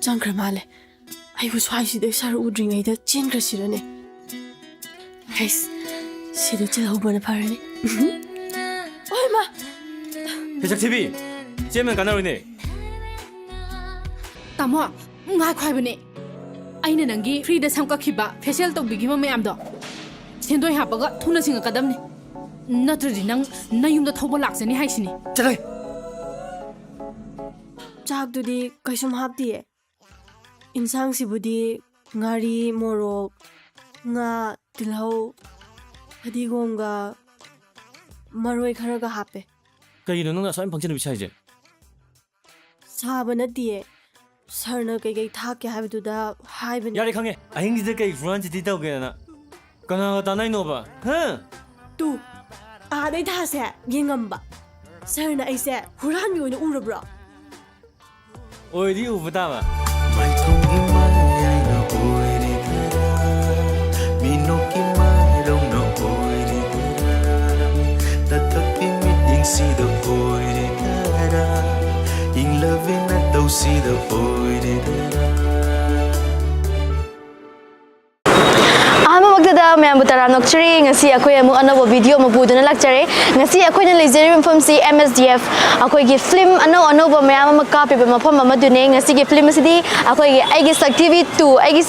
ꯆꯪꯈ꯭ꯔ ꯃꯥꯜꯂꯦ ꯑꯩꯕꯨ ꯁ꯭ꯋꯥꯏꯁꯤꯗ ꯁꯔꯨ ꯎꯗ꯭ꯔꯤꯉꯩꯗ ꯆꯦꯟꯈ꯭ꯔꯁꯤꯔꯅꯦ ꯍꯩꯁ ꯁꯤꯗ ꯆꯦꯜꯍꯧꯕꯅ ꯐꯔꯅꯤ ꯑꯣꯏ ꯃꯥ ꯍꯦꯖꯛꯊꯤꯕꯤ ꯆꯦꯟꯕꯅ ꯀꯥꯟꯅꯔꯣꯏꯅꯦ ꯇꯥꯃꯣ ꯉꯥꯏꯈꯣ ꯍꯥꯏꯕꯅꯦ ꯑꯩꯅ ꯅꯪꯒꯤ ꯐ꯭ꯔꯤꯗ ꯁꯝꯀꯛꯈꯤꯕ ꯐꯦꯁꯤꯌꯦꯜ ꯇꯧꯕꯤꯈꯤꯕ ꯃꯌꯥꯝꯗꯣ ꯁꯦꯟꯗꯣꯏ ꯍꯥꯞꯄꯒ ꯊꯨꯅ ꯁꯤꯡꯉꯛꯀꯗꯕꯅꯤ ꯅꯠꯇ꯭ꯔꯗꯤ ꯅꯪ ꯅꯌꯨꯝꯗ ꯊꯧꯕ ꯂꯥꯛꯆꯅꯤ ꯍꯥꯏꯁꯤꯅꯤ ꯆꯠꯂꯣꯏ ꯆꯥꯛꯇꯨꯗꯤ ꯀꯩꯁꯨꯝ ꯍꯥꯞꯇꯤꯌꯦ ꯏꯟꯁꯥꯡꯁꯤꯕꯨꯗꯤ ꯉꯥꯔꯤ ꯃꯣꯔꯣꯛ ꯉꯥ ꯇꯤꯜꯍꯧ ꯐꯗꯤꯒꯣꯝꯒ ꯃꯔꯣꯏ ꯈꯔꯒ ꯍꯥꯞꯄꯦ ꯀꯩꯒꯤꯅꯣ ꯅꯪꯅ ꯑꯁꯨꯛ ꯌꯥꯝ ꯐꯪꯁꯟꯅꯕꯤ ꯁꯥꯏꯁꯦ ꯁꯥꯕ ꯅꯠꯇꯤꯌꯦ ꯁꯔꯅ ꯀꯩꯀꯩ ꯊꯥꯛꯀꯦ ꯍꯥꯏꯕꯗꯨꯗ ꯍꯥꯏꯕꯅꯤ ꯌꯥꯔꯦ ꯈꯪꯉꯦ ꯑꯍꯤꯡꯁꯤꯗ ꯀꯩ ꯐꯨꯔꯥꯟꯁꯤꯗꯤ ꯇꯧꯒꯦꯅ ꯀꯅꯥꯒ ꯇꯥꯟꯅꯩꯅꯣꯕ ꯇꯨ ꯑꯥꯗꯩ ꯊꯥꯁꯦ ꯌꯦꯡꯉꯝꯕ ꯁꯔꯅ ꯑꯩꯁꯦ ꯍꯨꯔꯥꯟꯕꯤ ꯑꯣꯏꯅ ꯎꯔꯕ꯭ꯔꯣ ꯑꯣꯏꯗꯤ ꯎꯕ ꯇꯥꯕ ꯃꯥꯏꯊꯣꯡꯒꯤ ꯃꯌꯥꯏꯅ ꯑꯣꯏꯔꯤꯗꯔꯥ ꯃꯤꯅꯣꯛꯀꯤ ꯃꯥꯏꯔꯧꯅ ꯑꯣꯏꯔꯤꯗꯔꯥ ꯇꯊꯛꯀꯤ ꯃꯤꯠꯌꯦꯡꯁꯤꯗ ꯑꯣꯏꯔꯤꯗꯔꯥ ꯏꯪꯂꯕꯤ ꯅꯇꯧꯁꯤꯗ ꯑꯣꯏꯔꯤꯗꯔꯥ ꯃꯌꯥꯝꯕꯨ ꯇꯔꯥꯝ ꯅꯣꯛꯆꯔꯤ ꯉꯁꯤ ꯑꯩꯈꯣꯏ ꯑꯃꯨꯛ ꯑꯅꯧꯕ ꯚꯤꯗꯤꯑꯣ ꯑꯃ ꯄꯨꯗꯨꯅ ꯂꯥꯛꯆꯔꯦ ꯉꯁꯤ ꯑꯩꯈꯣꯏꯅ ꯂꯩꯖꯔꯤꯕ ꯃꯐꯝꯁꯤ MSDF ꯑꯩꯈꯣꯏꯒꯤ ꯐꯤल्म ꯑꯅꯧꯕ ꯃꯌꯥꯝ ꯑꯃ ꯀꯥꯞꯄꯤꯕ ꯃꯐꯝ ꯑꯃꯗꯨꯅꯦ ꯉꯁꯤꯒꯤ ꯐꯤल्म ꯑꯁꯤꯗꯤ ꯑꯩꯈꯣꯏꯒꯤ ꯑꯩꯒꯤ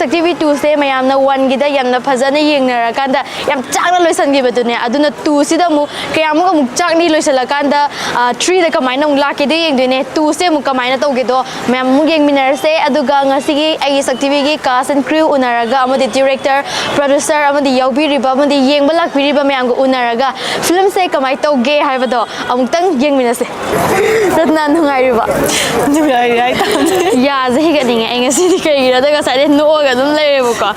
ꯁꯛꯊꯤꯕꯤ 2 ꯁꯦ ꯃꯌꯥꯝꯅ 1ꯒꯤꯗ ꯌꯥꯝꯅ ꯐꯖꯅ ꯌꯦꯡꯅꯔꯀꯥꯟꯗ ꯌꯥꯝ ꯆꯥꯛꯅ ꯂꯣꯏꯁꯟꯈꯤꯕꯗꯨꯅꯦ ꯑꯗꯨꯅ 2 ꯑꯃꯨꯛ ꯀꯌꯥꯃꯨꯛ ꯆꯥꯛꯅꯤ ꯂꯣꯏꯁꯜꯂꯀꯥꯟꯗ 3ꯗ ꯀꯃꯥꯏꯅ ꯑꯃꯨꯛ ꯂꯥꯛꯀꯦꯗꯣ ꯌꯦꯡꯗꯣꯏꯅꯦ 2ꯁꯦ ꯑꯃꯨꯛ ꯀꯃꯥꯏꯅ ꯇꯧꯒꯦꯗꯣ ꯃꯌꯥꯝ ꯑꯃꯨꯛ ꯌꯦꯡꯃꯤꯟꯅꯔꯁꯦ ꯑꯗꯨꯒ ꯉꯁꯤꯒꯤ ꯑꯩꯒꯤ ꯁꯛꯊꯤꯕꯤꯒꯤ ꯀꯥꯁ ꯑꯦꯟ ꯀ꯭ꯔꯨ ꯎꯅꯔꯒ ꯑꯃꯗꯤ ꯗꯤꯔꯦꯛꯇꯔ ꯄ꯭ꯔꯣꯗ꯭ꯌꯨꯁꯔ ꯑꯃꯗꯤ ꯌꯥꯎꯕꯤꯔꯤꯕ ꯑꯃꯗꯤ ꯌꯦꯡꯕ ꯂꯥꯛꯄꯤꯔꯤꯕ ꯃꯌꯥꯝꯒ ꯎꯅꯔꯒ ꯐꯤल्मꯁꯦ ꯀꯃꯥꯏꯅ ꯇꯧꯒꯦ ꯍꯥꯏꯕꯗꯣ ꯑꯃꯨꯛꯇꯪ ꯌꯦꯡꯃꯤꯟꯅꯁꯦ ꯔꯠꯅꯥ ꯅꯨꯡꯉꯥꯏꯔꯤꯕ ꯅꯨꯡꯉꯥꯏꯔꯤ ꯍꯥꯏꯇꯥꯔꯦ ꯌꯥꯁꯦ ꯍꯤꯒꯠꯅꯤꯡꯉꯦ ꯑꯩ ꯉꯁꯤꯗꯤ ꯀꯩꯒꯤꯔꯣꯗ ꯉꯁꯥꯏꯗꯩ ꯅꯣꯛꯑꯒ ꯑꯗꯨꯝ ꯂꯩꯔꯦꯕꯀꯣ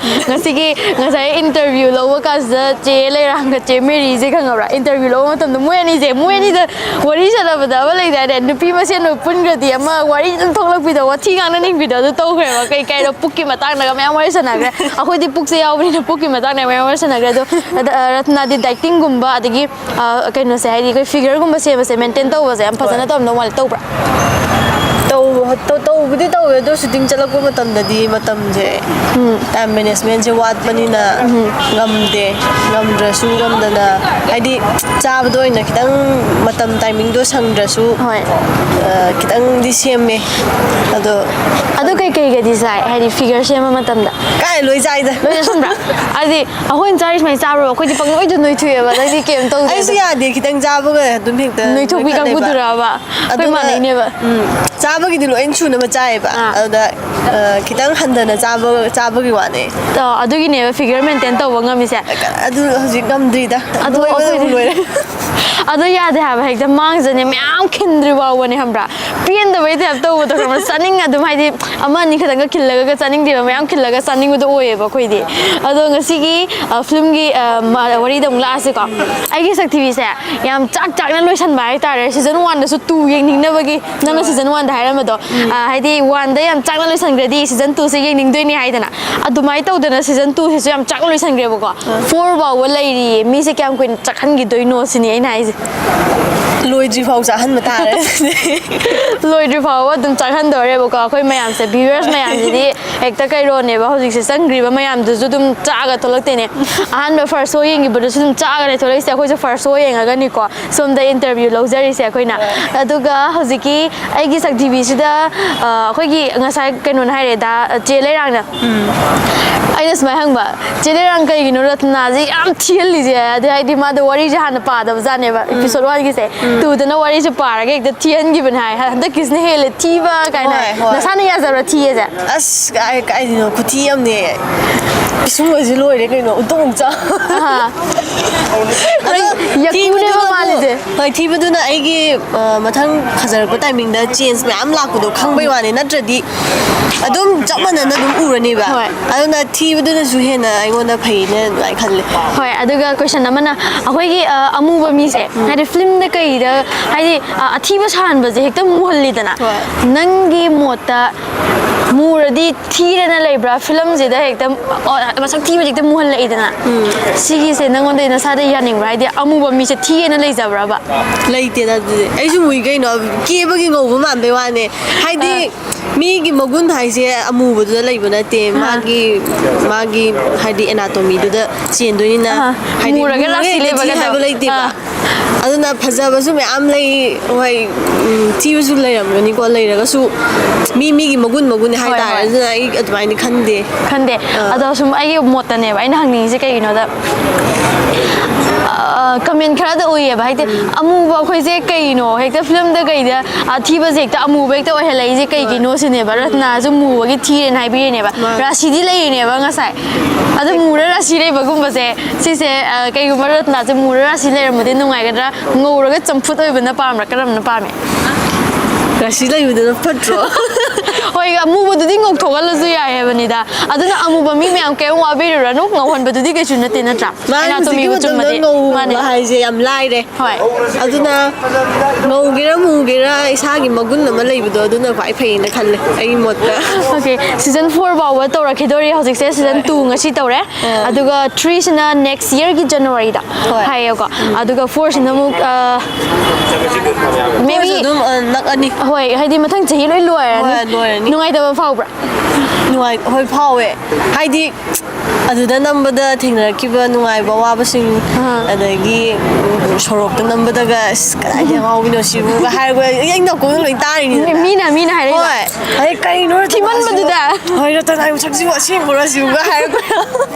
ꯉꯁꯥꯏ ꯏꯟꯇꯔꯚꯤꯌꯨ ꯂꯧꯕ ꯀꯥꯟꯁꯤꯗ ꯆꯦ ꯂꯩꯔꯥꯡꯒ ꯆꯦ ꯃꯦꯔꯤꯁꯦ ꯈꯪꯉꯕ꯭ꯔꯥ ꯏꯟꯇꯔꯚꯤꯌꯨ ꯂꯧꯕ ꯃꯇꯝꯗ ꯃꯣꯏ ꯑꯅꯤꯗ ꯋꯥꯔꯤ ꯁꯥꯟꯅꯕꯗ ꯑꯃ ꯂꯩꯗꯥꯏꯅꯦ ꯅꯨꯄꯤ ꯃꯁꯦꯟ ꯄꯨꯟꯈ꯭ꯔꯗꯤ ꯑꯃ ꯋꯥꯔꯤ ꯑꯗꯨꯝ ꯊꯣꯛꯂꯛꯄꯤꯗꯣ ꯋꯥꯊꯤ ꯉꯥꯡꯅꯅꯤꯡꯕꯤꯗꯣ ꯑꯗꯨ ꯇꯧꯈ꯭ꯔꯦꯕ ꯀꯩꯅꯣ ꯄꯨꯛꯀꯤ ꯃꯇꯥꯡꯗꯒ ꯃꯌꯥꯝ ꯋꯥꯔꯤ ꯁꯥꯟꯅꯈ꯭ꯔꯦ ꯑꯩꯈꯣꯏꯗꯤ ꯄꯨꯛꯁꯦ ꯌꯥꯎꯕꯅꯤꯅ ꯄꯨꯛꯀꯤ ꯃꯇꯥꯡꯗ ꯃꯌꯥꯝ ꯋꯥꯔꯤ ꯁꯥꯟꯅꯈ꯭ꯔꯦ ꯑꯗꯣ ꯔत्नाꯗꯤ ꯗꯥꯏꯇꯤꯡꯒꯨꯝꯕ ꯑꯗꯒꯤ ꯀꯩꯅꯣꯁꯦ ꯍꯥꯏꯗꯤ ꯑꯩꯈꯣꯏ ꯐꯤꯒꯔꯒꯨꯝꯕ ꯁꯦꯝꯕꯁꯦ ꯃꯦꯟꯇꯦꯟ ꯇꯧꯕꯁꯦ ꯌꯥꯝ ꯐꯖꯅ ꯇꯧꯔꯝꯗꯧ ꯃꯥꯜꯂꯦ ꯇꯧꯕ꯭ꯔꯥ ꯇꯧꯕꯨꯗꯤ ꯇꯧꯋꯦ ꯑꯗꯣ ꯁꯨꯇꯤꯡ ꯆꯠꯂꯛꯄ ꯃꯇꯝꯗꯗꯤ ꯃꯇꯝꯁꯦ ꯇꯥꯏꯝ ꯃꯦꯅꯦꯖꯃꯦꯟꯁꯦ ꯋꯥꯠꯄꯅꯤꯅ ꯉꯝꯗ꯭ꯔꯁꯨ ꯉꯝꯗꯅ ꯍꯥꯏꯗꯤ ꯆꯥꯕꯗ ꯑꯣꯏꯅ ꯈꯤꯇꯪ ꯃꯇꯝ ꯇꯥꯏꯃꯤꯡꯗꯣ ꯁꯪꯗ꯭ꯔꯁꯨ ꯈꯤꯇꯪꯗꯤ ꯁꯦꯝꯃꯦ ꯑꯗꯣ ꯀꯩꯒꯗꯤ ꯆꯥꯏ ꯍꯥꯏꯗꯤ ꯐꯤꯒꯔ ꯁꯦꯝꯕ ꯃꯇꯝꯗ ꯀꯥꯏ ꯂꯣꯏ ꯆꯥꯏꯗ ꯂꯣꯏ ꯆꯥꯁꯟꯕ꯭ꯔꯥ ꯍꯥꯏꯗꯤ ꯑꯩꯈꯣꯏꯅ ꯆꯥꯔꯤ ꯁꯨꯃꯥꯏꯅ ꯆꯥꯕ꯭ꯔꯣ ꯑꯩꯈꯣꯏꯗꯤ ꯄꯪꯅꯣꯏꯗ ꯅꯣꯏꯊꯣꯛꯑꯦꯕ ꯑꯗꯩꯗꯤ ꯀꯩꯝ ꯇꯧꯗꯦ ꯑꯩꯁꯨ ꯌꯥꯗꯦ ꯈꯤꯇꯪ ꯆꯥꯕꯒ ꯑꯗꯨꯝ ꯍꯦꯛꯇ ꯅꯣꯏꯊꯣꯛꯄꯤ ꯀꯥꯡꯕꯨꯗꯨꯔꯕ ꯑꯩꯈꯣꯏ ꯃꯥꯟꯅꯩꯅꯦꯕ ꯆꯥꯕꯒꯤꯗꯤ ꯂꯣꯏ ꯁꯨꯅꯕ ꯆꯥꯏꯌꯦꯕ ꯑꯗꯨꯗ ꯈꯤꯇꯪ ꯍꯟꯊꯅ ꯆꯥꯕꯒꯤ ꯋꯥꯅꯦ ꯑꯗꯨꯒꯤꯅꯦꯕ ꯐꯤꯒꯔ ꯃꯦꯟꯇꯦꯟ ꯇꯧꯕ ꯉꯝꯃꯤꯁꯦ ꯑꯗꯨ ꯍꯧꯖꯤꯛ ꯉꯝꯗ꯭ꯔꯤꯗ ꯑꯗꯣ ꯂꯣꯏꯔꯦ ꯑꯗꯣ ꯌꯥꯗꯦ ꯍꯥꯏꯕ ꯍꯦꯛꯇ ꯃꯥꯡꯖꯅꯦ ꯃꯌꯥꯝ ꯈꯤꯟꯗ꯭ꯔꯤ ꯐꯥꯎꯕꯅꯦ ꯈꯪꯕ꯭ꯔꯥ ꯄꯦꯟꯗꯕꯩ ꯇꯥꯏꯞ ꯇꯧꯕꯗꯣ ꯈꯪꯕ꯭ꯔꯥ ꯆꯥꯅꯤꯡ ꯑꯗꯨꯝ ꯍꯥꯏꯗꯤ ꯑꯃ ꯑꯅꯤ ꯈꯛꯇꯪꯒ ꯈꯤꯜꯂꯒ ꯆꯥꯅꯤꯡꯗꯦꯕ ꯃꯌꯥꯝ ꯈꯤꯜꯂꯒ ꯆꯥꯅꯤꯡꯕꯗꯣ ꯑꯣꯏꯌꯦꯕ ꯑꯩꯈꯣꯏꯗꯤ ꯑꯗꯣ ꯉꯁꯤꯒꯤ ꯐꯤल्मꯒꯤ ꯋꯥꯔꯤꯗ ꯑꯃꯨꯛ ꯂꯥꯛꯑꯁꯤꯀꯣ ꯑꯩꯒꯤ ꯁꯛꯊꯤꯕꯤꯁꯦ ꯌꯥꯝ ꯆꯥꯛꯅ ꯂꯣꯏꯁꯟꯕ ꯍꯥꯏꯇꯥꯔꯦ ꯁꯤꯖꯟ 1ꯗꯁꯨ 2 ꯌꯦꯡꯅꯤꯡꯅꯕꯒꯤ ꯅꯪꯅ ꯁꯤꯖꯟ 1ꯗ ꯍꯥꯏꯔꯝꯕꯗꯣ ꯍꯥꯏꯗꯤ 1ꯗ ꯌꯥꯝ ꯆꯥꯛꯅ ꯂꯣꯏꯁꯟꯈ꯭ꯔꯗꯤ ꯁꯤꯖꯟ 2ꯁꯦ ꯌꯦꯡꯅꯤꯡꯗꯣꯏꯅꯤ ꯍꯥꯏꯗꯅ ꯑꯗꯨꯃꯥꯏꯅ ꯇꯧꯗꯅ ꯁꯤꯖꯟ 2ꯁꯤꯁꯨ ꯌꯥꯝ ꯆꯥꯛꯅ ꯂꯣꯏꯁꯟꯈ꯭ꯔꯦꯕꯀோ 4 ꯐꯥꯎꯕ ꯂꯩꯔꯤꯌꯦ ꯃꯤꯁꯦ ꯀꯌꯥꯝ ꯀꯨꯏꯅ ꯆꯥꯛꯍꯟꯈꯤꯗꯣꯏꯅꯣꯁꯤꯅꯤ ꯑꯩꯅ ꯍꯥꯏꯁꯦ ꯂꯣꯏꯗ꯭ꯔꯤ ꯐꯥꯎ ꯆꯥꯍꯟꯕ ꯇꯥꯔꯦ ꯂꯣꯏꯗ꯭ꯔꯤ ꯐꯥꯎꯕ ꯑꯗꯨꯝ ꯆꯥꯛꯍꯟꯗꯧꯔꯦꯕꯀꯣ ꯑꯩꯈꯣꯏ ꯃꯌꯥꯝꯁꯦ ꯚ꯭ꯌꯨꯋꯔꯁ ꯃꯌꯥꯝꯁꯤꯗꯤ ꯍꯦꯛꯇ ꯀꯩꯔꯣꯅꯦꯕ ꯍꯧꯖꯤꯛꯁꯦ ꯆꯪꯈ꯭ꯔꯤꯕ ꯃꯌꯥꯝꯗꯨꯁꯨ ꯑꯗꯨꯝ ꯆꯥꯛꯑꯒ ꯊꯣꯛꯂꯛꯇꯣꯏꯅꯦ ꯑꯍꯥꯟꯕ ꯐꯥꯔꯁ ꯁꯣ ꯌꯦꯡꯈꯤꯕꯗꯨꯁꯨ ꯑꯗꯨꯝ ꯆꯥꯛꯑꯒꯅꯦ ꯊꯣꯛꯂꯛꯏꯁꯦ ꯑꯩꯈꯣꯏꯁꯨ ꯐꯥꯔꯁ ꯁꯣ ꯌꯦꯡꯉꯒꯅꯤꯀꯣ ꯁꯣꯝꯗ ꯏꯟꯇꯔꯚꯤꯌꯨ ꯂꯧꯖꯔꯤꯁꯦ ꯑꯩꯈꯣꯏꯅ ꯑꯗꯨꯒ ꯍꯧꯖꯤꯛꯀꯤ ꯑꯩꯒꯤ ꯁꯛꯊꯤꯕꯤꯁꯤꯗ ꯑꯩꯈꯣꯏꯒꯤ ꯉꯁꯥꯏ ꯀꯩꯅꯣꯅ ꯍꯥꯏꯔꯦꯗ ꯆꯦ ꯂꯩꯔꯥꯡꯅ ꯑꯩꯅ ꯁꯨꯃꯥꯏꯅ ꯍꯪꯕ ꯆꯦ ꯂꯩꯔꯥꯡ ꯀꯩꯒꯤꯅꯣ ꯔत्नाꯁꯦ ꯌꯥꯝ ꯊꯤꯍꯜꯂꯤꯁꯦ ꯑꯗꯨ ꯍꯥꯏꯗꯤ मादो वारी जहाँ पादब जाने बा एपिसोड 1 की से तू दना वारी जो पारा के एकदम थियन की बनाए हद किसने हेले थी बा कहना नशा नहीं आ जरा थी है जा अस काय दिनो कुथी हमने इसमें वैसे लो रे कहीं नो उतों चा यकीने वो माले जे हाँ थी बदु ना आएगी मतलब खज़र को टाइमिंग दा चेंज में आम लाख बदु खंग बे वाने ना ट्रेडी अदुम जमन ना दुम उरने बा अदुम ना थी बदु ना जुहे ना आई वो ना भाई ना लाइक खल्ले हाँ अदुगा क्वेश्चन नमन ना अखोई की अमूबा मी से हरी फिल्म ने कहीं दा हरी अथी बस हान बजे एक तो मुहल्ली तना नंगी मोटा ꯃꯨꯔꯗꯤ ꯊꯤꯔꯅ ꯂꯩꯕ꯭ꯔꯥ ꯐꯤꯂꯝꯁꯤꯗ ꯍꯦꯛꯇ ꯃꯁꯛ ꯊꯤꯕ ꯍꯦꯛꯇ ꯃꯨꯍꯜꯂꯛꯏꯗꯅ ꯁꯤꯒꯤꯁꯦ ꯅꯪꯉꯣꯟꯗ ꯅꯁꯥꯗ ꯌꯥꯅꯤꯡꯕ꯭ꯔꯥ ꯍꯥꯏꯗꯤ ꯑꯃꯨꯕ ꯃꯤꯁꯦ ꯊꯤꯌꯦꯅ ꯂꯩꯖꯕ꯭ꯔꯕ ꯂꯩꯇꯦꯗ ꯑꯗꯨꯗꯤ ꯑꯩꯁꯨ ꯃꯨꯏ ꯀꯩꯅꯣ ꯀꯦꯕꯒꯤ ꯉꯧꯕ ꯃꯥꯟꯕꯩ ꯋꯥꯅꯦ ꯍꯥꯏꯗꯤ ꯃꯤꯒꯤ ꯃꯒꯨꯟ ꯍꯥꯏꯁꯦ ꯑꯃꯨꯕꯗꯨꯗ ꯂꯩꯕ ꯅꯠꯇꯦ ꯃꯥꯒꯤ ꯍꯥꯏꯗꯤ ꯑꯦꯅꯥꯇꯣꯃꯤꯗꯨꯗ ꯆꯦꯟꯗꯣꯏꯅꯤꯅ ꯍꯥꯏꯗꯤ ꯃꯨꯔꯒ ꯔꯥꯁꯤ ꯂꯩꯕꯒ ꯍꯥꯏꯕ ꯂꯩꯇꯦꯕ ꯑꯗꯨꯅ ꯐꯖꯕꯁꯨ ꯃꯌꯥꯝ ꯂꯩ ꯍꯣꯏ ꯊꯤꯕꯁꯨ ꯂꯩꯔꯝꯒꯅꯤꯀꯣ ꯂꯩꯔꯒꯁꯨ ꯃꯤꯒꯤ ꯃꯒꯨꯟ ꯍꯥꯏꯇꯥꯔꯦ ꯑꯗꯨꯅ ꯑꯩ ꯑꯗꯨꯃꯥꯏꯅ ꯈꯟꯗꯦ ꯑꯗꯣ ꯁꯨꯝ ꯑꯩꯒꯤ ꯃꯣꯠꯇꯅꯦꯕ ꯑꯩꯅ ꯍꯪꯅꯤꯡꯉꯤꯁꯦ ꯀꯩꯒꯤꯅꯣꯗ ꯀꯃꯦꯟ ꯈꯔꯗ ꯎꯏꯌꯦꯕ ꯍꯥꯏꯗꯤ ꯑꯃꯨꯕ ꯑꯩꯈꯣꯏꯁꯦ ꯀꯩꯅꯣ ꯍꯦꯛꯇ ꯐꯤꯂꯝꯗ ꯀꯩꯗ ꯊꯤꯕꯁꯦ ꯍꯦꯛꯇ ꯑꯃꯨꯕ ꯍꯦꯛꯇ ꯑꯣꯏꯍꯜꯂꯛꯏꯁꯦ ꯀꯩꯒꯤꯅꯣ ꯁꯤꯅꯦꯕ ꯔꯠꯅꯥꯁꯨ ꯃꯨꯕꯒꯤ ꯊꯤꯔꯦꯅ ꯍꯥꯏꯕꯤꯔꯤꯅꯦꯕ ꯔꯥꯁꯤꯗꯤ ꯂꯩꯔꯤꯅꯦꯕ ꯉꯁꯥꯏ ꯑꯗꯨ ꯃꯨꯔ ꯔꯥꯁꯤ ꯂꯩꯕꯒꯨꯝꯕꯁꯦ ꯁꯤꯁꯦ ꯀꯩꯒꯨꯝꯕ ꯔꯠꯅꯥꯁꯦ ꯃꯨꯔ ꯔꯥꯁꯤ ꯂꯩꯔꯝꯃꯗꯤ ꯅꯨꯡꯉꯥꯏꯒꯗ꯭ꯔꯥ ꯉꯧꯔꯒ ꯆꯝꯐꯨꯠ ꯑꯣꯏꯕꯅ ꯄꯥꯝꯕ꯭ꯔꯥ ꯀꯔꯝꯕꯅ ꯄꯥꯝꯃꯦ ꯔꯥꯁꯤ ꯂꯩꯕꯗꯨꯅ ꯐꯠꯇ꯭ꯔꯣ ꯍꯣꯏ ꯑꯃꯨꯕꯗꯨꯗꯤ ꯉꯧꯊꯣꯛꯍꯜꯂꯁꯨ ꯌꯥꯏ ꯍꯥꯏꯕꯅꯤꯗ ꯑꯗꯨꯅ ꯑꯃꯨꯕ ꯃꯤ ꯃꯌꯥꯝ ꯀꯩꯝ ꯋꯥꯕꯤꯔꯨꯔꯅꯨ ꯉꯧꯍꯟꯕꯗꯨꯗꯤ ꯀꯩꯁꯨ ꯅꯠꯇꯦ ꯅꯠꯇ꯭ꯔꯥ ꯍꯧꯖꯤꯛꯀꯤ ꯃꯇꯝꯗ ꯉꯧꯕ ꯍꯥꯏꯁꯦ ꯌꯥꯝ ꯂꯥꯏꯔꯦ ꯍꯣꯏ ꯑꯗꯨꯅ ꯉꯧꯒꯦꯔꯥ ꯃꯨꯒꯦꯔꯥ ꯏꯁꯥꯒꯤ ꯃꯒꯨꯟ ꯑꯃ ꯂꯩꯕꯗꯣ ꯑꯗꯨꯅ ꯈ꯭ꯋꯥꯏ ꯐꯩꯌꯦꯅ ꯈꯜꯂꯦ ꯑꯩꯒꯤ ꯃꯣꯠꯇ ꯑꯣꯀꯦ ꯁꯤꯖꯟ 4 ꯐꯥꯎꯕ ꯇꯧꯔꯛꯈꯤꯗꯣꯔꯤ ꯍꯧꯖꯤꯛꯁꯦ ꯁꯤꯖꯟ 2 ꯉꯁꯤ ꯇꯧꯔꯦ ꯑꯗꯨꯒ 3ꯁꯤꯅ next yearꯒꯤ January-ꯗ ꯍꯥꯏꯌꯦꯀꯣ ꯑꯗꯨꯒ 4ꯁꯤꯅ ꯑꯃꯨꯛ ꯃꯦꯕꯤ ꯑꯗꯨꯝ ꯅꯛꯑꯅꯤ ꯍꯣꯏ ꯍꯥꯏꯗꯤ ꯃꯊꯪ ꯆꯍꯤ ꯂꯣꯏ ꯂꯣꯏꯔꯅꯤ ꯅꯨꯡꯉꯥꯏꯇꯕ ꯐꯥꯎꯕ꯭ꯔꯥ ꯍꯣꯏ ꯐꯥꯎꯋꯦ ꯍꯥꯏꯗꯤ ꯑꯗꯨꯗ ꯅꯝꯕꯗ ꯊꯦꯡꯅꯔꯛꯈꯤꯕ ꯅꯨꯡꯉꯥꯏꯕ ꯑꯋꯥꯕꯁꯤꯡ ꯑꯗꯒꯤ ꯁꯣꯔꯣꯛꯇ ꯅꯝꯕꯗꯒ ꯀꯗꯥꯏꯗ ꯉꯥꯎꯕꯤꯅꯣ ꯁꯤꯕꯨꯒ ꯍꯥꯏꯔꯒ ꯑꯩ ꯅꯥꯀꯣꯡꯗ ꯂꯣꯏ ꯇꯥꯔꯤꯅꯤꯗꯅ ꯃꯤꯅ ꯍꯥꯏꯔꯛꯏꯕ ꯍꯣꯏ ꯑꯩ ꯀꯩꯅꯣ ꯊꯤꯃꯟꯕꯗꯨꯗ ꯍꯣꯏ ꯔꯇꯅꯥꯏ ꯃꯁꯛꯁꯤꯕꯨ ꯑꯁꯦꯡꯕꯔꯣ ꯁꯤꯕꯨꯒ ꯍꯥꯏꯔꯒ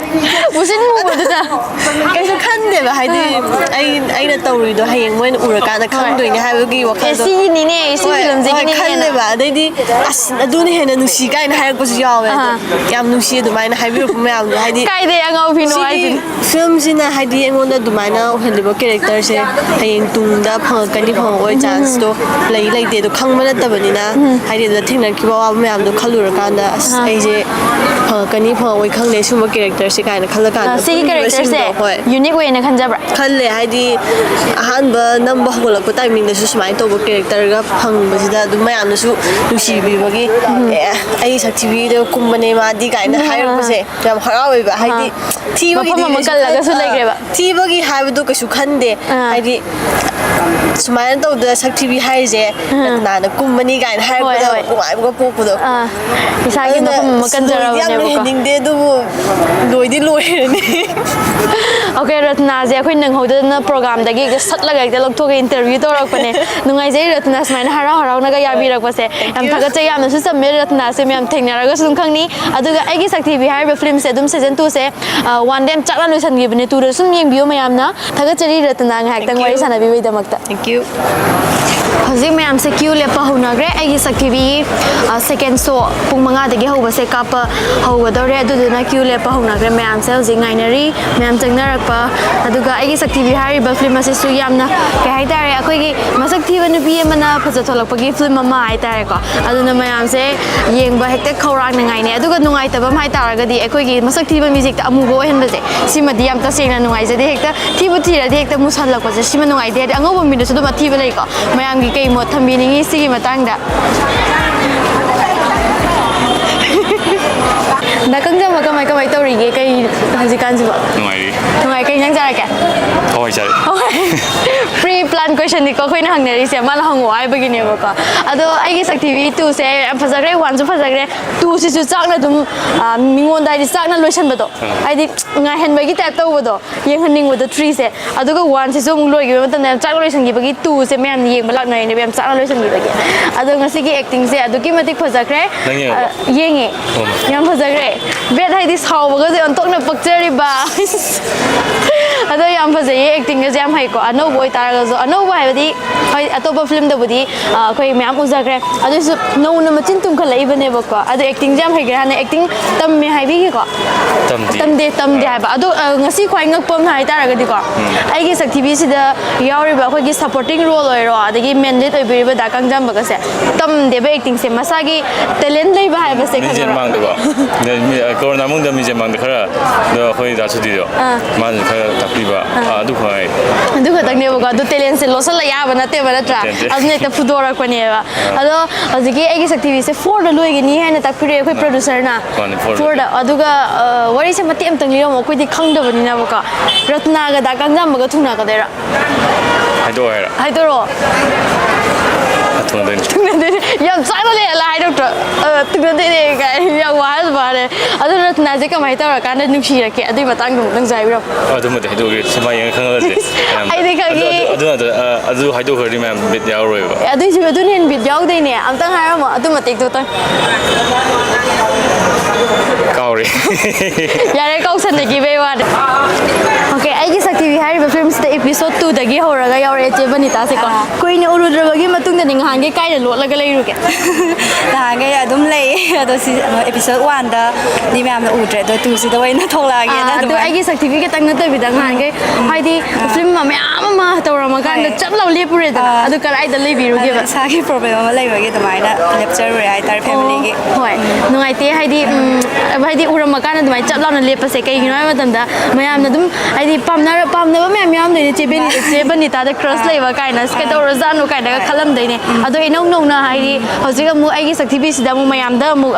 ꯃꯨꯁꯤꯟ ꯃꯨꯕꯗꯨꯗ ꯀꯩꯁꯨ ꯈꯟꯗꯦꯕ ꯍꯥꯏꯗꯤ ꯑꯩꯅ ꯇꯧꯔꯤꯗꯣ ꯍꯌꯦꯡ ꯃꯣꯏꯅ ꯎꯔꯀꯥꯟꯗ ꯈꯪꯗꯣꯏꯅꯦ ꯍꯥꯏꯕꯒꯤ ꯋꯥꯈꯜꯗꯣ ꯁꯤꯒꯤꯅꯤꯅꯦ ꯁꯤ ꯐꯤꯂꯝꯁꯤꯒꯤꯅꯦ ꯈꯜꯂꯦꯕ ꯑꯗꯩꯗꯤ ꯑꯁ ꯑꯗꯨꯅ ꯍꯦꯟꯅ ꯅꯨꯡꯁꯤ ꯀꯥꯏꯅ ꯍꯥꯏꯔꯛꯄꯁꯨ ꯌꯥꯎꯋꯦ ꯑꯗꯣ ꯌꯥꯝ ꯅꯨꯡꯁꯤ ꯑꯗꯨꯃꯥꯏꯅ ꯍꯥꯏꯕꯤꯔꯛꯄ ꯃꯌꯥꯝꯗꯣ ꯍꯥꯏꯗꯤ ꯀꯥꯏꯗꯩ ꯑꯉꯥꯎꯕꯤꯅꯣ ꯁꯤꯒꯤ ꯍꯥꯏꯁꯤꯅꯤ ꯐꯤꯂꯝꯁꯤꯅ ꯍꯥꯏꯗꯤ ꯑꯩꯉꯣꯟꯗ ꯑꯗꯨꯃꯥꯏꯅ ꯑꯣꯏꯍꯜꯂꯤꯕ ꯀꯦꯔꯦꯛꯇꯔꯁꯦ ꯍꯌꯦꯡ ꯇꯨꯡꯗ ꯐꯪꯉꯛꯀꯅꯤ ꯐꯪꯉꯛꯑꯣꯏ ꯆꯥꯟꯁꯇꯣ ꯂꯩꯇꯦ ꯑꯗꯣ ꯈꯪꯕ ꯅꯠꯇꯕꯅꯤ나 ꯍꯥꯏꯗꯤ ꯑꯗꯨꯗ ꯊꯦꯡꯅꯈꯤꯕ ꯑꯋꯥꯕ ꯃꯌꯥꯝꯗꯣ ꯈꯜꯂꯨꯔꯀꯥꯟꯗ ꯑꯁ ꯑꯩꯁꯦ ꯐꯪꯉꯛꯀꯅꯤ ꯐꯪꯉꯛꯑꯣꯏ ꯈꯪꯗꯦ ꯁꯤꯒꯨꯝꯕ ꯀꯦꯔꯦꯛꯇꯔꯁꯦ ꯀꯥꯏꯅ ꯈꯜꯂꯀꯥꯟꯗ ꯁꯤꯒꯤ ꯀꯦꯔꯦꯛꯇꯔꯁꯦ ꯍꯣꯏ ꯌꯨꯅꯤꯛ ꯑꯣꯏꯅ ꯈꯟꯖꯕ꯭ꯔꯥ ꯈꯜꯂꯦ ꯍꯥꯏꯗꯤ ꯑꯍꯥꯟꯕ ꯅꯝꯕ ꯍꯧꯒꯠꯂꯛꯄ ꯇꯥꯏꯃꯤꯡꯗꯁꯨ ꯁꯨꯃꯥꯏꯅ ꯇꯧꯕ ꯀꯦꯔꯦꯛꯇꯔꯒ ꯐꯪꯕꯁꯤꯗ ꯑꯗꯨꯝ ꯃꯌꯥꯝꯅꯁꯨ ꯅꯨꯡꯁꯤꯕꯤꯕꯒꯤ ꯑꯩ ꯁꯛꯊꯤꯕꯤꯗ ꯀꯨꯝꯕꯅꯦ ꯃꯥꯗꯤ ꯀꯥꯏꯅ ꯍꯥꯏꯔꯛꯄꯁꯦ ꯌꯥꯝ ꯍꯔꯥꯎꯋꯦꯕ ꯍꯥꯏꯗꯤ ꯃꯐꯝ ꯑꯃ ꯀꯜꯂꯒꯁꯨ ꯂꯩꯈ꯭ꯔꯦꯕ ꯊꯤꯕꯒꯤ ꯍꯥꯏꯕꯗꯣ ꯀꯩꯁꯨ ꯈꯟꯗꯦ ꯍꯥꯏꯗꯤ ꯁꯨꯃꯥꯏꯅ ꯇꯧꯗ ꯁꯛꯊꯤꯕꯤ ꯍꯥꯏꯔꯤꯁꯦ ꯔꯠꯅꯥꯅ ꯀꯨꯝꯕꯅꯤ ꯀꯥꯏꯅ ꯍꯥꯏꯔꯛꯄꯗ ꯅꯨꯡꯉꯥꯏꯕꯒ ꯄꯣꯛꯄꯗꯣ ꯏꯁꯥꯒꯤ ꯃꯐꯝ ꯑꯃ ꯂꯣꯏꯗꯤ ꯌꯥꯝ ꯀꯟꯖꯔꯕꯅꯦꯕꯀꯣ ꯂꯣꯏꯍꯟꯅꯤꯡꯗꯦ ꯑꯗꯨꯕꯨ ꯂꯣꯏꯗꯤ ꯂꯣꯏꯔꯅꯤ ꯑꯣꯀꯦ ꯔꯠꯅꯥꯁꯦ ꯑꯩꯈꯣꯏ ꯅꯪꯍꯧꯗꯅ ꯄ꯭ꯔꯣꯒꯥꯝꯗꯒꯤ ꯍꯦꯛꯇ ꯁꯠꯂꯒ ꯍꯦꯛꯇ ꯂꯧꯊꯣꯛꯑꯒ ꯏꯟꯇꯔꯚꯤꯌꯨ ꯇꯧꯔꯛꯄꯅꯦ ꯅꯨꯡꯉꯥꯏꯖꯩ ꯔꯠꯅꯥ ꯁꯨꯃꯥꯏꯅ ꯍꯔꯥꯎꯅꯒ ꯌꯥꯕꯤꯔꯛꯄꯁꯦ ꯌꯥꯝ ꯊꯥꯒꯠꯆꯩ ꯌꯥꯝꯅꯁꯨ ꯆꯝꯃꯦ ꯔꯠꯅꯥꯁꯦ ꯃꯌꯥꯝ ꯊꯦꯡꯅꯔꯒꯁꯨ ꯑꯗꯨꯝ ꯈꯪꯅꯤ ꯑꯗꯨꯒ ꯑꯩꯒꯤ ꯁꯛꯊꯤꯕꯤ ꯍꯥꯏꯔꯤꯕ ꯐꯤꯂꯝꯁꯦ ꯑꯗꯨꯝ ꯁꯤꯖꯟ 2ꯁꯦ 1ꯗ ꯌꯥꯝ ꯆꯥꯛꯅ ꯂꯣꯏꯁꯟꯈꯤꯕꯅꯦ 2ꯗ ꯁꯨꯝ ꯌꯦꯡꯕꯤꯌꯨ ꯃꯌꯥꯝꯅ ꯊꯥꯒꯠꯆꯔꯤ ꯔꯠꯅꯥ ꯉꯥꯏꯍꯥꯛꯇꯪ ꯋꯥꯔꯤ ꯁꯥꯟꯅꯕꯤꯕꯒꯤꯗꯃꯛꯇ Thank you. ꯍꯧꯖꯤꯛ ꯃꯌꯥꯝꯁꯦ ꯀ꯭ꯌꯨ ꯂꯦꯞꯄ ꯍꯧꯅꯈ꯭ꯔꯦ ꯑꯩꯒꯤ ꯁꯛꯊꯤꯕꯤꯒꯤ ꯁꯦꯀꯦꯟ ꯁꯣ ꯄꯨꯡ 5ꯗꯒꯤ ꯍꯧꯕꯁꯦ ꯀꯥꯞꯄ ꯍꯧꯒꯗꯧꯔꯦ ꯑꯗꯨꯗꯨꯅ ꯀ꯭ꯌꯨ ꯂꯦꯞꯄ ꯍꯧꯅꯈ꯭ꯔꯦ ꯃꯌꯥꯝꯁꯦ ꯍꯧꯖꯤꯛ ꯉꯥꯏꯅꯔꯤ ꯃꯌꯥꯝ ꯆꯪꯅꯔꯛꯄ ꯑꯗꯨꯒ ꯑꯩꯒꯤ ꯁꯛꯊꯤꯕꯤ ꯍꯥꯏꯔꯤꯕ ꯐꯤꯂꯝ ꯑꯁꯤꯁꯨ ꯌꯥꯝꯅ ꯀꯩ ꯍꯥꯏꯇꯥꯔꯦ ꯑꯩꯈꯣꯏꯒꯤ ꯃꯁꯛ ꯊꯤꯕ ꯅꯨꯄꯤ ꯑꯃꯅ ꯐꯖꯊꯣꯛꯂꯛꯄꯒꯤ ꯐꯤꯂꯝ ꯑꯃ ꯍꯥꯏꯇꯥꯔꯦꯀꯣ ꯑꯗꯨꯅ ꯃꯌꯥꯝꯁꯦ ꯌꯦꯡꯕ ꯍꯦꯛꯇ ꯈꯧꯔꯥꯡꯅ ꯉꯥꯏꯅꯩ ꯑꯗꯨꯒ ꯅꯨꯡꯉꯥꯏꯇꯕ ꯑꯃ ꯍꯥꯏꯇꯥꯔꯒꯗꯤ ꯑꯩꯈꯣꯏꯒꯤ ꯃꯁꯛ ꯊꯤꯕ ꯃꯤꯁꯦ ꯍꯦꯛꯇ ꯑꯃꯨꯕ ꯑꯣꯏꯍꯟꯕꯁꯦ ꯁꯤꯃꯗꯤ ꯌꯥꯝ ꯇꯁꯦꯡꯅ ꯅꯨꯡꯉꯥꯏꯖꯗꯦ ꯍꯦꯛꯇ ꯊꯤꯕꯨ ꯊꯤꯔꯗꯤ ꯍꯦꯛꯇ ꯃꯨꯁꯜꯂꯛꯄꯁꯦ ꯁꯤꯃ ꯅꯨꯡꯉꯥꯏꯇꯦ ꯍꯥꯏꯗꯤ ꯑꯉꯧꯕ ꯃꯤꯗꯁꯨ ꯑꯗꯨꯝ ꯑꯊꯤꯕ ꯂꯩꯀꯣ ꯃꯌꯥꯝꯒꯤ ꯀꯩ ꯃꯣꯠ ꯊꯝꯕꯤꯅꯤꯡꯉꯤ ꯁꯤꯒꯤ ꯃꯇꯥꯡꯗ ꯅꯥꯀꯪꯖꯝꯕ ꯀꯃꯥꯏ ꯇꯧꯔꯤꯒꯦ ꯀꯩ ꯍꯧꯖꯤꯛꯀꯥꯟꯁꯤꯕꯣ ꯅꯨꯡꯉꯥꯏ ꯀꯩ ꯏꯟꯖꯥꯡ ꯆꯥꯔꯛꯀꯦ ꯍꯋꯥꯏ ꯆꯥꯔꯦ ꯄ꯭ꯔꯤ ꯄ꯭ꯂꯥꯟ ꯀꯣꯏꯁꯟꯅꯤꯀꯣ ꯑꯩꯈꯣꯏꯅ ꯍꯪꯅꯔꯤꯁꯦ ꯃꯥꯅ ꯍꯪꯉꯛꯑꯣ ꯍꯥꯏꯕꯒꯤꯅꯦꯕꯀꯣ ꯑꯗꯣ ꯑꯩꯒꯤ ꯁꯛꯊꯤꯕꯤ 2ꯁꯦ ꯌꯥꯝ ꯐꯖꯈ꯭ರೆ 1ꯁꯨ ꯐꯖꯈ꯭ರೆ 2ꯁꯤꯁꯨ ꯆꯥꯛꯅ ꯑꯗꯨꯝ ꯃꯤꯉꯣꯟꯗ ꯍꯥꯏꯗꯤ ꯆꯥꯛꯅ ꯂꯣꯏꯁꯟꯕꯗꯣ ꯍꯥꯏꯗꯤ ꯉꯥꯏꯍꯟꯕꯒꯤ ꯇꯥꯏꯞ ꯇꯧꯕꯗꯣ ꯌꯦꯡꯍꯟꯅꯤꯡꯕꯗꯣ 3ꯁꯦ ꯑꯗꯨꯒ 1ꯁꯤꯁꯨ ꯑꯃꯨꯛ ꯂꯣꯏꯈꯤꯕ ꯃꯇꯝꯗ ꯌꯥꯝ ꯆꯥꯛꯅ ꯂꯣꯏꯁꯟꯈꯤꯕꯒꯤ 2ꯁꯦ ꯃꯌꯥꯝ ꯌꯦꯡꯕ ꯂꯥꯛꯅꯔꯤꯅꯦꯕ ꯌꯥꯝ ꯆꯥꯛꯅ ꯂꯣꯏꯁꯟꯈꯤꯕꯒꯤ ꯑꯗꯣ ꯉꯁꯤꯒꯤ ꯑꯦꯛꯇꯤꯡꯁꯦ ꯑꯗꯨꯛꯀꯤ ꯃꯇꯤꯛ ꯐꯖꯈ꯭ರೆ ꯌꯦꯡꯉꯦ ꯌꯥꯝ ꯐꯖꯈ꯭ರೆ ꯕꯦꯠ ꯍꯥꯏꯗꯤ ꯁꯥꯎꯕꯒꯁꯦ ꯑꯣꯟꯊꯣꯛꯅ ꯄꯛꯆꯔꯤꯕ ꯑꯗꯣ ꯌꯥꯝ ꯐꯖꯩꯌꯦ ꯑꯦꯛꯇꯤꯡꯒꯁꯦ ꯌꯥꯝ ꯍꯩꯀꯣ ꯑꯅꯧꯕ ꯑꯣꯏꯇꯥꯔꯒꯁꯨ ꯑꯅꯧꯕ ꯍꯥꯏꯕꯗꯤ ꯍꯣꯏ ꯑꯇꯣꯞꯄ ꯐꯤꯂꯝꯗꯕꯨꯗꯤ ꯑꯩꯈꯣꯏ ꯃꯌꯥꯝ ꯎꯖꯈ꯭ರೆ ꯑꯗꯨꯁꯨ ꯅꯧꯅ ꯃꯆꯤꯟ ꯇꯨꯝꯈꯠꯂꯛꯏꯕꯅꯦꯕꯀꯣ ꯑꯗꯣ ꯑꯦꯛꯇꯤꯡꯁꯦ ꯌꯥꯝ ꯍꯩꯈ꯭ꯔꯦ ꯍꯥꯟꯅ ꯑꯦꯛꯇꯤꯡ ꯇꯝꯃꯦ ꯍꯥꯏꯕꯤꯒꯦꯀꯣ ꯇꯝꯗꯦ ꯍꯥꯏꯕ ꯑꯗꯣ ꯉꯁꯤ ꯈ꯭ꯋꯥꯏ ꯉꯛꯄ ꯑꯃ ꯍꯥꯏꯇꯥꯔꯒꯗꯤꯀꯣ ꯑꯩꯒꯤ ꯁꯛꯊꯤꯕꯤꯁꯤꯗ ꯌꯥꯎꯔꯤꯕ ꯑꯩꯈꯣꯏꯒꯤ ꯁꯞꯄꯣꯔꯇꯤꯡ ꯔꯣꯜ ꯑꯣꯏꯔꯣ ꯑꯗꯒꯤ ꯃꯦꯟ ꯂꯤꯗ ꯑꯣꯏꯕꯤꯔꯤꯕ ꯗꯥ ꯀꯪꯖꯥꯝꯕꯒꯁꯦ ꯇꯝꯗꯦꯕ ꯑꯦꯛꯇꯤꯡꯁꯦ ꯃꯁꯥꯒꯤ ꯇꯦꯂꯦꯟ ꯂꯩꯕ ꯍꯥꯏꯕꯁꯦ ꯈꯪꯉꯕ꯭ꯔꯥ 코로나 문제 미제망도 khara 너 거의 다 수디요 맞아 khara 답비바 아두 거의 ꯑꯗꯨꯒ ꯇꯪꯅꯦꯕꯀꯣ ꯑꯗꯨ ꯇꯦꯂꯦꯟꯁꯦ ꯂꯣꯠꯁꯜꯂ ꯌꯥꯕ ꯅꯠꯇꯦꯕ ꯅꯠꯇ꯭ꯔꯥ ꯑꯗꯨꯅ ꯍꯦꯛꯇ ꯐꯨꯗꯣꯔꯛꯄꯅꯦꯕ ꯑꯗꯣ ꯍꯧꯖꯤꯛꯀꯤ ꯑꯩꯒꯤ ꯁꯛꯇꯤꯕꯤꯁꯦ 4ꯗ ꯂꯣꯏꯒꯅꯤ ꯍꯥꯏꯅ ꯇꯥꯛꯄꯤꯔꯦ ꯑꯩꯈꯣꯏ ꯄ꯭ꯔꯣꯗ꯭ꯌꯨꯁꯔꯅ 4ꯗ ꯑꯗꯨꯒ ꯋꯥꯔꯤꯁꯦ ꯃꯇꯦꯛ ꯑꯃꯇꯪ ꯂꯤꯔꯝꯃꯣ ꯑꯩꯈꯣꯏꯗꯤ ꯈꯪꯗꯕꯅꯤꯅꯕꯀꯣ ꯔꯠꯅꯥꯒ ꯗꯥ ꯀꯥꯡꯖꯥꯝꯕꯒ ꯊꯨꯡꯅꯀꯗꯣꯏꯔꯥ ꯍꯥꯏꯗꯣꯔꯛꯑꯣ ꯊꯨꯡꯅꯗꯣꯏꯅꯤ ꯌꯥꯝ ꯆꯥꯅ ꯂꯩꯔꯂ ꯍꯥꯏꯗꯣꯛꯇ꯭ꯔꯣ ꯊꯨꯡꯅꯗꯣꯏꯅꯦ ꯀꯥꯏ ꯌꯥꯝ ꯋꯥꯔꯁꯨ ꯋꯥꯔꯦ ꯑꯗꯨ ꯔꯠꯅꯥꯁꯦ ꯀꯃꯥꯏꯅ ꯇꯧꯔꯀꯥꯟꯗ ꯅꯨꯡꯁꯤꯔꯛꯀꯦ ꯑꯗꯨꯏ ꯃꯇꯥꯡꯗꯣ ꯑꯃꯨꯛꯇꯪ ꯍꯥꯏꯕꯤꯔꯣ ꯑꯗꯨꯃꯗꯤ ꯍꯥꯏꯗꯣꯛꯑꯒꯦ ꯁꯤꯃꯥ ꯌꯦꯡꯉ ꯈꯪꯉꯒꯗꯤ ꯑꯩꯗꯤ ꯈꯪꯉꯤ ꯑꯗꯨ ꯍꯥꯏꯗꯣꯛꯈ꯭ꯔꯗꯤ ꯃꯌꯥꯝ ꯕꯤꯠ ꯌꯥꯎꯔꯣꯏꯕ ꯑꯗꯨꯏꯁꯨ ꯑꯗꯨꯅ ꯍꯦꯟꯅ ꯕꯤꯠ ꯌꯥꯎꯗꯣꯏꯅꯦ ꯑꯝꯇꯪ ꯍꯥꯏꯔꯝꯃꯣ ꯑꯗꯨ ꯃꯇꯦꯛꯇꯨꯇꯪ ꯀꯥꯎꯔꯦ ꯌꯥꯔꯦ ꯀꯥꯎꯁꯟꯅꯈꯤꯕꯩ ꯋꯥꯅꯤ ꯑꯣꯀꯦ ꯑꯩꯒꯤ ꯁꯛꯇꯤꯕꯤ ꯍꯥꯏꯔꯤꯕ ꯐꯤꯂꯝꯁꯤꯗ 에피ꯁꯣꯗ 2ꯗꯒꯤ ꯍꯧꯔꯒ ꯌꯥꯎꯔꯛꯑꯦ ꯆꯦ ꯕꯅꯤꯇꯥꯁꯦꯀꯣ ꯀꯨꯏꯅ ꯎꯔꯨꯗ꯭ꯔꯕꯒꯤ ꯃꯇꯨꯡꯗꯗꯤ ꯉꯍꯥꯟꯒꯩ ꯀꯥꯏꯗ ꯂꯣꯠꯂꯒ ꯂꯩꯔꯨꯒꯦ ꯅꯍꯥꯟꯈꯩ ꯑꯗꯨꯝ ꯂꯩ ꯑꯗꯣ 에피ꯁꯣꯗ 1ꯗꯗꯤ ꯃꯌꯥꯝꯅ ꯎꯗ꯭ꯔꯦ ꯑꯗꯣ 2ꯁꯤꯗ ꯑꯣꯏꯅ ꯊꯣꯛꯂꯛꯑꯒꯦꯅ ꯑꯗꯣ ꯑꯩꯒꯤ ꯁꯛꯇꯤꯕꯤ ꯈꯤꯇꯪ ꯅꯠꯇꯕꯤꯗ ꯉꯍꯥꯟꯈꯩ ꯍꯥꯏꯗꯤ ꯐꯤꯂꯝ ꯃꯌꯥꯝ ꯑꯃ ꯇꯧꯔꯝꯃꯀꯥꯟꯗ ꯆꯞ ꯂꯥꯎ ꯂꯦꯞꯄꯨꯔꯦꯗꯅ ꯑꯗꯨ ꯀꯗꯥꯏꯗ ꯂꯩꯕꯤꯔꯨꯒꯦꯕ ꯏꯁꯥꯒꯤ ꯄ꯭ꯔꯣꯕ꯭ꯂꯦꯝ ꯑꯃ ꯂꯩꯕꯒꯤ ꯑꯗꯨꯃꯥꯏꯅ ꯂꯦꯞꯆꯔꯨꯔꯦ ꯍꯥꯏꯇꯥꯔꯦ ꯐꯦꯃꯤꯂꯤꯒꯤ ꯍꯣꯏ ꯅꯨꯡꯉꯥꯏꯇꯦ ꯍꯥꯏꯗꯤ ꯎꯔꯝꯃꯀꯥꯟꯗ ꯑꯗꯨꯃꯥꯏꯅ ꯆꯞ ꯂꯥꯎꯅ ꯂꯦꯞꯄꯁꯦ ꯀꯩꯒꯤꯅꯣ ꯍꯥꯏꯕ ꯃꯇꯝꯗ ꯃꯌꯥꯝꯅ ꯑꯗꯨꯝ ꯍꯥꯏꯗꯤ ꯄꯥꯝꯅꯕ ꯃꯌꯥꯝ ꯌꯥꯎꯔꯝꯗꯣꯏꯅꯦ ꯆꯦ ꯕꯅꯤꯇꯥꯗ ꯀ꯭ꯔꯁ ꯂꯩꯕ ꯀꯥꯏꯅ ꯀꯩꯗꯧꯔꯖꯥꯠꯅꯣ ꯀꯥꯏꯅꯒ ꯈꯜꯂꯝꯗꯣꯏꯅꯦ ꯑꯗꯣ ꯏꯅꯧ ꯅꯧꯅ ꯍꯥꯏꯗꯤ ꯍꯧꯖꯤꯛ ꯑꯃꯨꯛ ꯑꯩꯒꯤ ꯁꯛꯇꯤꯕꯤꯁꯤꯗ ꯑꯃꯨꯛ ꯃꯌꯥꯝꯗ ꯑꯃꯨꯛ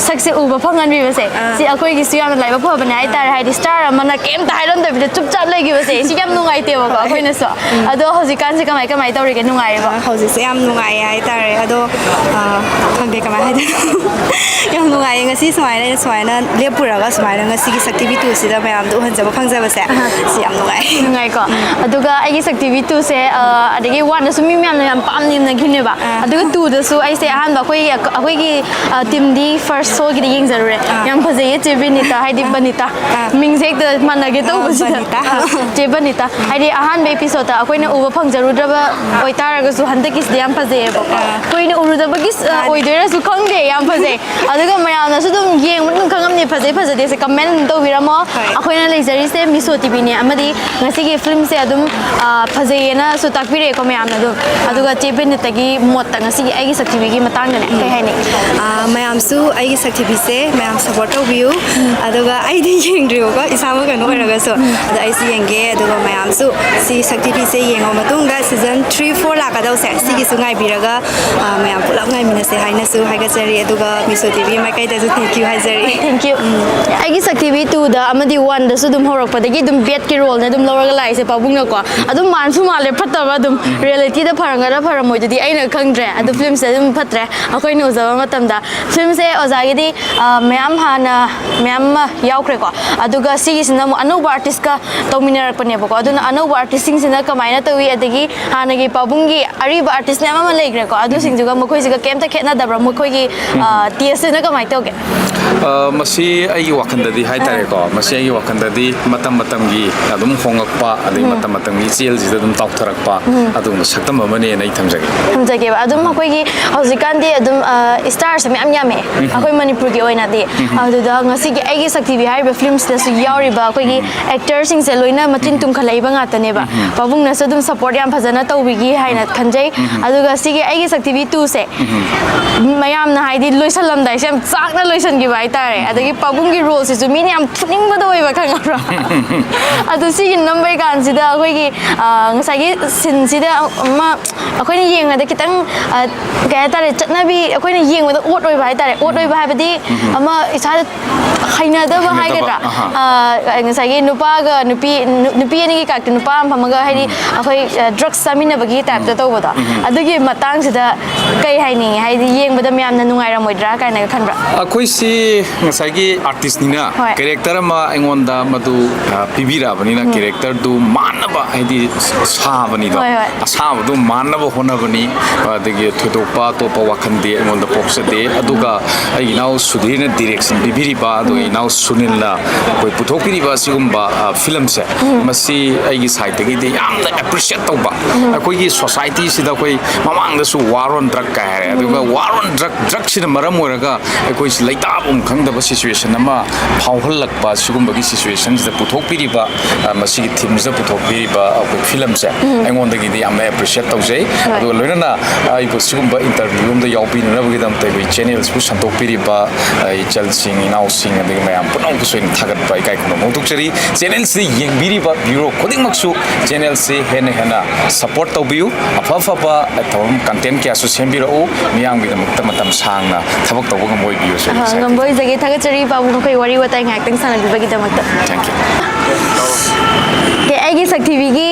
ꯁꯛꯁꯦ ꯎꯕ ꯐꯪꯍꯟꯕꯤꯕꯁꯦ ꯁꯤ ꯑꯩꯈꯣꯏꯒꯤꯁꯨ ꯌꯥꯝꯅ ꯂꯥꯏꯕꯛ ꯐꯕꯅꯦ ꯍꯥꯏꯇꯥꯔꯦ ꯍꯥꯏꯗꯤ ꯁ꯭ꯇꯥꯔ ꯑꯃꯅ ꯀꯩꯝꯇ ꯍꯥꯏꯔꯝꯗꯕꯤꯗ ꯆꯨꯞꯆꯥꯞ ꯂꯩꯈꯤꯕꯁꯦ ꯁꯤ ꯌꯥꯝ ꯅꯨꯡꯉꯥꯏꯇꯦꯕꯀꯣ ꯑꯩꯈꯣꯏꯅꯁꯨ ꯑꯗꯣ ꯍꯧꯖꯤꯛꯀꯥꯟꯁꯦ ꯀꯃꯥꯏ ꯇꯧꯔꯤꯒꯦ ꯅꯨꯡꯉꯥꯏꯔꯤꯕ ꯍꯧꯖꯤꯛꯁꯦ ꯌꯥꯝ ꯅꯨꯡꯉꯥꯏꯌꯦ ꯍꯥꯏꯇꯥꯔꯦ ꯑꯗꯣ ꯈꯪꯗꯦ ꯀꯃꯥꯏꯅ ꯍꯥꯏꯗꯣꯏꯅೋ ꯌꯥꯝ ꯅꯨꯡꯉꯥꯏꯌꯦ ꯉꯁꯤ ꯁꯨꯃꯥꯏꯅ ꯂꯦꯞꯄꯨꯔꯒ ꯁꯨꯃꯥꯏꯅ ꯉꯁꯤꯒꯤ ꯁꯛꯇꯤꯕꯤ 2ꯁꯤꯗ ꯃꯌꯥꯝꯗ ꯎꯍꯟꯖꯕ ꯐꯪꯖꯕꯁꯦ ꯁꯤ ꯌꯥꯝ ꯅꯨꯡꯉꯥꯏꯀꯣ ꯑꯗꯨꯒ ꯑꯩꯒꯤ ꯁꯛꯇꯤꯕꯤ 2ꯁꯦ ꯑꯗꯒꯤ 1ꯗꯁꯨ ꯃꯤ ꯃꯌꯥꯝꯅ ꯌꯥꯝ ꯄꯥꯝꯅꯈꯤꯅꯦꯕ ꯑꯗꯨꯒ 2ꯗꯁꯨ ꯑꯩꯁꯦ ꯑꯍꯥꯟꯕ ꯑꯩꯈꯣꯏꯒꯤ ꯇꯤꯝꯗꯤ ꯐꯥꯔꯁ ꯁꯣꯒꯤꯗ ꯌꯦꯡꯖꯔꯨꯔꯦ ꯌꯥꯝ ꯐꯖꯩꯌꯦ ꯆꯦ ꯕꯅꯤꯇꯥ ꯍꯥꯏꯗꯤ ꯕꯅꯤꯇꯥ ꯃꯤꯡꯁꯦ ꯍꯦꯛꯇ ꯃꯥꯟꯅꯒꯦ ꯇꯧꯕꯁꯤꯗ ꯆꯦ ꯕꯅꯤꯇꯥ ꯍꯥꯏꯗꯤ ꯑꯍꯥꯟꯕ 에피ꯁꯣꯗꯇ ꯑꯩꯈꯣꯏꯅ ꯎꯕ ꯐꯪꯖꯔꯨꯗ꯭ꯔꯕ ꯑꯣꯏꯇꯥꯔꯒꯁꯨ ꯍꯟꯗꯛꯀꯤꯁꯤꯗꯤ ꯌꯥꯝ ꯐꯖꯩꯌꯦꯕꯀꯣ ꯀꯨꯏꯅ ꯎꯔꯨꯗꯕꯒꯤ ꯑꯣꯏꯗꯣꯏꯔꯁꯨ ꯈꯪꯗꯦ ꯌꯥꯝ ꯐꯖꯩ ꯑꯗꯨꯒ ꯃꯌꯥꯝꯅꯁꯨ ꯑꯗꯨꯝ ꯌꯦꯡꯕ ꯑꯗꯨꯝ ꯈꯪꯉꯝꯅꯤ ꯐꯖꯩ ꯐꯖꯗꯦꯁꯦ ꯀꯃꯦꯟ ꯇꯧꯕꯤꯔꯝꯃꯣ ꯑꯩꯈꯣꯏꯅ ꯂꯩꯖꯔꯤꯁꯦ ꯃꯤꯁꯣ ꯇꯤꯚꯤꯅꯦ ꯑꯃꯗꯤ ꯉꯁꯤꯒꯤ ꯐꯤꯂꯝꯁꯦ ꯑꯗꯨꯝ ꯐꯖꯩꯌꯦꯅꯁꯨ ꯇꯥꯛꯄꯤꯔꯛꯑꯦꯀꯣ ꯃꯌꯥꯝꯅ ꯑꯗꯨꯝ ꯑꯗꯨꯒ ꯆꯦ ꯕꯅꯤꯇꯥꯒꯤ ꯃꯣꯠꯇ ꯉꯁꯤꯒꯤ ꯑꯩꯒꯤ ꯁꯛꯇꯤꯕꯤꯒꯤ ꯃꯇꯥꯡꯗꯅꯦ ꯀꯩ ꯍꯥꯏꯅꯤꯡꯉꯤ ꯃꯌꯥꯝꯁꯨ ꯑꯩꯒꯤ ꯁꯛꯇꯤꯕꯤꯁꯦ ꯃꯌꯥꯝ ꯁꯞꯄꯣꯔꯠ ꯇꯧꯕꯤꯌꯨ ꯑꯗꯨꯒ ꯑꯩꯗꯤ ꯌꯦꯡꯗ꯭ꯔꯤꯕꯀꯣ ꯏꯁꯥꯃꯛ ꯀꯩꯅꯣ ꯑꯣꯏꯔꯒꯁꯨ ꯑꯗꯣ ꯑꯩꯁꯨ ꯌꯦꯡꯒꯦ ꯑꯗꯨꯒ ꯃꯌꯥꯝꯁꯨ ꯁꯤ ꯁꯛꯇꯤꯕꯤꯁꯦ ꯌꯦꯡꯉ ꯃꯇꯨꯡꯗ ꯁꯤꯖꯟ 3-4 ꯂꯥꯛꯀꯗꯧꯁꯦ ꯁꯤꯒꯤꯁꯨ ꯉꯥꯏꯕꯤꯔꯒ ꯃꯌꯥꯝ ꯄꯨꯂꯞ ꯉꯥꯏꯃꯤꯟꯅꯁꯦ ꯍꯥꯏꯅꯁꯨ ꯍꯥꯏꯒꯠꯆꯔꯤ ꯑꯗꯨꯒ ꯃꯤꯁꯣ ꯇꯤꯚꯤ ꯃꯥꯏꯀꯩꯗꯁꯨ ꯊꯦꯡꯛꯌꯨ ꯍꯥꯏꯖꯔꯤ ꯊꯦꯡꯛꯌꯨ ꯑꯩꯒꯤ ꯁꯛꯇꯤꯕꯤ 2ꯗ ꯑꯃꯗꯤ 1ꯗꯁꯨ ꯑꯗꯨꯝ ꯍꯧꯔꯛꯄꯗꯒꯤ ꯑꯗꯨꯝ ꯕꯦꯠꯀꯤ ꯔꯣꯜꯅ ꯑꯗꯨꯝ ꯂꯧꯔꯒ ꯂꯥꯛꯏꯁꯦ ꯄꯥꯕꯨꯡꯅꯀꯣ ꯑꯗꯨꯝ ꯃꯥꯟꯁꯨ ꯃꯥꯜꯂꯦ ꯐꯠꯇꯕ ꯑꯗꯨꯝ ꯔꯤꯌꯦꯂꯤꯇꯤꯗ ꯐꯔꯝꯒꯗ꯭ꯔꯥ ꯐꯔꯝꯃꯣꯏꯗꯨꯗꯤ ꯑꯩꯅ ꯈꯪꯗ꯭ꯔꯦ ꯑꯗꯨ ꯐꯤꯂꯝꯁꯦ ꯑꯗꯨꯝ ꯐꯠꯇ꯭ꯔꯦ ꯑꯩꯈꯣꯏꯅ ꯎꯖꯕ ꯃꯇꯝꯗ ꯐꯤꯂꯝꯁꯦ ꯑꯣꯖꯥꯒꯤꯗꯤ ꯃꯌꯥꯝ ꯍꯥꯟꯅ ꯃꯌꯥꯝ ꯑꯃ ꯌꯥꯎꯈ꯭ꯔꯦꯀꯣ ꯑꯗꯨꯒ ꯁꯤꯒꯤꯁꯤꯅ ꯑꯃꯨꯛ ꯑꯅꯧꯕ ꯑꯥꯔꯇꯤꯁꯀ ꯇꯧꯃꯤꯟꯅꯔꯛꯄꯅꯦꯕꯀꯣ ꯑꯗꯨꯅ ꯑꯅꯧꯕ ꯑꯥꯔꯇꯤꯁꯁꯤꯡꯁꯤꯅ ꯀꯃꯥꯏꯅ ꯇꯧꯏ ꯑꯗꯒꯤ ꯍꯥꯟꯅꯒꯤ ꯄꯥꯕꯨꯡꯒꯤ ꯑꯔꯤꯕ ꯑꯥꯔꯇꯤꯁ ꯃꯌꯥꯝ ꯑꯃ ꯂꯩꯈ꯭ꯔꯦꯀꯣ ꯑꯗꯨꯁꯤꯡꯗꯨꯒ ꯃꯈꯣꯏꯁꯤꯒ ꯀꯩꯝꯇ ꯈꯦꯠꯅꯗꯕ꯭ꯔꯥ ꯃꯈꯣꯏꯒꯤ ꯇꯦꯁꯁꯤꯅ ꯀꯃꯥꯏꯅ ꯇꯧꯒꯦ ꯃꯁꯤ ꯑꯩꯒꯤ ꯋꯥꯈꯜꯗꯗꯤ ꯍꯥꯏꯇꯥꯔꯦꯀꯣ ꯃꯁꯤ ꯑꯩꯒꯤ ꯋꯥꯈꯜꯗꯗꯤ ꯃꯇꯝꯒꯤ ꯑꯗꯨꯝ ꯍꯣꯡꯉꯛꯄ ꯑꯗꯩ ꯃꯇꯝꯒꯤ ꯏꯆꯦꯜꯁꯤꯗ ꯑꯗꯨꯝ ꯇꯥꯎꯊꯔꯛꯄ ꯑꯗꯨꯒꯨꯝꯕ ꯁꯛꯇꯝ ꯑꯃꯅꯦꯅ ꯑꯩ ꯊꯝꯖꯒꯦꯕ ꯑꯗꯨꯝ ꯑꯩꯈꯣꯏꯒꯤ ꯍꯧꯖꯤꯛꯀꯥꯟꯗꯤ ꯑꯗꯨꯝ ꯏꯁꯇꯥꯔꯁꯦ ꯃꯌꯥꯝ ꯌꯥꯝꯃꯦ ꯑꯩꯈꯣꯏ ꯃꯅꯤꯄꯨꯔꯒꯤ ꯑꯣꯏꯅꯗꯤ ꯑꯗꯨꯗ ꯉꯁꯤꯒꯤ ꯑꯩꯒꯤ ꯁꯛꯇꯤꯕꯤ ꯍꯥꯏꯔꯤꯕ ꯐꯤꯂꯝꯁꯤꯗꯁꯨ ꯌꯥꯎꯔꯤꯕ ꯑꯩꯈꯣꯏꯒꯤ ꯑꯦꯛꯇꯔꯁꯤꯡꯁꯦ ꯂꯣꯏꯅ ꯃꯆꯤꯟ ꯇꯨꯝꯈꯠꯂꯛꯏꯕ ꯉꯥꯛꯇꯅꯦꯕ ꯄꯥꯕꯨꯡꯅꯁꯨ ꯑꯗꯨꯝ ꯁꯞꯄꯣꯔꯠ ꯌꯥꯝ ꯐꯖꯅ ꯇꯧꯕꯤꯈꯤ ꯍꯥꯏꯅ ꯈꯟꯖꯩ ꯑꯗꯨꯒ ꯁꯤꯒꯤ ꯑꯩꯒꯤ ꯁꯛꯇꯤꯕꯤ 2ꯁꯦ ꯃꯌꯥꯝꯅ ꯍꯥꯏꯗꯤ ꯂꯣꯏꯁꯜꯂꯝꯗꯥꯏꯁꯦ ꯌꯥꯝ ꯆꯥꯛꯅ ꯂꯣꯏꯁꯟꯈꯤꯕ ꯍꯥꯏꯇꯥꯔꯦ ꯑꯗꯒꯤ ꯄꯥꯕꯨꯡꯒꯤ ꯔꯣꯜꯁꯤꯁꯨ ꯃꯤꯅ ꯌꯥꯝ ꯐꯨꯅꯤꯡꯕꯗ ꯑꯣꯏꯕ ꯈꯪꯉꯕ꯭ꯔꯥ ꯑꯗꯨ ꯁꯤꯒꯤ ꯅꯝꯕꯩ ꯀꯥꯟꯁꯤꯗ ꯑꯩꯈꯣꯏꯒꯤ ꯉꯁꯥꯏꯒꯤ ꯁꯤꯟꯁꯤꯗ ꯑꯃ ꯑꯩꯈꯣꯏꯅ ꯌꯦꯡꯕꯗ खितंग कह हातारे चटनाबी अखोइना येंगबदा ओट ओइबा हातारे ओट ओइबा हाबदी अमा इसा हाइनादबा हाइगद्रा ngसाइगे नुपागा नुपी अनिगी काक्ट नुपा फमगा हाइदी अखोइ ड्रग्स सामिनबगी टाइप ता तौबदा अदुगी मतांग सिदा कै हाइनी हाइदी येंगबदा म्यामना नुंगाइरामोइद्रा काइना खनब्रा अखोइ सी ngसाइगे आर्टिस्ट निना कैरेक्टर मा एंगोंदा मदु पिबिराबनिना कैरेक्टर दु मानबा हाइदी साबनी दो साबदु मानबा होनबनी अदगी थोदोपा तोपा वाखंदे एंगोंदा पोक्सदे अदुगा आइगी नाउ सुधीरना डायरेक्शन बिबिरिबा अदु नाउ सुनीलना कोइ पुथोकिरिबा सिगुम्बा फिल्म से मसी आइगी साइड तगिदे यामना एप्रिशिएट तौबा अखोइगी सोसाइटी सिदा कोइ ममांगदसु वार ऑन ड्रग का है अदुगा वार ऑन ड्रग सिना मरम ओरगा अखोइ लैताबुम खंगदबा सिचुएशन अमा फावहललकबा सिगुम्बगी सिचुएशन सिदा पुथोकिरिबा मसी थीम सिदा पुथोकिरि ꯍꯥꯏꯔꯤꯕ ꯑꯩꯈꯣꯏ ꯐꯤꯂꯝꯁꯦ ꯑꯩꯉꯣꯟꯗꯒꯤꯗꯤ ꯌꯥꯝꯅ ꯑꯦꯄ꯭ꯔꯤꯁꯤꯌꯦꯠ ꯇꯧꯖꯩ ꯑꯗꯨꯒ ꯂꯣꯏꯅꯅ ꯑꯩꯕꯨ ꯁꯤꯒꯨꯝꯕ ꯏꯟꯇꯔꯚ꯭ꯌꯨ ꯑꯃꯗ ꯌꯥꯎꯕꯤꯅꯅꯕꯒꯤꯗꯃꯛꯇ ꯑꯩꯈꯣꯏ ꯆꯦꯅꯦꯜꯁꯤꯕꯨ ꯁꯟꯗꯣꯛꯄꯤꯔꯤꯕ ꯏꯆꯜꯁꯤꯡ ꯏꯅꯥꯎꯁꯤꯡ ꯑꯗꯒꯤ ꯃꯌꯥꯝ ꯄꯨꯝꯅꯃꯛꯄꯨꯁꯨ ꯑꯩꯅ ꯊꯥꯒꯠꯄ ꯏꯀꯥꯏ ꯈꯨꯝꯅꯕ ꯐꯣꯡꯗꯣꯛꯆꯔꯤ ꯆꯦꯅꯦꯜꯁꯤꯗ ꯌꯦꯡꯕꯤꯔꯤꯕ ꯚ꯭ꯌꯨꯔꯣ ꯈꯨꯗꯤꯡꯃꯛꯁꯨ ꯆꯦꯅꯦꯜꯁꯤ ꯍꯦꯟꯅ ꯁꯞꯄꯣꯔꯠ ꯇꯧꯕꯤꯌꯨ ꯑꯐꯕ ꯊꯧꯔꯝ ꯀꯟꯇꯦꯟ ꯀꯌꯥꯁꯨ ꯁꯦꯝꯕꯤꯔꯛꯎ ꯃꯤꯌꯥꯝꯒꯤꯗꯃꯛꯇ ꯃꯇꯝ ꯁꯥꯡꯅ ꯊꯕꯛ ꯇꯧꯕ ꯉꯝꯕ ꯑꯣꯏꯕꯤꯌꯨꯁꯨ ꯉꯝꯕꯣꯏꯖꯒꯦ ꯊꯥꯒꯠꯆꯔꯤ ꯄꯥꯕꯨꯡ ꯑꯩꯈꯣꯏ ꯋꯥꯔꯤ ꯋꯥꯇꯥꯏ ꯉꯥꯏꯍꯥꯛꯇꯪ ꯁꯥꯟꯅꯕꯤꯕꯒꯤꯗꯃꯛꯇ ꯊꯦꯡꯛ ꯌꯨ ꯑꯩꯒꯤ ꯁꯛ ꯇꯤꯚꯤꯒꯤ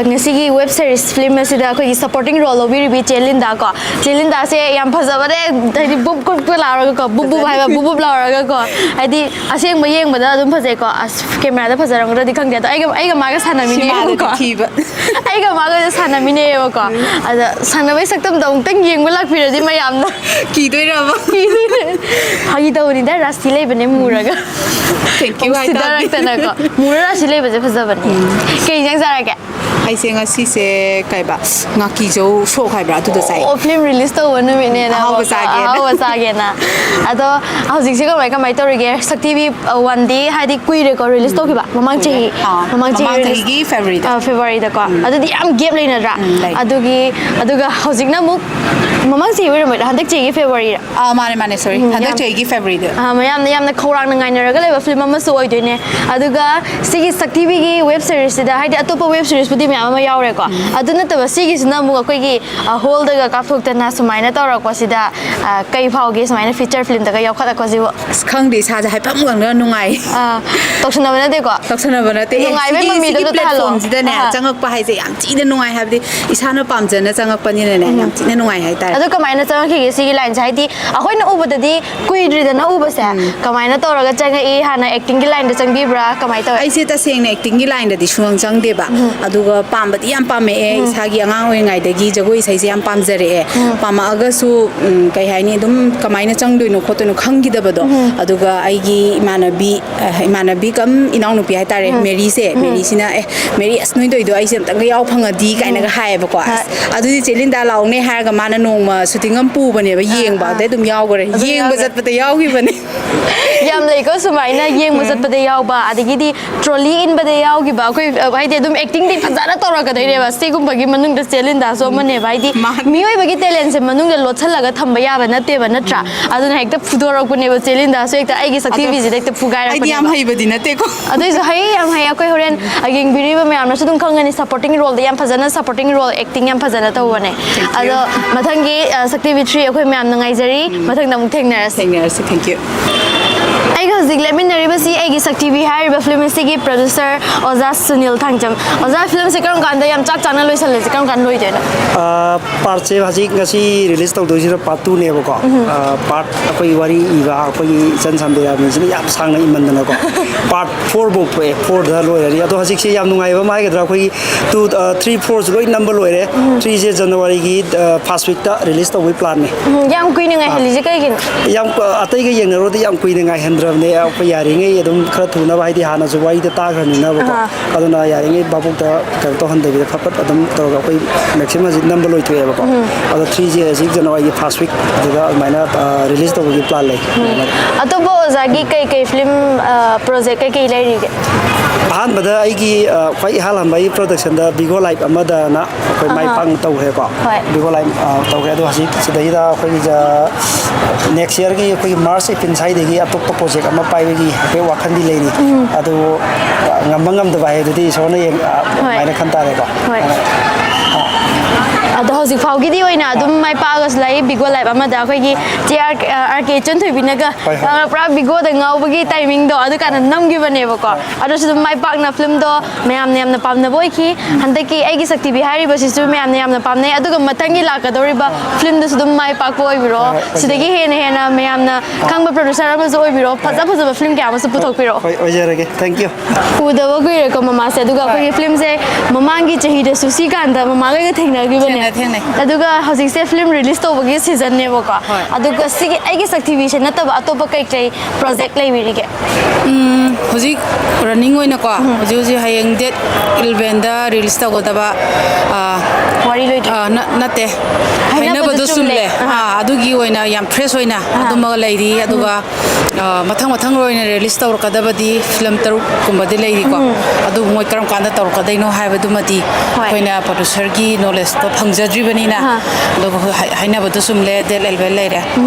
ꯉꯁꯤꯒꯤ ꯋꯦꯕ ꯁꯤꯔꯤꯁ ꯐꯤल्म ꯑꯁꯤꯗ ꯑꯩꯈꯣꯏꯒꯤ ꯁꯄꯣꯔटिंग ꯔꯣꯜ ꯂꯧꯕꯤꯔꯤꯕꯤ ꯆꯦꯂꯤꯟꯗꯥ ꯀꯣ ꯆꯦꯂꯤꯟꯗꯥꯁꯦ ꯌꯥꯝ ꯐꯖꯕꯅꯦ ꯍꯥꯏꯗꯤ ꯕꯨꯞ ꯕꯨꯞ ꯂꯥꯎꯔꯒ ꯀꯣ ꯕꯨꯞ ꯕꯨꯞ ꯍꯥꯏꯕ ꯕꯨꯞ ꯕꯨꯞ ꯂꯥꯎꯔꯒ ꯀꯣ ꯍꯥꯏꯗꯤ ꯑꯁꯦꯡꯕ ꯌꯦꯡꯕꯗ ꯑꯗꯨꯝ ꯐꯖꯩ ꯀꯣ ꯑꯁ ꯀꯦꯃꯦꯔꯥꯗ ꯐꯖꯔꯝꯒꯗ꯭ꯔꯗꯤ ꯈꯪꯗꯦ ꯑꯗꯣ ꯑꯩꯒ ꯃꯥꯒ ꯁꯥꯟꯅꯃꯤꯟꯅꯩꯌꯦꯕꯀꯣ ꯑꯩꯒ ꯃꯥꯒ ꯁꯥꯟꯅꯃꯤꯟꯅꯩꯌꯦꯕꯀꯣ ꯑꯗ ꯁꯥꯟꯅꯕꯩ ꯁꯛꯇꯝꯗ ꯑꯃꯨꯛꯇꯪ ꯌꯦꯡꯕ ꯂꯥꯛꯄꯤꯔꯗꯤ ꯃꯌꯥꯝꯅ ꯀꯤꯗꯣꯏꯔꯕ ꯐꯥꯒꯤ ꯇꯧꯕꯅꯤꯗ ꯔꯥꯁꯤ ꯂꯩꯕꯅꯦ ꯃꯨꯔꯒ ꯁꯤꯗꯔꯛꯇꯅꯀꯣ ꯃꯨꯔ ꯔꯥꯁꯤ ꯂꯩꯕꯁꯦ ꯐꯖꯕꯅꯦ ꯀꯩ ꯏꯟꯖꯥꯡ ꯆꯥꯔꯒꯦ ꯑꯩꯁꯦ ꯉꯁꯤꯁꯦ ꯀꯩꯕ ꯉꯥꯀꯤꯖꯧ ꯁꯣꯛ ꯍꯥꯏꯕ꯭ꯔꯥ ꯑꯗꯨꯗ ꯆꯥꯏ ꯑꯣ ꯐꯤल्म ꯔꯤꯂꯤꯁ ꯇꯧꯕ ꯅꯨꯃꯤꯠꯅꯦꯅ ꯑꯍꯥꯎꯕ ꯆꯥꯒꯦꯅ ꯑꯗꯣ ꯍꯧꯖꯤꯛꯁꯦ ꯀꯃꯥꯏ ꯇꯧꯔꯤꯒꯦ ꯁꯛ ꯇꯤꯚꯤ 1ꯗꯤ ꯍꯥꯏꯗꯤ ꯀꯨꯏꯔꯦꯀꯣ ꯔꯤꯂꯤꯁ ꯇꯧꯈꯤꯕ ꯃꯃꯥꯡ ꯆꯍꯤꯒꯤ ꯐꯦꯕꯋꯥꯔꯤꯗꯀꯣ ꯑꯗꯨꯗꯤ ꯌꯥꯝ ꯒꯦꯞ ꯂꯩꯅꯗ꯭ꯔꯥ ꯑꯗꯨꯒ ꯍꯧꯖꯤꯛꯅ ꯑꯃꯨꯛ ꯃꯃꯥꯡ ꯆꯍꯤ ꯑꯣꯏꯔꯝꯃꯣꯏꯗ ꯍꯟꯗꯛ ꯆꯍꯤꯒꯤ ꯐꯦꯕꯋꯥꯔꯤꯗ ꯃꯥꯅꯦ ꯁꯣꯔꯤ ꯍꯟꯗꯛ ꯆꯍꯤꯒꯤ ꯐꯦꯕꯋꯥꯔꯤꯗ ꯃꯌꯥꯝꯅ ꯌꯥꯝꯅ ꯈꯧꯔꯥꯡꯅ ꯉꯥꯏꯅꯔꯒ ꯂꯩꯕ ꯐꯤल्म ꯑꯃꯁꯨ ꯑꯣꯏꯗꯣꯏꯅꯦ ꯑꯗꯨꯒ ꯁꯤꯒꯤ ꯁꯛ ꯇꯤꯚꯤꯒꯤ ꯋꯦꯕ ꯁꯤꯔꯤꯁꯁꯤꯗ ꯍꯥꯏꯗꯤ ꯑꯇꯣꯞꯄ ꯋꯦꯕ ꯁꯤꯔꯤꯁꯄꯨꯗꯤ ꯃꯌꯥꯝ ꯑꯃ ꯌꯥꯎꯔꯦꯀꯣ ꯑꯗꯨ ꯅꯠꯇꯕ ꯁꯤꯒꯤꯁꯤꯅ ꯑꯃꯨꯛ ꯑꯩꯈꯣꯏꯒꯤ ꯍꯣꯜꯗꯒ ꯀꯥꯞꯊꯣꯛꯇꯅ ꯁꯨꯃꯥꯏꯅ ꯇꯧꯔꯛꯄꯁꯤꯗ ꯀꯩ ꯐꯥꯎꯒꯦ ꯁꯨꯃꯥꯏꯅ ꯐꯤꯆꯔ ꯐꯤल्मꯗꯒ ꯌꯥꯎꯈꯠꯂꯛꯄꯁꯤꯕꯨ ꯑꯁ ꯈꯪꯗꯦ ꯏꯁꯥꯁꯦ ꯍꯥꯏꯐꯝꯒ ꯅꯨꯡꯉꯥꯏ ꯇꯧꯁꯟꯅꯕ ꯅꯠꯇꯦꯀꯣ ꯇꯧꯁꯟꯅꯕ ꯅꯠꯇꯦ ꯅꯨꯡꯉꯥꯏꯕꯩ ꯁꯤꯒꯤ ꯃꯃꯤꯗꯣ ꯄ꯭ꯂꯦꯠꯐꯣꯝꯁꯤꯗꯅꯦ ꯆꯪꯉꯛꯄ ꯍꯥꯏꯁꯦ ꯌꯥꯝ ꯊꯤꯅ ꯅꯨꯡꯉꯥꯏ ꯍꯥꯏꯕꯗꯤ ꯏꯁꯥꯅ ꯄꯥꯝꯖꯅ ꯆꯪꯉꯛꯄꯅꯤꯅꯅꯦ ꯌꯥꯝ ꯊꯤꯅ ꯅꯨꯡꯉꯥꯏ ꯍꯥꯏꯇꯥꯔꯦ ꯑꯗꯣ ꯀꯃꯥꯏꯅ ꯆꯪꯉꯛꯈꯤꯒꯦ ꯁꯤꯒꯤ ꯂꯥꯏꯟꯁꯦ ꯍꯥꯏꯗꯤ ꯑꯩꯈꯣꯏꯅ ꯎꯕꯗꯗꯤ ꯀꯨꯏꯗ꯭ꯔꯤꯗꯅ ꯎꯕꯁꯦ ꯀꯃꯥꯏꯅ ꯇꯧꯔꯒ ꯆꯪꯉꯛꯏ ꯍꯥꯟꯅ ꯑꯦꯛꯇꯤꯡꯒꯤ ꯂꯥꯏꯟꯗ ꯆꯪꯕꯤꯕ꯭ꯔꯥ ꯀꯃꯥꯏꯅ ꯇꯧꯋꯦ ꯑꯩꯁꯦ ꯇꯁꯦꯡꯅ ꯑꯦꯛꯇꯤꯡꯒꯤ ꯂꯥꯏꯟꯗꯗꯤ ꯁꯨꯡꯆꯪ ꯆꯪꯗꯦꯕ ꯑꯗꯨꯒ ꯄꯥꯝꯕꯗꯤ ꯌꯥꯝ ꯄꯥꯝꯃꯛꯑꯦ ꯏꯁꯥꯒꯤ ꯑꯉꯥꯡ ꯑꯣꯏꯔꯤꯉꯩꯗꯒꯤ ꯖꯒꯣꯏ ꯏꯁꯩꯁꯦ ꯌꯥꯝ ꯄꯥꯝꯖꯔꯛꯑꯦ ꯄꯥꯝꯃꯛꯑꯒꯁꯨ ꯀꯩ ꯍꯥꯏꯅꯤ ꯑꯗꯨꯝ ꯀꯃꯥꯏꯅ ꯆꯪꯗꯣꯏꯅꯣ ꯈꯣꯠꯇꯣꯏꯅೋ ꯈꯪꯈꯤꯗꯕꯗோ ꯑꯗꯨꯒ ꯑꯩꯒꯤ ꯏꯃꯥꯟꯅꯕꯤ ꯀꯝ ꯏꯅꯥꯎꯅꯨꯄꯤ ꯍꯥꯏꯇꯥꯔꯦ ꯃꯦꯔꯤꯁꯤꯅ ꯃꯦꯔꯤ ꯑꯁ ꯅꯣꯏ ꯇꯧꯏꯗꯣ ꯑꯩꯁꯦ ꯑꯝꯇꯪꯒ ꯌꯥꯎ ꯐꯪꯉꯗꯤ ꯀꯥꯏꯅꯒ ꯍꯥꯏꯌꯦꯕꯀꯣ ꯑꯁ ꯑꯗꯨꯗꯤ ꯆꯦꯂꯤꯟꯗꯥ ꯂꯥꯎꯅꯦ ꯍꯥꯏꯔꯒ ꯃꯥꯅ ꯅꯣꯡꯃ ꯁꯨꯇꯤꯡ ꯑꯃ ꯄꯨꯕꯅꯦꯕ ꯌꯦꯡꯕ ꯑꯗꯩ ꯑꯗꯨꯝ ꯌꯥꯎꯈ꯭ꯔꯦ ꯌꯦꯡꯕ ꯆꯠꯄꯗ ꯌꯥꯎꯈꯤꯕꯅꯦ ꯌꯥꯝ ꯂꯩꯀꯣ ꯁꯨꯃꯥꯏꯅ ꯌꯦꯡꯕ ꯆꯠꯄꯗ ꯌꯥꯎꯕ ꯑꯗꯒꯤꯗꯤ ꯇ꯭ꯔꯣꯂꯤ ꯏꯟꯕꯗ ꯌꯥꯎꯈꯤꯕ ꯑꯩꯈꯣꯏ ꯍꯥꯏꯗꯤ ꯑꯗꯨꯝ ꯑꯦꯛꯇꯤꯡꯗꯤ ꯐꯖꯅ ꯇꯧꯔꯛꯀꯗꯣꯏꯅꯦꯕ ꯁꯤꯒꯨꯝꯕꯒꯤ ꯃꯅꯨꯡꯗ ꯆꯦꯂꯤꯟꯗꯥꯁꯨ ꯑꯃꯅꯦꯕ ꯍꯥꯏꯗꯤ ꯃꯤꯑꯣꯏꯕꯒꯤ ꯇꯦꯂꯦꯟꯁꯦ ꯃꯅꯨꯡꯗ ꯂꯣꯠꯁꯤꯜꯂꯒ ꯊꯝꯕ ꯌꯥꯕ ꯅꯠꯇꯦꯕ ꯅꯠꯇ꯭ꯔꯥ ꯑꯗꯨꯅ ꯍꯦꯛꯇ ꯐꯨꯗꯣꯔꯛꯄꯅꯦꯕ ꯆꯦꯂꯤꯟꯗꯥꯁꯨ ꯍꯦꯛꯇ ꯑꯩꯒꯤ ꯁꯛ ꯇꯤꯚꯤꯁꯤꯗ ꯍꯦꯛta ꯐꯨꯒꯥꯏꯔꯛꯄꯅꯦꯕ ꯑꯩꯗꯤ ꯌꯥꯝ ꯍꯩꯕꯗꯤ ꯅꯠꯇꯦꯀꯣ ꯑꯗꯨꯏꯁꯨ ꯌꯥꯝ ꯍꯩ ꯑꯩꯈꯣꯏ ꯍꯣꯔꯦꯟ ꯌꯦꯡꯕꯤꯔꯤꯕ ꯃꯌꯥꯝꯅꯁꯨ ꯑꯗꯨꯝ ꯈꯪꯒꯅꯤ ꯁꯄꯣꯔटिंग ꯔꯣꯜꯗ ꯌꯥꯝ ꯐꯖꯅ ꯁꯄꯣꯔटिंग ꯔꯣꯜ ꯑꯦꯛꯇꯤꯡ ꯌꯥꯝ ꯐꯖꯅ ꯇꯧꯕꯅꯦ ꯑꯗꯣ ꯃꯊꯪꯒꯤ ꯁꯛ ꯇꯤꯚꯤ 3 ꯑꯩꯈꯣꯏ ꯃꯌꯥꯝꯅ ꯉꯥꯏꯖꯔꯤ ꯃꯊꯪꯗ ꯑꯃꯨꯛ ꯊꯦꯡꯅꯔꯁꯤ ꯊꯦꯡꯛ ꯌꯨ ꯑꯩꯒ ꯍꯧꯖꯤꯛ ꯂꯩꯃꯤꯟꯅꯔꯤꯕꯁꯤ ꯑꯩꯒꯤ ꯁꯛ ꯇꯤꯚꯤ ꯍꯥꯏꯔꯤꯕ ꯐꯤल्म ꯑꯁꯤꯒꯤ ꯄ꯭ꯔꯣꯗ꯭ꯌꯨꯁꯔ ꯑꯣꯖꯥ ꯁꯨꯅꯤꯜ ꯊꯥꯡꯖꯝ ꯑꯣꯖꯥ ꯐꯤल्मꯁꯦ ꯀꯔꯝ ꯀꯥꯟꯗ ꯌꯥꯝ ꯆꯥꯛ ꯆꯥꯅ ꯂꯣꯏꯁꯜꯂꯁꯤ ꯀꯔꯝ ꯀꯥꯟꯗ ꯂꯣꯏꯗꯣꯏꯅꯣ ꯄꯥꯔꯠꯁꯦ ꯍꯧꯖꯤꯛ ꯉꯁꯤ ꯔꯤꯂꯤꯁ ꯇꯧꯗꯣꯏꯁꯤꯅ ꯄꯥꯔꯠ 2ꯅꯦꯕꯀꯣ ꯄꯥꯔꯠ ꯑꯩꯈꯣꯏꯒꯤ ꯋꯥꯔꯤ ꯏꯕ ꯑꯩꯈꯣꯏꯒꯤ ꯏꯆꯟ ꯁꯥꯟꯕꯤꯔꯥꯃꯤꯁꯤꯅ ꯌꯥꯝ ꯁꯥꯡꯅ ꯏꯃꯟꯗꯅꯀꯣ ꯄꯥꯔꯠ 4 ꯐꯥꯎ ꯊꯣꯛꯑꯦ 4ꯗ ꯂꯣꯏꯔꯅꯤ ꯑꯗꯣ ꯍꯧꯖꯤꯛꯁꯦ ꯌꯥꯝ ꯅꯨꯡꯉꯥꯏꯕ ꯑꯃ ꯍꯥꯏꯒꯗ꯭ꯔꯥ ꯑꯩꯈꯣꯏꯒꯤ 3 4ꯁꯨ ꯂꯣꯏ ꯅꯝꯕ ꯂꯣꯏꯔꯦ 3ꯁꯦ ꯖꯅꯋꯥꯔꯤꯒꯤ ꯐꯥꯔꯁ ꯋꯤꯛꯇ ꯔꯤꯂꯤꯁ ꯇꯧꯕꯒꯤ ꯄ꯭ꯂꯥꯟꯅꯦ ꯌꯥꯝ ꯀꯨꯏꯅ ꯉꯥꯏꯍꯜꯂꯤꯁꯦ ꯀꯩꯒꯤꯅꯣ ꯌꯥꯝ ꯑꯇꯩꯒ ꯌꯦꯡꯅꯔꯨꯔꯗꯤ ꯌꯥꯝ ꯀꯨꯏꯅ ꯉꯥꯏꯍꯟꯗ꯭ꯔꯕꯅꯦ ꯑꯩꯈꯣꯏ ꯌꯥꯔꯤꯉꯩ ꯑꯗꯨꯝ ꯈꯔ ꯊꯨꯅꯕ ꯍꯥꯏꯗꯤ ꯍꯥꯟꯅꯁꯨ ꯋꯥꯔꯤꯗ ꯇꯥꯈ꯭ꯔꯕꯅꯤꯅꯕꯀꯣ ꯑꯗꯨꯅ ꯌꯥꯔꯤꯉꯩ ꯚꯥꯕꯨꯛꯇ ꯀꯩꯅꯣ ꯇꯧꯍꯟꯗꯕꯤꯗ ꯐꯠ ꯑꯗꯨꯝ ꯇꯧꯔꯒ ꯑꯩꯈꯣꯏ ꯃꯦꯛꯁꯤꯃꯝ ꯍꯧꯖꯤꯛ ꯅꯝꯕ ꯂꯣꯏꯊꯣꯛꯑꯦꯕꯀꯣ ꯑꯗꯣ 3ꯁꯦ ꯍꯧꯖꯤꯛ ꯖꯅꯋꯥꯔꯤꯒꯤ ꯐꯥꯔꯁ ꯋꯤꯛ ꯑꯗꯨꯗ ꯑꯗꯨꯃꯥꯏꯅ ꯔꯤꯂꯤꯁ ꯇꯧꯕꯒꯤ ꯄ꯭ꯂꯥꯟ ꯂꯩ ꯑꯇꯣꯞꯄ ꯑꯣꯖꯥꯒꯤ ꯀꯩ ꯐꯤल्म ꯄ꯭ꯔꯣꯖꯦꯛ ꯀꯩ ꯂꯩꯔꯤꯒꯦ ꯑꯍꯥꯟꯕꯗ ꯑꯩꯒꯤ ꯈ꯭ꯋꯥꯏ ꯏꯍꯥꯟ ꯍꯥꯟꯕꯒꯤ ꯄ꯭ꯔꯣꯗꯛꯁꯟꯗ ꯕꯤꯒꯣ ꯂꯥꯏꯐ ꯑꯃꯗꯅ ꯑꯩꯈꯣꯏ ꯃꯥꯏ ꯄꯥꯛꯅ ꯇꯧꯈ꯭ꯔꯦꯀꯣ ꯕꯤꯒꯣ ꯂꯥꯏꯐ ꯇꯧꯈ꯭ꯔꯦ ꯑꯗꯣ ꯍꯧꯖꯤꯛ ꯁꯤꯗꯩꯗ ꯑꯩꯈꯣꯏꯒꯤ ꯅꯦꯛꯁ ꯏꯌꯔꯒꯤ ꯑꯩꯈꯣꯏꯒꯤ ꯃꯥꯔꯆ ꯑꯦꯄ꯭ꯔꯤꯜ ꯁ꯭ꯋꯥꯏꯗꯒꯤ ꯑꯇꯣꯞꯄ ꯄ꯭ꯔꯣꯖꯦꯛ ꯑꯃ ꯄꯥꯏꯕꯒꯤ ꯍꯥꯏꯐꯦꯠ ꯋꯥꯈꯜꯗꯤ ꯂꯩꯔꯤ ꯑꯗꯨ ꯉꯝꯕ ꯉꯝꯗꯕ ꯍꯥꯏꯕꯗꯨꯗꯤ ꯏꯁꯣꯔꯅ ꯑꯗꯨꯃꯥꯏꯅ ꯈꯟ ꯇꯥꯔꯦꯀꯣ ꯑꯗꯣ ꯍꯧꯖꯤꯛ ꯐꯥꯎꯒꯤꯗꯤ ꯑꯣꯏꯅ ꯑꯗꯨꯝ ꯃꯥꯏ ꯄꯥꯛꯑꯒꯁꯨ ꯂꯩ ꯕꯤꯒꯣ ꯂꯥꯏꯐ ꯑꯃꯗ ꯑꯩꯈꯣꯏꯒꯤ RK ꯆꯟꯊꯣꯏꯕꯤꯅꯒ ꯄꯨꯔꯥ ꯕꯤꯒꯣꯗ ꯉꯥꯎꯕꯒꯤ ꯇꯥꯏꯃꯤꯡꯗꯣ ꯑꯗꯨꯀꯥꯟꯗ ꯅꯝꯈꯤꯕꯅꯦꯕꯀꯣ ꯑꯗꯨꯁꯨ ꯑꯗꯨም ꯃꯥꯏ ꯄꯥꯛꯅ ꯐꯤल्मꯗꯣ ꯃꯌꯥꯝꯅ ꯌꯥꯝꯅ ꯄꯥꯝꯅꯕ ꯑꯣꯏꯈꯤ ꯍꯟꯗꯛꯀꯤ ꯑꯩꯒꯤ ꯁꯛ ꯇꯤꯚꯤ ꯍꯥꯏꯔꯤꯕꯁꯤꯁꯨ ꯃꯌꯥꯝꯅ ꯌꯥꯝꯅ ꯄꯥꯝꯅꯩ ꯑꯗꯨꯒ ꯃꯊꯪꯒꯤ ꯂꯥꯛꯀꯗꯧꯔꯤꯕ ꯐꯤल्मꯗꯨꯁꯨ ꯑꯗꯨꯝ ꯃꯥꯏ ꯄꯥꯛꯄ ꯑꯣꯏꯕꯤꯔꯣ ꯁꯤꯗꯒꯤ ꯍꯦꯟꯅ ꯃꯌꯥꯝꯅ ꯈꯪꯕ ꯄ꯭ꯔꯣꯗ꯭ꯌꯨꯁꯔ ꯑꯃꯁꯨ ꯑꯣꯏꯕꯤꯔꯣ ꯐꯖꯕ ꯐꯤल्म ꯀꯌꯥ ꯑꯃꯁꯨ ꯄꯨꯊꯣꯛꯄꯤꯔꯣ ꯍꯣꯏ ꯑꯣꯏꯖꯔꯒꯦ ꯊꯦꯡꯛ ꯌꯨ ꯎꯗꯕ ꯀꯨꯏꯔꯦꯀꯣ ꯃꯃꯥꯁꯦ ꯑꯗꯨꯒ ꯑꯩꯈꯣꯏꯒꯤ ꯐꯤल्मꯁꯦ ꯃꯃꯥꯡꯒꯤ ꯆꯍꯤꯗꯁꯨ ꯁꯤ ꯀꯥꯟꯗ ꯃꯃꯥꯒꯩꯒ ꯊꯦꯡꯅꯈꯤꯕꯅꯦ ꯑꯗꯨꯒ ꯍꯧꯖꯤꯛꯁꯦ ꯐꯤल्म ꯔꯤꯂꯤꯁ ꯇꯧꯕꯒꯤ ꯁꯤꯖꯟꯅꯦꯕꯀꯣ ꯑꯗꯨꯒ ꯁꯤꯒꯤ ꯑꯩꯒꯤ ꯁꯛ ꯇꯤꯚꯤꯁꯦ ꯅꯠꯇꯕ ꯑꯇꯣꯞꯄ ꯀꯩ ꯄ꯭ꯔꯣꯖꯦꯛ ꯂꯩꯕꯤꯔꯤꯒꯦ ꯍꯧꯖꯤꯛ ꯔꯟꯅꯤꯡ ꯑꯣꯏꯅꯀꯣ ꯍꯧꯖꯤꯛ ꯍꯧꯖꯤꯛ ꯍꯌꯦꯡ ꯗꯦꯠ 11ꯗ ꯔꯤꯂꯤꯁ ꯇꯧꯒꯗꯕ ꯋꯥꯔꯤ ꯂꯣꯏꯗ꯭ꯔꯤ ꯅꯠꯇꯦ ꯍꯥꯏꯅꯕꯗꯣ ꯆꯨꯝꯂꯦ ꯑꯗꯨꯒꯤ ꯑꯣꯏꯅ ꯌꯥꯝ ꯐ꯭ꯔꯦꯁ ꯑꯣꯏꯅ ꯑꯗꯨꯃꯒ ꯂꯩꯔꯤ ꯑꯗꯨꯒ ꯃꯊꯪ ꯑꯣꯏꯅ ꯔꯤꯂꯤꯁ ꯇꯧꯔꯛꯀꯗꯕꯗꯤ ꯐꯤꯂꯝ 6ꯀꯨꯝꯕꯗꯤ ꯂꯩꯔꯤꯀꯣ ꯑꯗꯨ ꯃꯣꯏ ꯀꯔꯝ ꯀꯥꯟꯗ ꯇꯧꯔꯛꯀꯗꯣꯏꯅꯣ ꯍꯥꯏꯕꯗꯨꯃꯗꯤ ꯑꯩꯈꯣꯏꯅ ꯄ꯭ꯔꯣꯗ꯭ꯌꯨꯁꯔꯒꯤ ꯅꯣꯂꯦꯖꯇꯣ ꯐꯪꯖꯗ꯭ꯔꯤꯕꯅꯤꯅ ꯑꯗꯨꯒ ꯍꯥꯏꯅꯕꯗꯣ ꯆꯨꯝꯂꯦ ꯗꯦꯠ 11 ꯂꯩꯔꯦ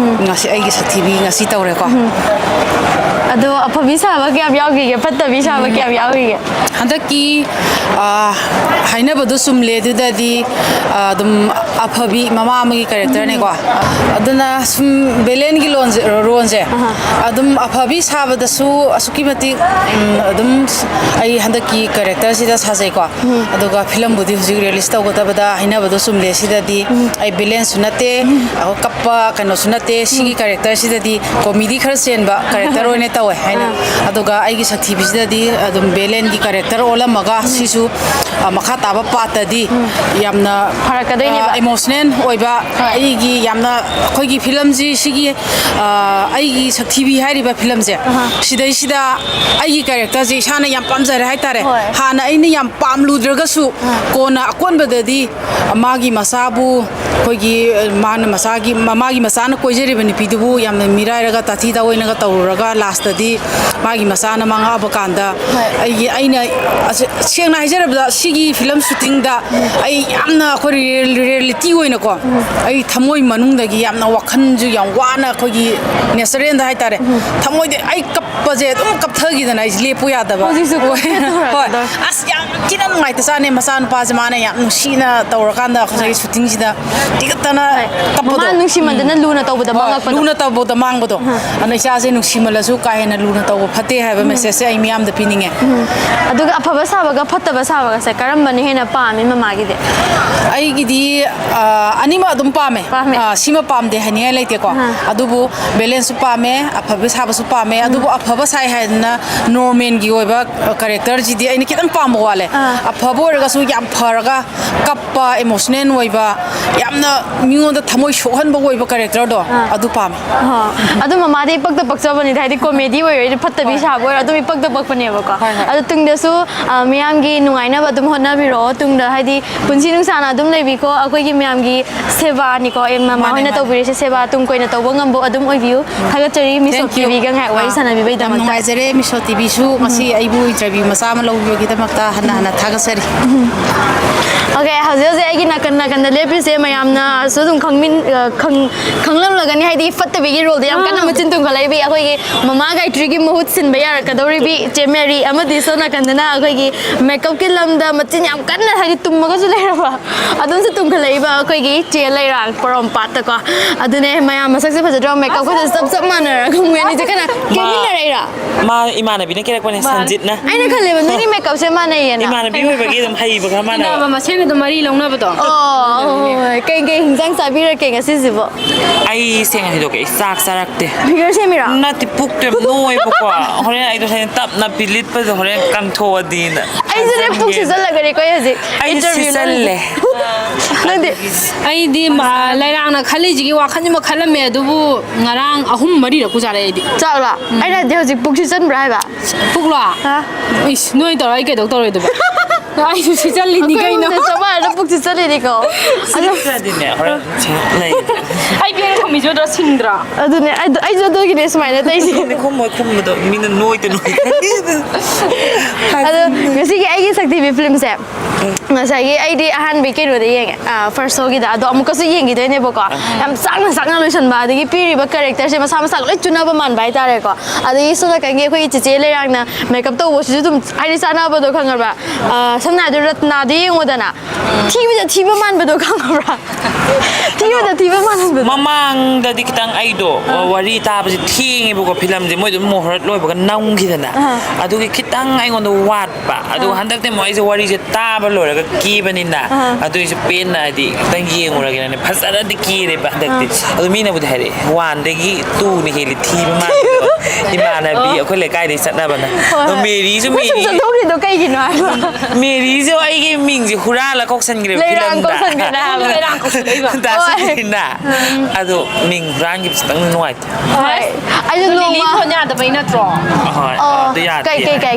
ꯉꯁꯤ ꯑꯩꯒꯤ ꯁꯛꯊꯤꯕꯤ ꯉꯁꯤ ꯇꯧꯔꯦꯀꯣ ꯑꯗꯣ ꯑꯐꯕꯤ ꯁꯥꯕ ꯀꯌꯥꯝ ꯌꯥꯎꯈꯤꯒꯦ ꯐꯠꯇꯕꯤ ꯁꯥꯕ ꯀꯌꯥꯝ ꯌꯥꯎꯈꯤꯒꯦ ꯍꯟꯗꯛꯀꯤ ꯍꯥꯏꯅꯕꯗꯣ ꯆꯨꯝꯂꯦ ꯑꯗꯨꯗꯗꯤ ꯑꯗꯨꯝ ꯑꯐꯕꯤ ꯃꯃꯥ ꯑꯃꯒꯤ ꯀꯦꯔꯦꯛꯇꯔꯅꯦꯀꯣ ꯑꯗꯨꯅ ꯁꯨꯝ ꯕꯦꯂꯦꯟꯒꯤ ꯔꯣꯜꯁꯦ ꯑꯗꯨꯝ ꯑꯐꯕꯤ ꯁꯥꯕꯗꯁꯨ ꯑꯁꯨꯛꯀꯤ ꯃꯇꯤꯛ ꯑꯗꯨꯝ ꯑꯩ ꯍꯟꯗꯛꯀꯤ ꯀꯦꯔꯦꯛꯇꯔꯁꯤꯗ ꯁꯥꯖꯩꯀꯣ ꯑꯗꯨꯒ ꯐꯤꯂꯝꯕꯨꯗꯤ ꯍꯧꯖꯤꯛ ꯔꯤꯂꯤꯁ ꯇꯧꯒꯗꯕꯗ ꯍꯥꯏꯅꯕꯗꯣ ꯆꯨꯝꯂꯦ ꯁꯤꯗꯗꯤ ꯑꯩ ꯕꯦꯂꯦꯟꯁꯁꯨ ꯅꯠꯇꯦ ꯀꯞꯄ ꯀꯩꯅꯣꯁꯨ ꯅꯠꯇꯦ ꯁꯤꯒꯤ ꯀꯦꯔꯦꯛꯇꯔꯁꯤꯗꯗꯤ ꯀꯣꯃꯦꯗꯤ ꯈꯔ ꯆꯦꯟꯕ ꯀꯦꯔꯦꯛꯇꯔ ꯑꯣꯏꯅ ꯇꯧꯋꯦ ꯍꯥꯏꯅ ꯑꯗꯨꯒ ꯑꯩꯒꯤ ꯁꯛꯊꯤꯕꯤꯁꯤꯗꯗꯤ ꯑꯗꯨꯝ ꯕꯦꯂꯦꯟꯒꯤ ꯀꯦꯔꯦꯛꯇꯔ ꯑꯣꯜꯂꯝꯃꯒ ꯁꯤꯁꯨ ꯃꯈꯥ ꯇꯥꯕ ꯄꯥꯠꯇꯗꯤ ꯌꯥꯝꯅ ꯐꯔꯛꯀꯗꯣꯏꯅꯦꯕ ꯏꯃꯣꯁꯅꯦꯜ ꯑꯣꯏꯕ ꯑꯩꯒꯤ ꯌꯥꯝꯅ ꯑꯩꯈꯣꯏꯒꯤ ꯐꯤꯂꯝꯁꯤ ꯁꯤꯒꯤ ꯑꯩꯒꯤ ꯁꯛꯊꯤꯕꯤ ꯍꯥꯏꯔꯤꯕ ꯐꯤꯂꯝꯁꯦ ꯁꯤꯗꯩꯁꯤꯗ ꯑꯩꯒꯤ ꯀꯦꯔꯦꯛꯇꯔꯁꯦ ꯏꯁꯥꯅ ꯌꯥꯝ ꯄꯥꯝꯖꯔꯦ ꯍꯥꯏꯇꯥꯔꯦ ꯍꯥꯟꯅ ꯑꯩꯅ ꯌꯥꯝ ꯄꯥꯝꯂꯨꯗ꯭ꯔꯒꯁꯨ ꯀꯣꯟꯅ ꯑꯀꯣꯟꯕꯗꯗꯤ ꯃꯥꯒꯤ ꯃꯆꯥꯕꯨ ꯑꯩꯈꯣꯏꯒꯤ ꯃꯥꯒꯤ ꯃꯆꯥꯅ ꯀꯣꯏꯖꯔꯤꯕ ꯅꯨꯄꯤꯗꯨꯕꯨ ꯌꯥꯝꯅ ꯃꯤꯔꯥꯏꯔꯒ ꯇꯥꯊꯤ ꯇꯥꯑꯣꯏꯅꯒ ꯇꯧꯔꯨꯔꯒ ꯂꯥꯁꯇꯗꯤ ꯃꯥꯒꯤ ꯃꯆꯥꯅ ꯃꯥꯡꯉꯛꯑꯕ ꯀꯥꯟꯗ ꯑꯩꯅ ꯁꯦꯡꯅ ꯍꯥꯏꯖꯔꯕꯗ ꯁꯤꯒꯤ ꯐꯤꯂꯝ ꯁꯨꯇꯤꯡꯗ ꯑꯩ ꯌꯥꯝꯅ ꯑꯩꯈꯣꯏ ꯔꯤꯌꯦꯂꯤꯇꯤ ꯑꯣꯏꯅꯀꯣ ꯑꯩ ꯊꯃꯣꯏ ꯃꯅꯨꯡꯗꯒꯤ ꯌꯥꯝꯅ ꯋꯥꯈꯜꯁꯨ ꯌꯥꯝ ꯋꯥꯅ ꯑꯩꯈꯣꯏꯒꯤ ꯅꯦꯆꯔꯦꯜꯗ ꯍꯥꯏꯇꯥꯔꯦ ꯊꯃꯣꯏꯗ ꯑꯩ ꯀꯞꯄꯁꯦ ꯑꯗꯨꯝ ꯀꯞꯊꯈꯤꯗꯅ ꯑꯩꯁꯦ ꯂꯦꯞꯄꯨ ꯌꯥꯗꯕ ꯍꯣꯏ ꯑꯁ ꯌꯥꯝ ꯊꯤꯅ ꯅꯨꯡꯉꯥꯏꯇ ꯆꯥꯅꯦ ꯃꯆꯥꯅꯨꯄꯥꯁꯦ ꯃꯥꯅ ꯌꯥꯝ ꯅꯨꯡꯁꯤꯅ ꯇꯧꯔꯀꯥꯟꯗ ꯉꯁꯥꯏꯒꯤ ꯁꯨꯇꯤꯡꯁꯤꯗ ꯇꯤꯀꯠꯇꯅ ꯀꯞꯄꯗꯣ ꯅꯨꯡꯁꯤꯃꯟꯗꯅ ꯂꯨꯅ ꯇꯧꯕꯗ ꯃꯥꯡꯉꯛꯄꯗꯣ ꯂꯨꯅ ꯇꯧꯕꯗ ꯃꯥꯡꯕꯗꯣ ꯑꯗꯨꯅ ꯏꯆꯥꯁꯦ ꯅꯨꯡꯁꯤꯃꯜꯂꯁꯨ ꯀꯥ ꯍꯦꯟꯅ ꯂꯨꯅ ꯇꯧꯕ ꯐꯠꯇꯦ ꯍꯥꯏꯕ ꯃꯦꯁꯦꯖꯁꯦ ꯑꯩ ꯃꯤꯌꯥꯝꯗ ꯄꯤꯅꯤꯡꯉꯦ ꯑꯗꯨꯒ ꯑꯐꯕ ꯁꯥꯕꯒ ꯐꯠꯇꯕ ꯁꯥꯕꯒꯁꯦ ꯀꯔꯝꯕꯅ ꯍꯦꯟꯅ ꯄꯥꯝꯃꯤ ꯃꯃꯥꯒꯤꯗꯤ ꯑꯩꯒꯤꯗꯤ ꯑꯅꯤꯃꯛ ꯑꯗꯨꯝ ꯄꯥꯝꯃꯦ ꯁꯤꯃ ꯄꯥꯝꯗꯦ ꯍꯥꯏꯅꯤꯡꯉꯥꯏ ꯂꯩꯇꯦꯀꯣ ꯑꯗꯨꯕꯨ ꯕꯦꯂꯦꯟꯁꯁꯨ ꯄꯥꯝꯃꯦ ꯑꯐꯕ ꯁꯥꯕꯁꯨ ꯄꯥꯝꯃꯦ ꯑꯗꯨꯕꯨ ꯑꯐꯕ ꯁꯥꯏ ꯍꯥꯏꯗꯅ ꯅꯣꯔꯃꯦꯜꯒꯤ ꯑꯣꯏꯕ ꯀꯦꯔꯦꯛꯇꯔꯁꯤꯗꯤ ꯑꯩꯅ ꯈꯤꯇꯪ ꯄꯥꯝꯕ ꯋꯥꯠꯂꯦ ꯑꯐꯕ ꯑꯣꯏꯔꯒꯁꯨ ꯌꯥꯝ ꯐꯔꯒ ꯀꯞꯄ ꯏꯃꯣꯁꯅꯦꯜ ꯑꯣꯏꯕ ꯌꯥꯝꯅ ꯃꯤꯉꯣꯟꯗ ꯊꯃꯣꯏ ꯁꯣꯛꯍꯟꯕ ꯑꯣꯏꯕ ꯀꯦꯔꯦꯛꯇꯔꯗꯣ ꯑꯗꯨ ꯄꯥꯝꯃꯦ ꯑꯗꯨ ꯃꯃꯥꯗꯤ ꯏꯄꯛꯇ ꯄꯛꯆꯕꯅꯤꯗ ꯍꯥꯏꯗꯤ ꯀꯣꯃꯦꯗꯤ ꯑꯣꯏꯔꯣꯏ ꯐꯠꯇꯕꯤ ꯁꯥꯕ ꯑꯣꯏꯔꯣ ꯑꯗꯨꯝ ꯏꯄꯛꯇ ꯄꯛꯄꯅꯦꯕꯀꯣ ꯑꯗꯨ ꯇꯨꯡꯗꯁꯨ ꯃꯤꯌꯥꯝꯒꯤ ꯅꯨꯡꯉꯥꯏꯅꯕ ꯑꯗꯨꯝ ꯍꯣꯠꯅꯕꯤꯔꯛꯑꯣ ꯇꯨꯡꯗ ꯍꯥꯏꯗꯤ ꯄꯨꯟꯁꯤ ꯅꯨꯡꯁꯥꯅ ꯑꯗꯨꯝ ꯂꯩꯕꯤꯀꯣ ꯑꯩꯈꯣꯏꯒꯤ ꯃꯌꯥꯝꯒꯤ ꯁꯦꯕꯥꯅꯤꯀꯣ ꯃꯃꯥ ꯍꯣꯏꯅ ꯇꯧꯕꯤꯔꯤꯁꯦ ꯁꯦꯕꯥ ꯇꯨꯡ ꯀꯣꯏꯅ ꯇꯧꯕ ꯉꯝꯕ ꯑꯗꯨꯝ ꯑꯣꯏꯕꯤꯌꯨ ꯊꯥꯒꯠꯆꯔꯤ ꯃꯤꯁꯣ ꯇꯤꯚꯤꯒ ꯉꯥꯏꯍꯥꯛ ꯋꯥꯔꯤ ꯁꯥꯟꯅꯕꯤꯕꯩꯗꯃꯛꯇ ꯌꯥꯝ ꯅꯨꯡꯉꯥꯏꯖꯔꯦ ꯃꯤꯁꯣ ꯇꯤꯚꯤꯁꯨ ꯉꯁꯤ ꯑꯩꯕꯨ ꯏꯟꯇꯔꯚꯤꯌꯨ ꯃꯆꯥ ꯑꯃ ꯂꯧꯕꯤꯕꯒꯤꯗꯃꯛꯇ ꯍꯟꯅ ꯊꯥꯒꯠꯆꯔꯤ ꯑꯣꯀꯦ ꯍꯧꯖꯤꯛ ꯑꯩꯒꯤ ꯅꯥꯀꯟꯗ ꯂꯦꯞꯄꯤꯁꯦ ꯃꯌꯥꯝꯅꯁꯨ ꯑꯗꯨꯝ ꯈꯪꯂꯝꯂꯒꯅꯤ ꯍꯥꯏꯗꯤ ꯐꯠꯇꯕꯤꯒꯤ ꯔꯣꯜꯗ ꯌꯥꯝ ꯀꯟꯅ ꯃꯆꯤꯟ ꯇꯨꯡꯈꯠꯂꯛꯏꯕꯤ ꯑꯩꯈꯣꯏꯒꯤ ꯃꯃꯥ ꯒꯥꯏꯇ꯭ꯔꯤꯒꯤ ꯃꯍꯨꯠ ꯁꯤꯟꯕ ꯌꯥꯔꯛꯀꯗꯧꯔꯤꯕꯤ ꯆꯦ ꯃꯦꯔꯤ ꯑꯃꯗꯤ ꯁꯣꯝ ꯅꯥꯀꯟꯗꯅ ꯑꯩꯈꯣꯏꯒꯤ ꯃꯦꯀꯞꯀꯤ ꯂꯝꯗ ꯃꯆꯤꯟ ꯌꯥꯝ ꯀꯟꯅ ꯍꯥꯏꯗꯤ ꯇꯨꯝꯃꯒꯁꯨ ꯂꯩꯔꯕ ꯑꯗꯨꯝꯁꯨ ꯇꯨꯡꯈꯠꯂꯛꯏꯕ ꯑꯩꯈꯣꯏꯒꯤ ꯆꯦ ꯂꯩꯔꯥꯡ ꯄꯣꯔꯣꯝꯄꯥꯠꯇꯀꯣ ꯑꯗꯨꯅꯦ ꯃꯌꯥꯝ ꯃꯁꯛꯁꯦ ꯐꯖꯗ꯭ꯔꯣ ꯃꯦꯀꯞꯀꯁꯦ ꯆꯞ ꯃꯥꯟꯅꯔꯒ ꯃꯣꯏ ꯑꯅꯤꯁꯦ ꯀꯅꯥ ꯀꯦꯃꯤꯟꯅꯔꯛꯏꯔꯥ ꯃꯥ ꯏꯃꯥꯟꯅꯕꯤꯅ ꯀꯦꯔꯛꯄꯅꯦ ꯁꯟꯖꯤꯠꯅ ꯑꯩꯅ ꯈꯜꯂꯦꯕ ꯅꯣꯏꯅꯤ ꯃꯦꯀꯞꯁꯦ ꯃꯥꯟꯅꯩꯌꯦꯅ ꯏꯃꯥꯟꯅꯕꯤ ꯑꯣꯏꯕꯒꯤ ꯑꯗꯨꯝ ꯍꯩꯕ ꯈꯔ ꯃꯥꯟꯅꯕ ꯃꯁꯦꯟ ꯑꯗꯨꯝ ꯃꯔꯤ ꯂꯧꯅꯕꯗꯣ ꯀꯩ ꯍꯤꯟꯖꯥꯡ ꯆꯥꯕꯤꯔꯛꯀꯦ ꯉꯁꯤꯁꯤꯕꯣ ꯑꯩ ꯁꯦꯡꯅ ꯍꯥꯏꯗꯣꯛꯀꯦ ꯑꯩ ꯆꯥꯛ ꯆꯥꯔꯛꯇꯦ ꯐꯤꯒꯔ ꯁꯦꯝꯃꯤꯔꯣ ꯅꯠꯇꯦ ꯄꯨꯛꯇꯨ ꯌꯥꯝ ꯅꯣꯏꯕꯀꯣ ꯍꯣꯔꯦꯟ ꯑꯩꯗꯣ ꯍꯌꯦꯡ ꯇꯞꯅ ꯄꯤꯂꯤꯠꯄꯗꯣ ꯍꯣꯔꯦꯟ ꯀꯪꯊꯣꯛꯑꯗꯤꯅ ꯑꯩꯁꯨꯅꯦ ꯄꯨꯛ ꯁꯤꯖꯜꯂꯒꯅꯤꯀꯣ ꯍꯧꯖꯤꯛ ꯑꯩ ꯁꯤꯆꯜꯂꯦ ꯅꯪꯗꯤ ꯑꯩꯗꯤ ꯂꯩꯔꯥꯡꯅ ꯈꯜꯂꯤꯁꯤꯒꯤ ꯋꯥꯈꯜꯁꯤꯃ ꯈꯜꯂꯝꯃꯦ ꯑꯗꯨꯕꯨ ꯉꯔꯥꯡ 3-4ꯔꯛꯄꯨ ꯆꯥꯔꯦ ꯑꯩꯗꯤ ꯆꯥꯛꯂꯣ ꯑꯩꯅ ꯍꯥꯏꯗꯤ ꯍꯧꯖꯤꯛ ꯄꯨꯛ ꯁꯤꯖꯟꯕ꯭ꯔꯥ ꯍꯥꯏꯕ ꯄꯨꯛꯂꯣ ꯏꯁ ꯅꯣꯏ ꯇꯧꯔ ꯑꯩ ꯀꯩꯗꯧ ꯇꯧꯔꯣꯏꯗꯕ ꯑꯩꯁꯨ ꯁꯤꯆꯜꯂꯤꯅꯤ ꯀꯩꯅꯣ ꯆꯞꯃꯥꯟꯅ ꯄꯨꯛ ꯁꯤꯖꯜꯂꯤꯅꯤꯀꯣ ꯁꯤꯆꯜꯂꯤꯅꯦ ꯍꯣꯔꯦꯟ ꯂꯩ ꯑꯩ ꯄꯦꯔ ꯈꯨꯝꯃꯤꯖꯣꯗ꯭ꯔꯥ ꯁꯤꯡꯗ꯭ꯔꯥ ꯑꯗꯨꯅꯦ ꯑꯩꯁꯨ ꯑꯗꯨꯒꯤꯅꯦ ꯁꯨꯃꯥꯏꯅ ꯇꯧꯔꯤꯁꯦ ꯈꯨꯝꯕꯗꯣ ꯃꯤꯅ ꯅꯣꯏꯗ ꯑꯗꯣ ꯉꯁꯤꯒꯤ ꯑꯩꯒꯤ ꯁꯛꯇꯤꯕꯤ ꯐꯤꯂꯝꯁꯦ ꯉꯁꯥꯏꯒꯤ ꯑꯩꯗꯤ ꯑꯍꯥꯟꯕ ꯀꯩꯅꯣꯗ ꯌꯦꯡꯉꯦ ꯐꯥꯔꯁ ꯁꯣꯒꯤꯗ ꯑꯗꯣ ꯑꯃꯨꯛꯀꯁꯨ ꯌꯦꯡꯈꯤꯗꯣꯏꯅꯦꯕꯀோ ꯌꯥꯝ ꯆꯥꯛꯅ ꯂꯣꯏꯁꯟꯕ ꯑꯗꯒꯤ ꯄꯤꯔꯤꯕ ꯀꯦꯔꯦꯛꯇꯔꯁꯦ ꯃꯁꯥ ꯂꯣꯏ ꯆꯨꯅꯕ ꯃꯥꯟꯕ ꯍꯥꯏꯇꯥꯔꯦꯀꯣ ꯑꯗꯒꯤ ꯁꯣꯝ ꯅꯥꯀꯟꯒꯤ ꯑꯩꯈꯣꯏꯒꯤ ꯆꯦꯆꯦ ꯂꯩꯔꯥꯡꯅ ꯃꯦꯀꯞ ꯇꯧꯕꯁꯤꯁꯨ ꯑꯗꯨꯝ ꯍꯥꯏꯗꯤ ꯆꯥꯅꯕꯗꯣ ꯈꯪꯉꯕ꯭ꯔꯥ ꯁꯝꯅ ꯍꯥꯏꯔꯕꯗ ꯔꯠꯅꯥꯗ ꯌꯦꯡꯉꯣꯗꯅ ꯊꯤꯕ ꯃꯥꯟꯕꯗꯣ ꯈꯪꯉꯕ꯭ꯔꯥ ꯊꯤꯕ ꯃꯥꯟꯕꯗꯣ ꯃꯃꯥꯡꯗꯗꯤ ꯈꯤꯇꯪ ꯑꯩꯗꯣ ꯋꯥꯔꯤ ꯇꯥꯕꯁꯦ ꯊꯦꯡꯉꯦꯕꯀꯣ ꯐꯤꯂꯝꯁꯦ ꯃꯣꯏꯗꯣ ꯃꯣꯍꯔꯠ ꯂꯣꯏꯕꯒ ꯅꯝꯈꯤꯗꯅ ꯑꯗꯨꯒꯤ ꯈꯤꯇꯪ ꯑꯩꯉꯣꯟꯗ ꯋꯥꯠꯄ ꯑꯗꯨ ꯍꯟꯗꯛꯇꯤ ꯃꯣꯏ ꯑꯩꯁꯦ ꯋꯥꯔꯤꯁꯦ ꯇꯥꯕ ꯂꯣꯏꯔꯒ ꯀꯤꯕꯅꯤꯅ ꯑꯗꯨꯏꯁꯨ ꯄꯦꯟꯅ ꯍꯥꯏꯗꯤ ꯈꯤꯇꯪ ꯌꯦꯡꯉꯨꯔꯒꯦꯅ ꯐꯖꯅꯗꯤ ꯀꯤꯔꯦꯕ ꯍꯟꯗꯛꯇꯤ ꯑꯗꯨ ꯃꯤꯅꯕꯨꯗꯤ ꯍꯥꯏꯔꯛꯑꯦ 1ꯗꯒꯤ 2ꯅ ꯍꯦꯜꯂꯤ ꯊꯤꯕ ꯃꯥꯜꯂꯦ ꯏꯃꯥꯟꯅꯕꯤ ꯑꯩꯈꯣꯏ ꯂꯩꯀꯥꯏꯗꯒꯤ ꯆꯠꯅꯕꯅ ꯑꯗꯣ ꯃꯦꯔꯤꯁꯨ ꯁꯨꯝ ꯆꯠꯊꯣꯛꯈ꯭ꯔꯤꯗꯣ ꯀꯩꯒꯤꯅꯣ ꯍꯥꯏꯕ ꯃꯦꯔꯤꯁꯨ ꯑꯩꯒꯤ ꯃꯤꯡꯁꯦ ꯍꯨꯔꯥꯜꯂ ꯀꯧꯁꯟꯈ꯭ꯔꯦꯕ ꯂꯩꯔꯥꯡ ꯀꯧꯁꯟꯈ꯭ꯔꯦ ꯍꯥꯏꯕ ꯂꯩꯔꯥꯡ ꯀꯧꯁꯜꯂꯛꯏꯕ ꯇꯥꯁꯤꯅ ꯑꯗꯣ ꯃꯤꯡ ꯍꯨꯔꯥꯟꯈꯤꯕꯁꯤ ꯈꯤꯇꯪ ꯅꯨꯡꯉꯥꯏꯇꯦ ꯍꯣꯏ ꯑꯩꯁꯨ ꯂꯤꯂꯤ ꯅꯣꯡꯃ ꯐꯣꯟ ꯌꯥꯗꯕꯩ ꯅꯠꯇ꯭ꯔꯣ ꯍꯣꯏ ꯑꯗꯨ ꯌꯥꯗꯦ ꯀꯩ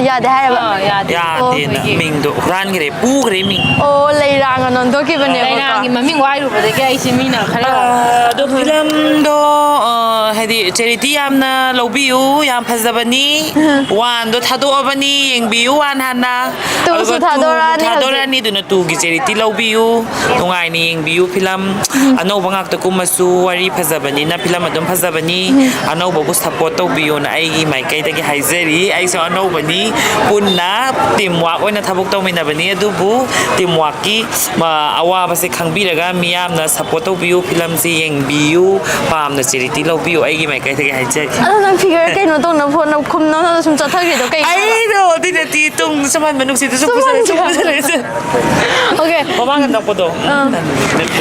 ꯌꯥꯗꯦ ꯍꯥꯏꯔꯕ ꯌꯥꯗꯦꯅ ꯃꯤꯡꯗꯣ ꯍꯨꯔꯥꯟꯈ꯭ꯔꯦ ꯄꯨꯈ꯭ꯔꯦ ꯃꯤꯡ ꯑꯣ ꯂꯩꯔꯥꯡꯒ ꯅꯣꯟꯊꯣꯛꯈꯤꯕꯅꯦꯕꯀꯣ ꯂꯩꯔꯥꯡꯒꯤ ꯃꯃꯤꯡ ꯋꯥꯏꯔꯨꯕꯗꯒꯤ ꯑꯩꯁꯦ ꯃꯤꯅ ꯈꯔ ꯑꯗꯣ ꯐꯤꯂꯝꯗꯣ ꯍꯥꯏꯗꯤ ꯆꯦꯔꯤꯇꯤ ꯌꯥꯝꯅ ꯂꯧꯕꯤꯌꯨ ꯌꯥꯝ ꯐꯖꯕꯅꯤ 1ꯗꯣ ꯊꯥꯗꯣꯛꯑꯕꯅꯤ ꯌꯦꯡꯕꯤꯌꯨ 1 ꯍꯥꯟna 2ꯁꯨ ꯑꯗꯨꯒ 2 ꯊꯥꯗꯣꯔꯛꯑꯅꯤ ꯊꯥꯗꯣꯔꯛꯑꯅꯤ ꯑꯗꯨꯅ 2ꯒꯤ ꯆꯦꯔꯤꯇꯤ ꯂꯧꯕꯤꯌꯨ ꯅꯨꯡꯉꯥꯏꯅ ꯌꯦꯡꯕꯤꯌꯨ ꯐꯤꯂꯝ ꯑꯅꯧꯕ ꯉꯥꯛꯇ ꯀꯨꯝꯃꯁꯨ ꯋꯥꯔꯤ ꯐꯖꯕꯅꯤꯅ ꯐꯤꯂꯝ ꯑꯗꯨꯝ ꯐꯖꯕꯅꯤ ꯑꯅꯧꯕꯕꯨ ꯁꯞꯄꯣꯔꯠ ꯇꯧꯕꯤꯌꯨꯅ ꯑꯩꯒꯤ ꯃꯥꯏꯀꯩꯗꯒꯤ ꯍꯥꯏꯖꯔꯤ ꯑꯩꯁꯨ ꯑꯅꯧꯕꯅꯤ ꯄꯨꯟꯅ ꯇꯤꯝ ꯋꯥꯔꯛ ꯑꯣꯏꯅ ꯊꯕꯛ ꯇꯧꯃꯤꯟꯅꯕꯅꯤ ꯑꯗꯨꯕꯨ ꯇꯤꯝ ꯋꯥꯔꯛꯀꯤ ꯑꯋꯥꯕꯁꯦ ꯈꯪꯕꯤꯔꯒ ꯃꯤꯌꯥꯝꯅ ꯁꯞꯄꯣꯔꯠ ꯇꯧꯕꯤꯌꯨ ꯐꯤꯂꯝꯁꯤ ꯌꯦꯡꯕꯤꯌꯨ ꯄꯥꯝꯅ ꯆꯦꯔꯤꯇꯤ ꯂꯧꯕꯤꯌꯨ ꯑꯩꯒꯤ ꯃꯥꯏꯀꯩꯗꯒꯤ ꯍꯥꯏꯖꯔꯤ ꯑꯗꯣ ꯅꯪ ꯐꯤꯒꯔ ꯀꯩꯅꯣ ꯇꯧꯅꯕ ꯍꯣꯠꯅꯕ ꯈꯨꯝꯅꯕ ꯁꯨꯝ ꯆꯠꯊꯈ꯭ꯔꯤꯗꯣ ꯀꯩꯒꯤꯅꯣ ꯑꯩꯗꯣ ꯑꯗꯨꯅꯗꯤ ꯇꯨꯡ ꯁꯨꯃꯥꯏꯅ ꯅꯨꯡꯁꯤꯗ ꯁꯨꯝ ꯄꯨꯁꯜꯂꯛꯏꯁꯦ ꯑꯣꯀꯦ ꯃꯃꯥꯡꯗ ꯅꯛꯄꯗꯣ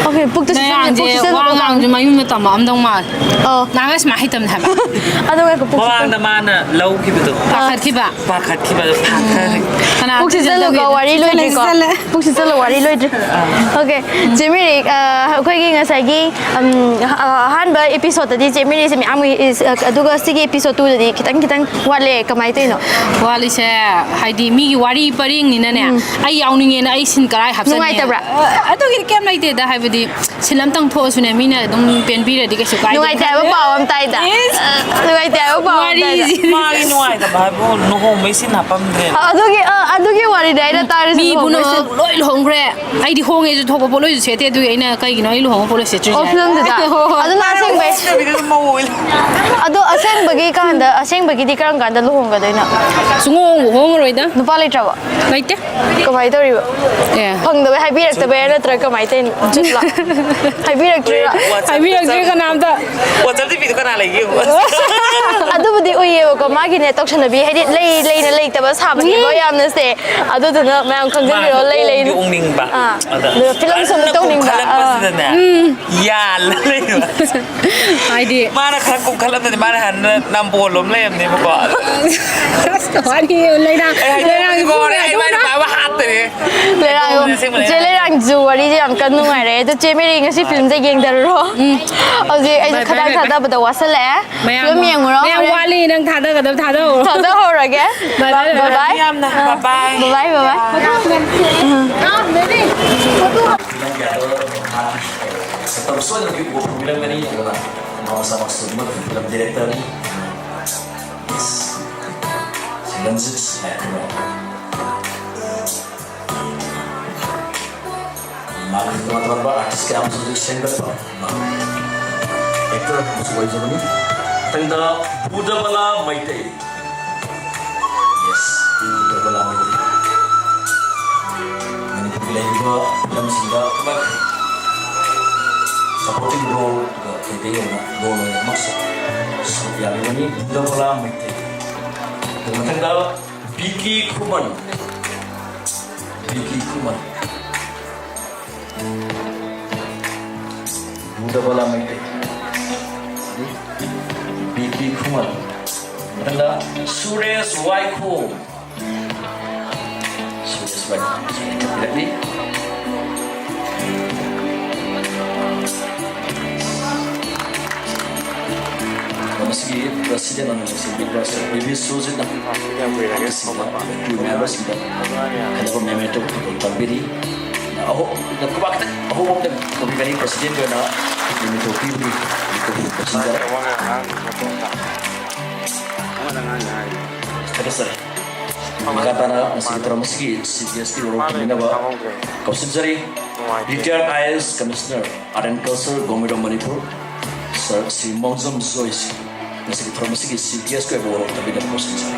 ꯑꯣꯀꯦ ꯄꯨꯛꯇꯁꯨ ꯅꯌꯥꯡꯁꯦ ꯋꯥ ꯉꯥꯡꯁꯦ ꯃꯌꯨꯝꯗ ꯇꯝꯃꯛꯑꯝꯗꯧ ꯃꯥꯜꯂꯦ ꯅꯍꯥꯟꯒꯩ ꯁꯨꯃꯥꯏꯅ ꯍꯩꯇꯕꯅꯦ ꯍꯥꯏꯕ ꯑꯗꯣ ꯃꯃꯥꯡꯗ ꯃꯥꯅ ꯂꯧꯈꯤꯕꯗꯣ ꯄꯥꯈꯠꯈꯤꯕꯗꯣ ꯄꯨꯛꯁꯤ ꯆꯠꯂꯨꯀꯣ ꯋꯥꯔꯤ ꯂꯣꯏꯗ꯭ꯔꯤꯀꯣ ꯄꯨꯛꯁꯤ ꯆꯠꯂꯨ ꯋꯥꯔꯤ ꯂꯣꯏꯗ꯭ꯔꯤ ꯑꯣꯀꯦ ꯖꯦꯃꯤꯔꯤꯛ ꯑꯩꯈꯣꯏꯒꯤ ꯉꯁꯥꯏꯒꯤ ꯑꯍꯥꯟꯕ ꯑꯦꯄꯤꯁꯣꯗꯇꯗꯤ ꯖꯦꯃꯤꯔꯤꯛꯁꯦ ꯃꯌꯥꯝ ꯑꯗꯨꯒ ꯁꯤꯒꯤ ꯑꯦꯄꯤꯁꯣꯗ 2ꯗꯗꯤ ꯈꯤꯇꯪ ꯋꯥꯠꯂꯦ ꯀꯃꯥꯏꯅ ꯇꯧꯔꯤꯅꯣ ꯋꯥꯠꯂꯤꯁꯦ ꯍꯥꯏꯗꯤ ꯃꯤꯒꯤ ꯋꯥꯔꯤ ꯄꯔꯦꯡꯅꯤꯅꯅꯦ ꯑꯩ ꯌꯥꯎꯅꯤꯡꯉꯦꯅ ꯑꯩ ꯁꯤꯟ ꯀꯔꯥꯏ ꯍꯥꯞꯆꯟꯅꯤ ꯅꯨꯡꯉꯥꯏꯇꯕ꯭ꯔꯥ ꯑꯗꯨꯒꯤꯗꯤ ꯀꯩꯝ ꯂꯩꯇꯦꯗ ꯍꯥꯏꯕꯗꯤ ꯁꯤꯟ ꯑꯃꯇꯪ ꯊꯣꯛꯑꯁꯨꯅꯦ ꯃꯤꯅ ꯑꯗꯨꯝ ꯄꯦꯟꯕꯤꯔꯗꯤ ꯀꯩꯁꯨ ꯀꯥꯏꯗꯦ ꯅꯨꯡꯉꯥꯏꯇꯦ ꯍꯥꯏꯕ ꯄꯥꯎ ꯑꯃ ꯇꯥꯏꯗ ꯅꯨꯡꯉꯥꯏꯇꯦ ꯍꯥꯏꯕ ꯄꯥꯎ ꯑꯃ ꯇꯥꯏꯗ ꯃꯥꯒꯤ ꯅꯨꯡꯉꯥꯏꯇꯕ ꯍꯥꯏꯕꯨ ꯂꯨꯍꯣꯡꯕꯩ ꯁꯤꯟ ꯍꯥꯞꯄꯝꯗ꯭ꯔꯦ ꯑꯗꯨꯒꯤ ꯋꯥꯔꯤꯗ ꯑꯩꯅ ꯇꯥꯔꯤꯁꯦ ꯃꯤꯕꯨ ꯂꯣꯏ ꯂꯨꯍꯣꯡꯈ꯭ꯔꯦ ꯑꯩꯗꯤ ꯍꯣꯡꯉꯦꯁꯨ ꯊꯣꯛꯄ ꯄꯣꯠꯂꯣꯏꯁꯨ ꯁꯦꯠꯇꯦ ꯑꯗꯨꯒꯤ ꯑꯩꯅ ꯀꯩꯒꯤꯅꯣ ꯑꯩ ꯂꯨꯍꯣꯡꯕ ꯄꯣꯠꯂꯣꯏ ꯁꯦꯠꯇ꯭ꯔꯤꯁꯦ ꯐꯤꯂꯝꯗꯨꯗ ꯑꯗꯨꯅ ꯑꯗꯣ ꯑꯁꯦꯡꯕꯒꯤꯗꯤ ꯀꯔꯝ ꯀꯥꯟꯗ ꯂꯨꯍꯣꯡꯒꯗꯣꯏꯅꯣ ꯁꯨꯡꯍꯣꯡꯕꯨ ꯍꯣꯡꯉꯔꯣꯏꯗ ꯅꯨꯄꯥ ꯂꯩꯇ꯭ꯔꯕꯣ ꯂꯩꯇꯦ ꯀꯃꯥꯏꯅ ꯇꯧꯔꯤꯕ ꯑꯦ ꯐꯪꯗꯕꯩ ꯍꯥꯏꯕꯤꯔꯛꯇꯕꯩ ꯅꯠꯇ꯭ꯔꯒ ꯀꯃꯥꯏꯅ ꯇꯧꯔꯤꯅꯣ ꯆꯨꯠꯂꯥ ꯍꯥꯏꯕꯤꯔꯛꯇ꯭ꯔꯤꯔꯥ ꯍꯥꯏꯕꯤꯔꯛꯇ꯭ꯔꯤ ꯀꯅꯥꯝꯇ WhatsApp ꯇꯤꯚꯤꯗꯣ ꯀꯅꯥ ꯂꯩꯒꯦ ꯑꯗꯨꯕꯨꯗꯤ ꯎꯏꯌꯦꯕꯀꯣ ꯃꯥꯒꯤꯅꯦ ꯇꯧꯁꯟꯅꯕꯤ ꯍꯥꯏꯗꯤ ꯂꯩꯅ ꯂꯩꯇꯕ ꯁꯥꯕꯅꯦꯕ ꯌꯥꯝꯅꯁꯦ ꯑꯗꯨꯗꯨꯅ ꯃꯌꯥꯝ ꯈꯪꯖꯟꯕꯤꯔꯣ ꯂꯩ ꯎꯡꯅꯤꯡꯕ ꯑꯗꯨꯒ ꯐꯤꯂꯝꯁꯨ ꯑꯃꯨꯛ ꯇꯧꯅꯤꯡꯕ ꯌꯥꯜꯂ ꯂꯩꯕ ꯍꯥꯏꯗꯤ ꯃꯥꯅ ꯈꯔ ꯀꯨꯝꯈꯠꯂꯝꯗꯗꯤ ꯃꯥꯅ ꯍꯥꯟꯅ ꯅꯝꯕꯣꯜꯂꯣꯝ ꯂꯩꯔꯝꯅꯦꯕꯀꯣ ꯆꯦ ꯂꯩꯔꯥꯡꯁꯨ ꯋꯥꯔꯤꯁꯦ ꯌꯥꯝ ꯀꯟꯅ ꯅꯨꯡꯉꯥꯏꯔꯦ ꯑꯗꯣ ꯆꯦ ꯃꯦꯔꯤ ꯉꯁꯤ ꯐꯤꯂꯝꯁꯦ ꯌꯦꯡꯗꯔꯨꯔꯣ ꯍꯧꯖꯤꯛ ꯑꯩꯁꯨ ꯈꯗꯥꯡ ꯊꯥꯗꯕꯗ ꯋꯥꯁꯜꯂꯛꯑꯦ ꯐꯤꯂꯝ ꯌꯦꯡꯉꯨꯔꯣ ꯃꯌꯥꯝ ꯋꯥꯠꯂꯤ ꯅꯪ ꯊꯥꯗꯒꯗꯕ ꯊꯥꯗꯍꯧꯔꯒꯦ ꯕꯥꯏ ꯌꯥꯝꯅ ꯕꯥꯏ Tetap soalnya di buku film ini adalah nama sama semua film director ini. Yes, Silences Mari teman-teman pak, artis kami sudah disengkat pak. Aktor musuh wajib ini. Tenda Buddha Bala Maite. Yes, Buddha Bala Maite. Ini pilihan juga film sehingga kebak. Supporting role juga kita yang role yang masuk. So yang ini Buddha Bala Maite. Tenda Vicky Kuman. Buddha Bala Maite. Vicky Kuman. Tenda Suresh Waiko. Tidak ni. Meski presiden dan meski bibi Susan dan members kita, ada pemain itu tampiri. Aku nak kubak kita, aku mau kita kami kali presiden tu nak ini tu bibi itu presiden. Terus Makata na masih terus meski CGST orang kami nak kau sendiri retired IAS Commissioner Aren Culture Gomido Manipur Sir si Mongzom Zoisi masih terus meski CGS kau orang kami nak kau sendiri.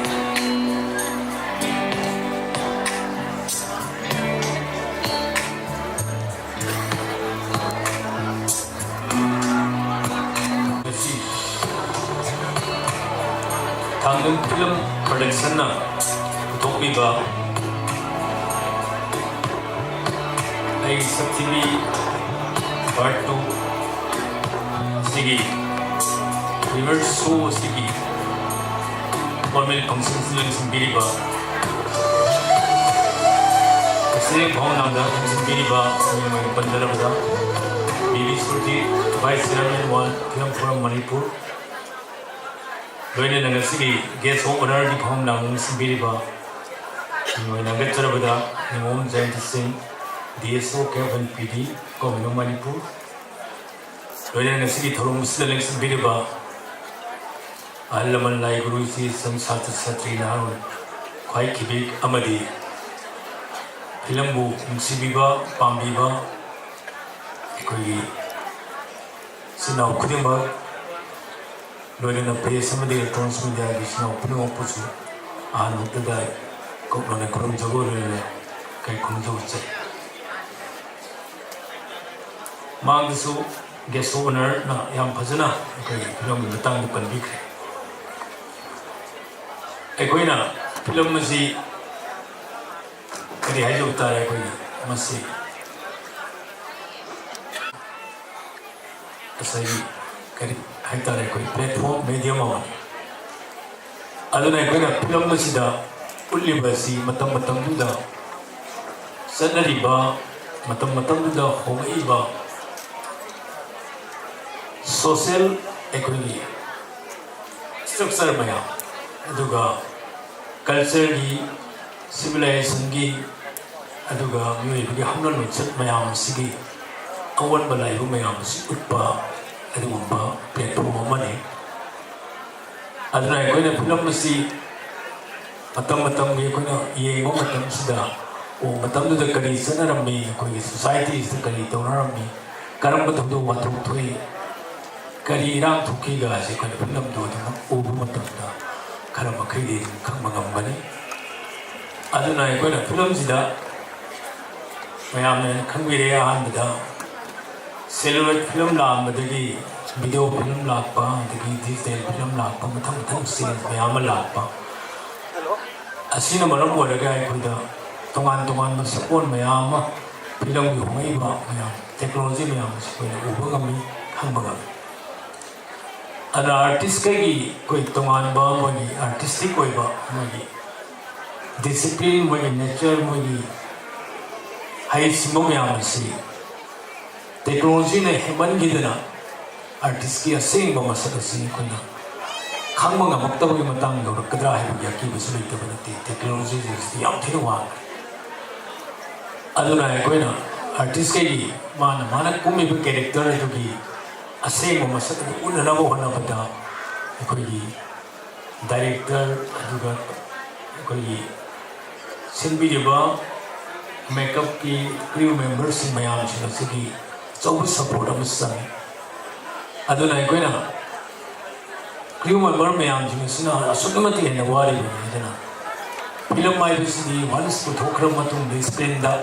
방금 필름 컬렉션나 부탁드리바 ꯁꯛꯊꯤꯕꯤ part 2 ꯑꯁꯤꯒꯤ reverse ꯁꯣ ꯑꯁꯤꯒꯤ formal ꯐꯪꯁꯟꯁꯤꯡ ꯌꯦꯡꯁꯤꯟꯕꯤꯔꯤꯕ ꯑꯁꯤꯒꯤ ꯚꯥꯎꯅꯥꯗ ꯌꯦꯡꯁꯤꯟꯕꯤꯔꯤꯕ ꯃꯤꯑꯣꯏ ꯄꯟꯖꯔꯕꯗ ꯕꯤꯕꯤ ꯁꯨꯔꯇꯤ vice chairman 1 film forum Manipur ꯂꯣꯏꯅꯅ ꯉꯁꯤꯒꯤ ꯒꯦꯁ ꯑꯣꯐ ꯑꯣꯅꯔꯒꯤ ꯚꯥꯎꯅꯥ ꯌꯦꯡꯁꯤꯟꯕꯤꯔꯤꯕ ꯃꯤꯑꯣꯏ ꯅꯥꯒꯠꯆꯔꯕꯗ ꯅꯤꯉꯣꯝ ꯖꯌꯟꯇ ꯁꯤꯡ DSO Kevin PD Government Manipur Loyang Nasi Thorum Silang Biriba Alaman Lai Guru Si Sam Sat Satri Narun Kwai Kibik Amadi Filambu Sibiba Pambiba Ekoi Sinau Kudimba Loyang Pay Samadi Transmedia Vishnau Puno Pusu Anu Tadai Kokona Kurum Jagore Kai Kumjoche मांगसु guest honour ना याम फजना कोई film बतांग पनबिखरे एकोइना film मसी करी हाइजो उतारे कोई मसी असली करी हाइतारे कोई प्लेटफॉर्म मीडियम आवन अदुना एकोइना फिल्म मसी दा उल्लिबसी मतम मतम दुदा सनरिबा मतम मतम दुदा होमइबा social economy structure maya aduga culture gi civilization gi aduga miyoi gi hamna no chat mayam sigi awan balai bu mayam si utpa aduga platform amane aduna koina film si matam matam gi koina yengo matam sida o matam du da kari sanarammi koi society is kari tonarammi karam batam du watu thoi करी राम थुकी गासे कल film दो दम ओबु मतमदा खरम खैदे खंगम गनी अदुना कोन film सिदा मयामने खंगिरे आंबदा सेलुलर फिल्म लामदगी वीडियो फिल्म लापा दगी डिजिटल फिल्म लापा मथम मथम सीन मयाम लापा असिना मरम ओरगा कोदा तोंगान तोंगान सपोर्ट मयाम फिल्म gi होइबा मयाम टेक्नोलॉजी मयाम कोन ओबु गमी खंगबगा अना आर्टिस्ट की कोई तमाम मोगी आर्टिस्टिक कोई मोगी डिसिप्लिन मोगी नेचर मोगी हाई सिमो मैम से टेक्नोलॉजी ने हेमन गिदना आर्टिस्ट की असेंग मसक से कोई खांग मक्तब की मतंग दौड़कद्रा है या की बस लेते बनती टेक्नोलॉजी से याम थिनो वा अदुना कोई ना आर्टिस्ट की मान मानक कुमी भी कैरेक्टर है जो की असेंग मसक उन्ननबो होनबदा अखोई डायरेक्टर अदुगा अखोई सिनबिबा मेकअप की क्रू मेंबर्स मयाम सिगी चौब सपोर्ट अम संग अदुना अखोइना क्रू मेंबर मयाम सिना असुकमति हेन वारी बना फिल्म माइबसिदी वान्स पुथोखर मतुंग स्क्रीन दा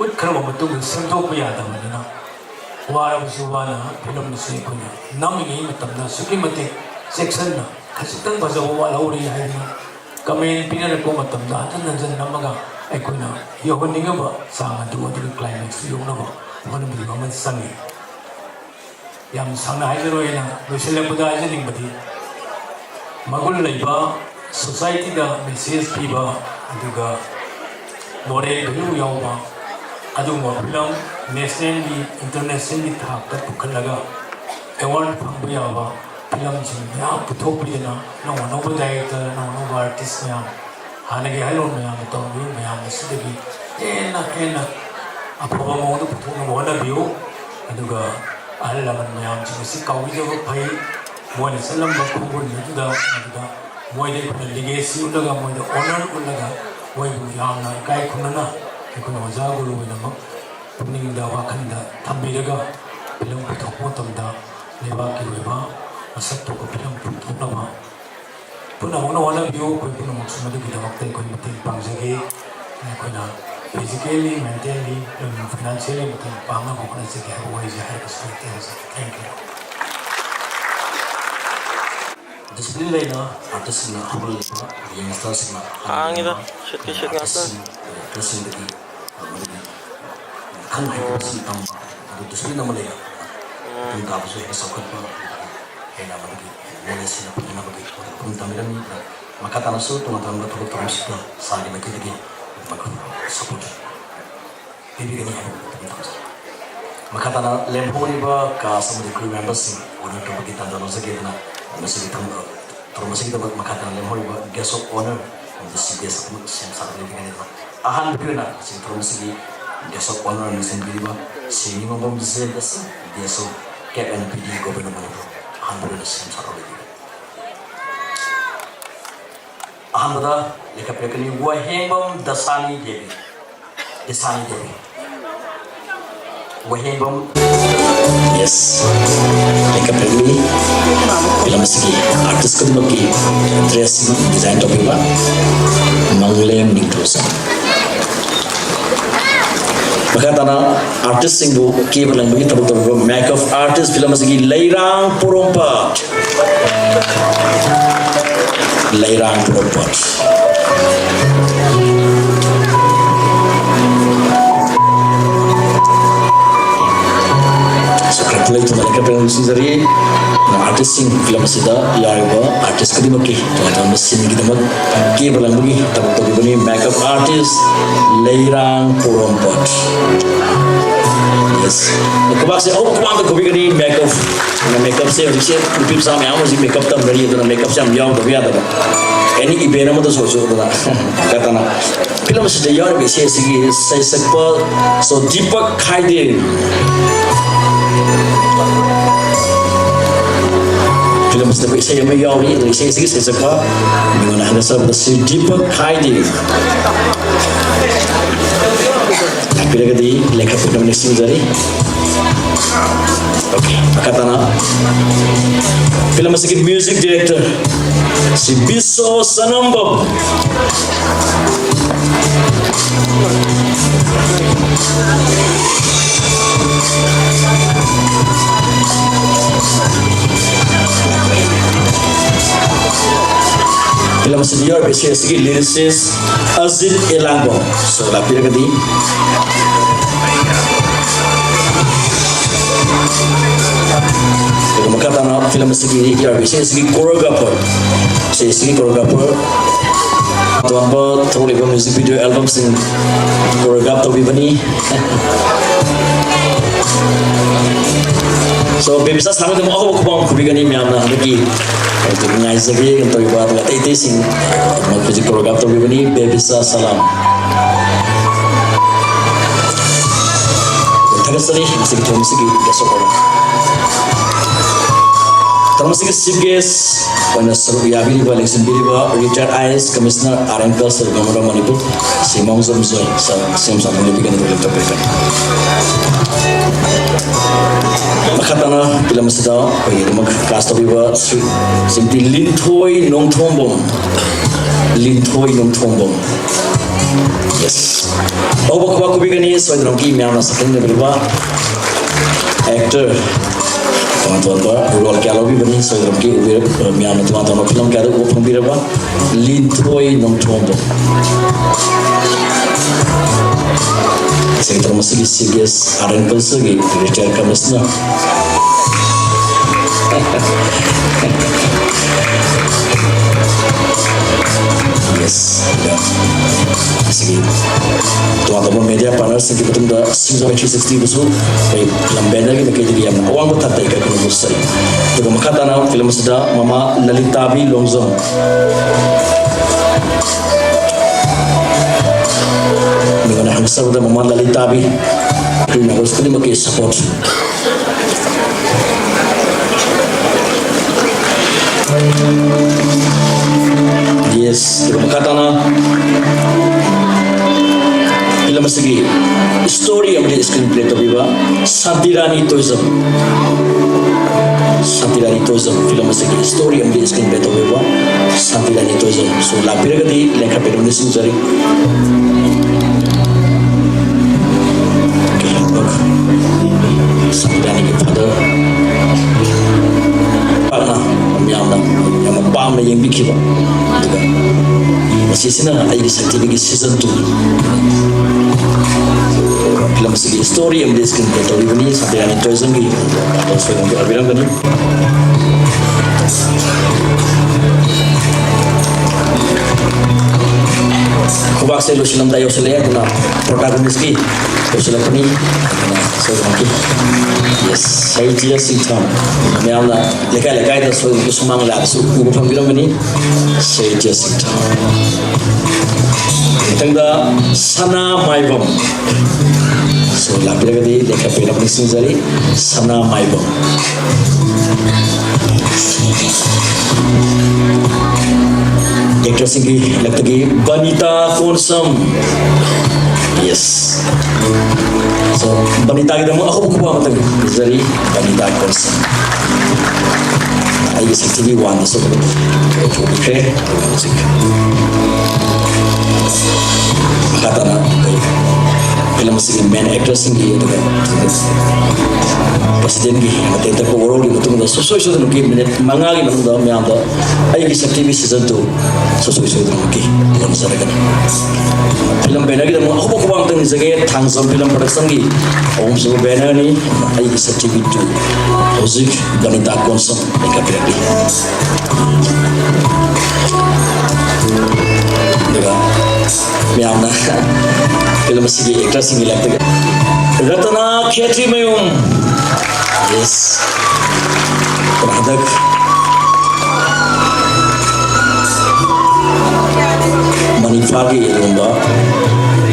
उत्खर मतुंग सेंथोप यादबना वारबसु वाना फिल्म से कोई नमिंगे मतमना सुकी मते सेक्शन ना खसितंग बजो वालौरी हाइना कमेंट पिनर को मतमना नजन नमगा अखोइना योहनिगबा सांग दु अदु क्लाइमैक्स योनबा होनबि गमन संगी याम सांगना हाइजरोइना लोसेलेबदा हाइजनिंगबदी मगुल लैबा सोसाइटी दा मेसेज पीबा अदुगा मोरल वैल्यू यावबा अदुगो फिल्म नेशनल की इंटरनेशनल की थाक पुखलगा अवार्ड फंग याबा फिल्म सिंह पुथोपीना नौ नौब डायरेक्टर नौ नौब आर्टिस्ट मैम हानगे हाइलो मैम तौबी मैम सिदगी हेना अफब मौद पुथोन होनबियो अदुगा अहल लमन मैम सिंह काउजब फै मोने सलम बखुबुन दुदा अदुगा मोइदे खुन लिगेसी उलगा मोइदे ऑनर उलगा मोइबु यामना इकाई खुनना अखोन ओजा गुरु ओइनम पुनिंगदा वाखंदा थम्बिरगा फिल्म पुथोक मतमदा लेबाकी ओइबा मसक तो फिल्म पुथोनबा पुनमोन होनबियो कोइ पुनमोक सुमदुगिदमक्ते कोइ मतें पांगजगे अखोना फिजिकली मेंटली फाइनेंशियली मतें पांगना होनजगे वइजे हाइबस thank you discipline lain artis na hubul yang stars na angida shit ngasan dressing di kan hai si tam discipline na malaya tum ta so ek sokat pa hai na magi mole si na magi tum tamirani makata na so tum tam to to sa sali magi di mag support bibi gani makata na lempori ba ka samudi crew members orang to bagi tanda no sagi na masih ditang termasuk kita makata na lempori ba guest of honor the CBS sem sa living ni ahan bibi na sing termasuk guest of honor ni sen bibi ba sing mo bom zel das dia so cap and PD governor mo ahan bibi na sem sa living ahan da leka pekali wa hembom dasani devi Wahembom yes like a pegli film segi artist ko magi dress design topic ba manglem nikrosa makatana artist sing bu ke balang bagi tabuk tabuk make of artist film segi Leirang Purompat Play to mereka produksi dari artis sing film sida yaiba artis kadimaki teman mesin kita mak ke balang bagi tabuk bani makeup artist Leirang Purompat yes kebak se oh kuang ko bigani makeup se rishe pip sam ya mesti makeup tam dari itu makeup sam yaw do ya da ini ibena mo to so da kata na film sida yar bi se sigi sai sakpa so Deepak Khaide film setiap saya meyauri dari saya suka dengan hanya sebab si Deepak Khaide tapi lagi di leka film ini sendiri okay kata na film segi music director si Biso Sanambam film senior biasanya segi lyricist Azid Elangbo so lapir kadi makata na film segi biasanya segi choreographer tuan ba thori ba music video album sing choreograph to bani so bisa sama dengan aku kubang kubigani miamna lagi untuk ngai segi untuk ibarat kata itu sing mau music choreograph to bani bisa salam terus ni musik besok termasuk CBS wana seru ya bili ba election bili ba retired IAS commissioner Arenkal Sir Gamara Manipur si Mongsom Zoy sem sa muli bigan itu laptop kan makatana film seda bagi rumah kelas tapi ba simti Linthoi Nongthombom yes bakwa kubigani so idram ki miamna second level ba actor tuan ba role kalau bi bani so idram ki miamna tuan film kada ko pambira ba Linthoi Nongthombom saya termasuk di CBS Arenkal segi retired commissioner yes ya segi tuan media partner segi betul dah Sinzo 360 besok baik film band lagi mereka jadi yang awang betul tak ikat kalau musari juga makata na film sedang Mama Lalitabi Longzong dengan hamsa udah Mama Lalitabi kena harus kena pakai support yes makata na film segi story yang di screenplay tu biba Santirani Tourism film segi story yang di screenplay tu biba Santirani Tourism so lapir kadi lengkap film ni sendiri okay look Santirani ke father partner yang asina ai certificate season 2 film segi story am this kan betul ini sampai ani tourism gi atau film yang bilang kan kubak saya lu silam tayo sila kuna protagonist ki to sila pani so okay yes saya dia sintam meawna lekai da so sumang la so ku phang bilang ni saya dia sintam tengda sana maibam so la bila di lekai pena bising jari sana maibam actress की लगती Banita कोनसम yes so Banita kita mau aku buku apa tadi dari Banita konsam ayo seksi one so oke kata na film sih main actress ini itu kan presiden ki mate ta ko world ni tum da so so so ki minute mangali man da me anda ai ki sakti bi season 2 so so so ki on sara kan film banner ki da mo ko ko bang tang jage thang som film production ki om so banner ni ai ki sakti bi 2 music Banita konsam ka pirati daga me anda film sih actress ni lagta Ratana Khetri Mayum yes product Manifagi Lumba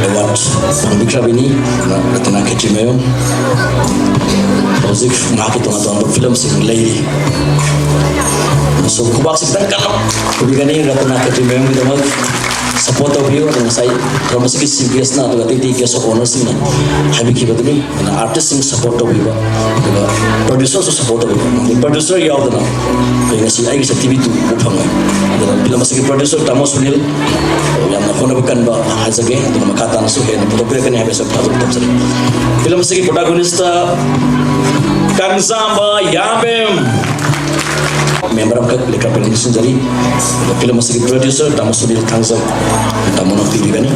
award pambikra bini Ratana Khetri Mayum music market on film sing lady so kubak sitan kan kubigani Ratana Khetri Mayum kita mag support of you and say from a serious na to the case of honors in happy keep with me and artist in support of you producer support of you the producer you out now you see I guess TV to upang the film sigi producer Tamos Sunil yang na phone bukan ba hazage to makata na suhe na to pera kan have sa project tam sari film sigi protagonist Kansamba Yabem member of Leka Pelison Jari, the film segi producer Tamos Sunil Kansam Tamono Pilih ni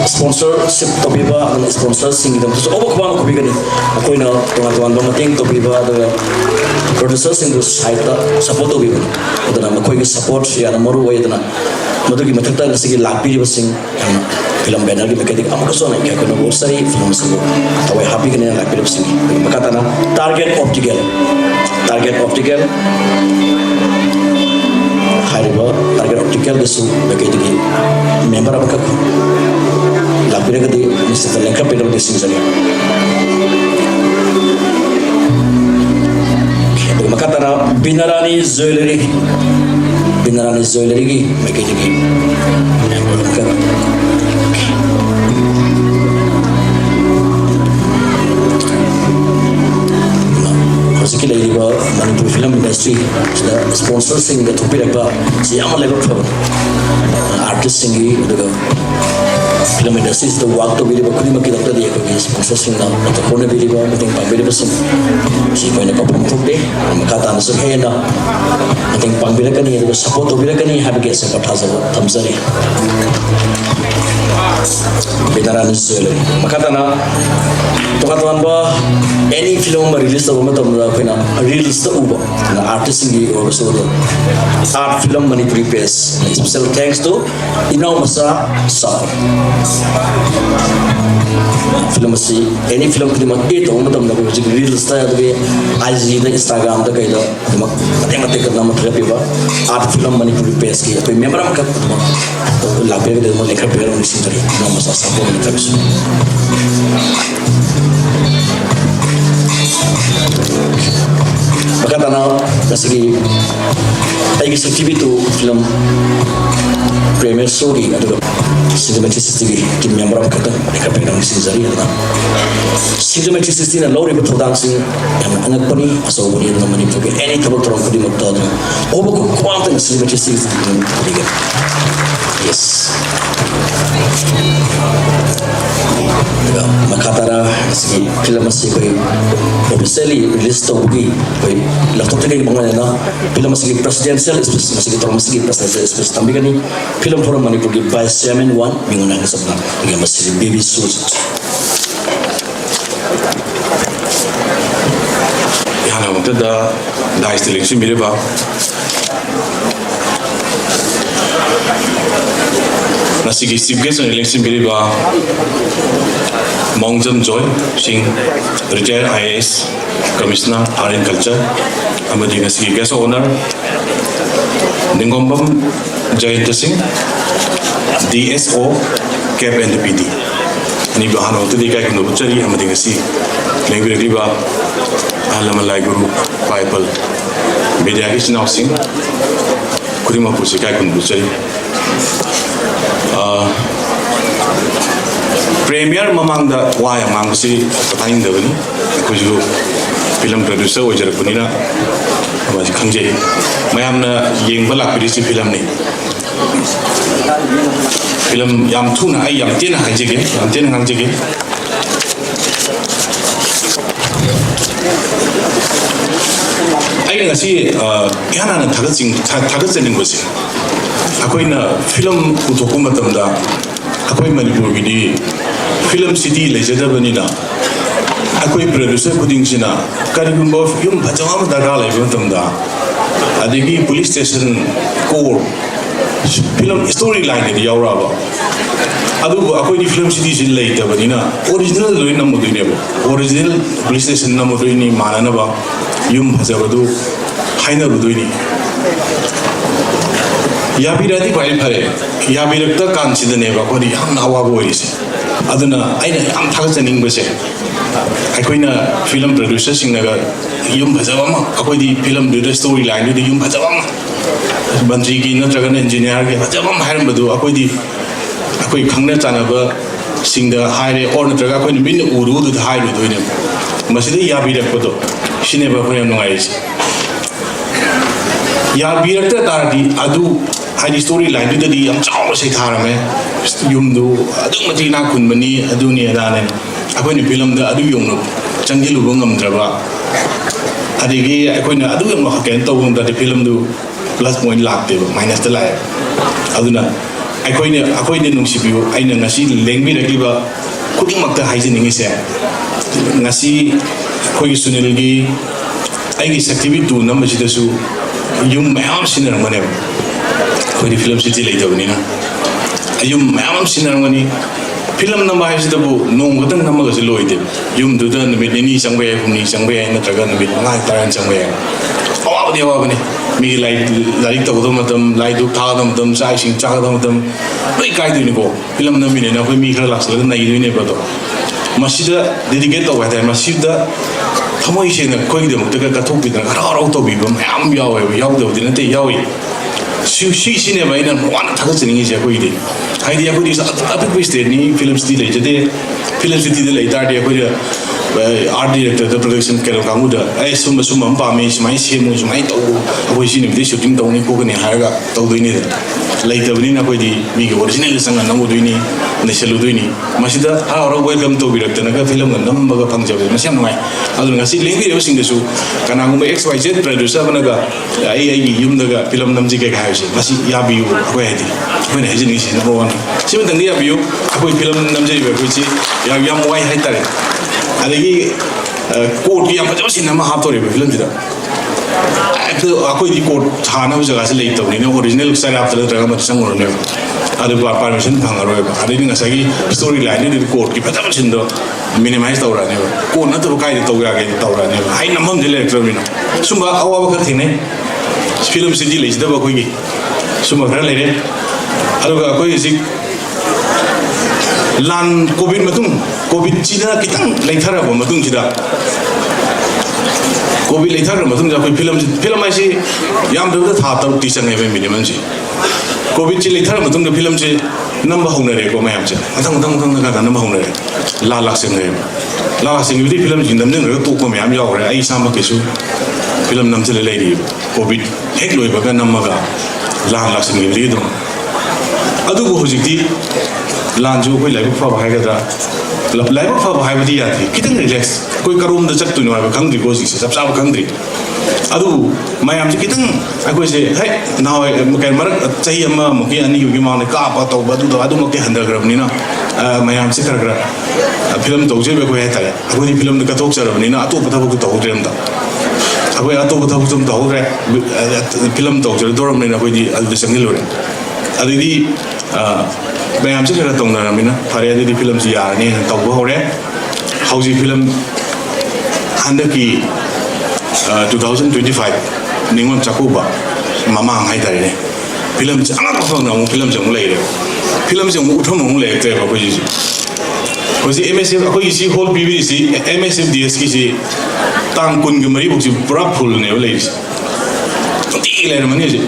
sponsorship topiba sponsor sing dam so obok bang ko bigani ko ina tuan mating topiba the producer sing do site support topiba udana ko ki support ya na moru way dana madu ki mathakta sigi lapi sing film banner ki mekadik amko so na kya ko no sari film sing tawai happy kene lapi sing makata na target optical hariba target optical desu mekadik member of la pira que necesita la capa de decisão que makata na Binarani Jewelry ki mekadik Sikila iba Manipur film industry sponsor sing the topi ba siapa level pro artist singi udah film industry the work to bili bakuli maki dokter dia ko sponsor sing na to kone bili ba muting pang bili basum si ko na kapam thukde makata na so hena muting pang bili kani itu support to bili kani have get support hazard thamsari Binarani Jewelry makata na tuan ba any film release to ma tam ra phina release to uba na artist ngi also the art film Manipuri pace special thanks to Inau Masa Safar film si any film ki mak itu ma tam na ko release ta de IG da Instagram da kai da mak mate karna mat rapi ba art film Manipuri pace ki to member am ka la pe de mo lekha pe ro ni sintari Inau Masa Safar ni tabis makata na kasi ay TV tu film premier story atau cinematic TV kim member of kata mereka pegang sendiri ada cinematic TV na lori betul dancing yang anak pani asal beri nama ni juga any tabuk terang kudi makta ada oh bukan kuantan cinematic TV Yes. Makatara si film masih koi officially release to bugi koi laptop tadi bangun na film masih presidential masih kita masih presidential space tapi kan ni film forum mani pergi vice chairman one minggu nang sebelah yang masih baby suit. Ya na waktu dah istilah mirip apa? Nasigi Chief Guest election biriba Mongjam Joy Singh retired IAS Commissioner Art and Culture amadi nasigi guest owner Ningombam Jayanta Singh DSO Cap and PD ni bahano tu dikai kendo bucari amadi ngasi lengbi riba alamalai guru Bible media kisna Singh kurima pusi kai kendo bucari premier mamangda waya mangsi patain dabani kuju film producer wajar punina amaji khangje mayamna yengba lakpiri si film ni film yam thuna ai yam tena hanjege yam tena hangjege ai ngasi yana na thagatsing gosi akoina film utokum matamda akoi manipur gidi film city lejadabani na akoi producer kuding sina karigumba yum bhajawa daga laiba matamda adigi police station core film storyline ni yauraba adu akoi ni film city sin leitabani na original loi namudine original police station namudini manana ba yum bhajabadu haina buduini याबीरादी भाई फरे याबीरक्ता कांसिदने बा कोदी हम आवाबो ओइसे अदुना आइना हम थागचनिंग बसे आइकोइना फिल्म प्रोड्यूसर सिंगगा युम भजावामा अकोइदी फिल्म द स्टोरी लाइन दि युम भजावामा मंत्री की नत्रगन इंजीनियर के भजावामा हारम बदु अकोइदी अकोइ खंगना चानाबा सिंगदा हाइरे और नत्रगा अकोइनी बिन उरु दु हाइरु दोइने मसिदे याबीरक्पदो सिनेबा कोयम नगाइसे याबीरक्ता तारदी अदु हाई स्टोरी लाइन दी हम चाव से थारमे युमदु अदु मति ना खुनबनी अदुनी अदाने अखोइनि फिल्म द अदु योंनो चंगिलुबो ngamdraba adigi अखोइना अदु यम हकेन तौबम द फिल्म दु प्लस पॉइंट लाक्ते माइनस द लाय अदुना अखोइनि नुंसिबियो आइना ngasi lengbi ragiba खुदिमक्ता हाइजनिंग से ngasi खोइ सुनिलगी आइगी सक्तिबि दु नमजिदसु युम मैम सिनरमने कोई फिल्म सिटी लेदबनी ना युम मैम सिनरमनी फिल्म नंबर हाइसिदबु नोंग गतंग नमगसे लोइदे युम दुदा नमित नि संबे हुमनी संबे नत्रगा नमित मंगाय तारन संबे अवाबदे अवाबने मी लाइक तबदो मतम लाइदु थादो मतम साइसिंग चागदो मतम लई काइदुनि को फिल्म नमिने ना कोई मी खरा लाक्सलग नाइदुनि बदो मसिदा डेडिकेट तव हाइदा मसिदा थमोइ सेना कोइदमक्तगा कथोपिदना हरारौ तोबिबो मैम यावे यावदोदि नते यावी सिने भाइना वाना थागचनिंग से कोइदि हाइदि अकोदि अपिक स्टेटनि फिल्म सिटी लेजदे फिल्म सिटी दे लेतारदि अकोदि आर्ट डायरेक्टर द प्रोडक्शन केरो कामुदा ए सुम सुम पामे सिमाइ सेमु सिमाइ तौ अकोइ सिने शूटिंग तौनि कोगनि हारगा तौदोइनि लेतबनि ना कोइदि मिगे ओरिजिनल संग नमुदुइनि नेसलुदुइनि मसिदा हारो वेलकम तो बिरक्तना का फिल्म नम्बगा फंगजाबे मसियाम नगाय अदु ngasi लेंगिरो सिंगसु कनागुम XYZ प्रोड्यूसर बनगा आई युमदगा फिल्म नमजि के हायसे मसि याबियु अकोइ हाइदि अकोइ हाइजिनि से नंबर 1 सिम दंगि याबियु अकोइ फिल्म नमजि बे कोइसि याम वाइ हाइतारे अदगी कोड की याम फजब सिनेमा हातोरे फिल्म दिदा अकोइ कोड थाना जगह से लेतबनि ओरिजिनल स्टाइल आफ्टर ड्रागा मत संगरने अदु परमिशन फंगरोय अदगी ngasi स्टोरी लाइन नि कोड की फजब सिंदो मिनिमाइज तौराने कोड नतो काय तौरागे तौराने हाइ नमम दिलेक्ट्रोमिनो सुमा अवाब खर थिने फिल्म सिटी लेजदब अकोइ सुमा खर लेरे अदुगा अकोइ जि लान कोविड चिना कितंग लेथारबो मतुंग सिदा कोविड लेथार मतुंग जाकोइ फिल्म आइसे याम दबदा था तौ टीचर ने मिनिमम जी कोविड ची लेथार मतुंग फिल्म से नंबर होनरे को मैम से अथंग का नंबर होनरे ला लाक्सिंग ने ला लाक्सिंग बिदि फिल्म जिंदम ने तो को मैम यावरे आई साम केसु फिल्म नमसे लेरि कोविड हेक लोइबगा नमगा ला लाक्सिंग बिदि दो ꯑꯗꯨꯕꯨ ꯍꯧꯖꯤꯛꯇꯤ ꯂꯥꯟꯁꯨ ꯑꯩꯈꯣꯏ ꯂꯥꯏꯕꯛ ꯐꯕ ꯍꯥꯏꯒꯗ꯭ꯔꯥ ꯂꯥꯏꯕꯛ ꯐꯕ ꯍꯥꯏꯕꯗꯤ ꯌꯥꯗ꯭ꯔꯤ ꯈꯤꯇꯪ ꯔꯤꯂꯦꯛꯁ ꯑꯩꯈꯣꯏ ꯀꯔꯣꯝꯗ ꯆꯠꯇꯣꯏꯅꯣ ꯍꯥꯏꯕ ꯈꯪꯗ꯭ꯔꯤꯀꯣ ꯍꯧꯖꯤꯛꯁꯦ ꯆꯞ ꯆꯥꯕ ꯈꯪꯗ꯭ꯔꯤ ꯑꯗꯨꯕꯨ ꯃꯌꯥꯝꯁꯦ ꯈꯤꯇꯪ ꯑꯩꯈꯣꯏꯁꯦ ꯍꯦꯛ ꯅꯍꯥꯟꯋꯥꯏ ꯀꯩ ꯃꯔꯛ ꯆꯍꯤ ꯑꯃꯃꯨꯛꯀꯤ ꯑꯅꯤꯒꯤ ꯃꯃꯥꯡꯗ ꯀꯥꯞꯄ ꯇꯧꯕ ꯑꯗꯨꯃꯛꯇꯤ ꯍꯟꯊꯈ꯭ꯔꯕꯅꯤꯅ ꯃꯌꯥꯝꯁꯦ ꯈꯔ ꯐꯤꯂꯝ ꯇꯧꯖꯩꯕ ꯑꯩꯈꯣꯏ ꯍꯥꯏꯇꯥꯔꯦ ꯑꯩꯈꯣꯏꯗꯤ ꯐꯤꯂꯝꯗ ꯀꯠꯊꯣꯛꯆꯔꯕꯅꯤꯅ ꯑꯇꯣꯞꯄ ꯊꯕꯛꯇꯨ ꯇꯧꯍꯧꯗ꯭ꯔꯦ ꯑꯝꯇ ꯑꯩꯈꯣꯏ ꯑꯇꯣꯞꯄ ꯊꯕꯛꯇꯨ ꯑꯝꯇ ꯇꯧꯍꯧꯗ꯭ರೆ ꯐꯤꯂꯝ ꯇꯧꯖꯔꯗꯧꯔꯕꯅꯤꯅ ꯑꯩꯈꯣꯏꯗꯤ ꯑꯗꯨꯗ ꯆꯪꯁꯤꯜꯂꯨꯔꯦ ꯑꯗꯩꯗꯤ ꯃꯌꯥꯝꯁꯦ ꯈꯔ ꯇꯧꯅꯔꯕꯅꯤ나 ꯐꯔꯦ ꯑꯗꯨꯗꯤ ꯐꯤꯂꯝꯁꯤ ꯌꯥꯔꯅꯤꯅ ꯇꯧꯕ ꯍꯧꯔꯦ ꯍꯧꯖꯤꯛ ꯐꯤꯂꯝ ꯍꯟꯗꯛꯀꯤ 2025 ꯅꯤꯉꯣꯜ ꯆꯥꯛꯀꯧꯕ ꯃꯃꯥꯡ ꯍꯥꯏꯇꯥꯔꯦꯅꯦ ꯐꯤꯂꯝꯁꯦ ꯑꯉꯛꯄ ꯐꯪꯅ ꯑꯃꯨꯛ ꯐꯤꯂꯝꯁꯦ ꯑꯃꯨꯛ ꯂꯩꯔꯦ ꯐꯤꯂꯝꯁꯦ ꯑꯃꯨꯛ ꯎꯠꯐꯝ ꯑꯃꯨꯛ ꯂꯩꯔꯛꯇ꯭ꯔꯦꯕ ꯑꯩꯈꯣꯏꯁꯤꯁꯨ ꯍꯧꯖꯤꯛ MSF ꯑꯩꯈꯣꯏꯒꯤ ꯁꯤ ꯍꯣꯜ ꯄꯤꯕꯤꯔꯤꯁꯤ MSFDSꯀꯤꯁꯤ ꯇꯥꯡ 24 ꯐꯥꯎꯁꯤ ꯄꯨꯔꯥ ꯐꯨꯜꯅꯦꯕ ꯂꯩꯔꯤꯁꯤ ꯅꯨꯡꯇꯤꯒꯤ ꯂꯩꯔꯝꯃꯅꯤ ꯍꯧꯖꯤꯛ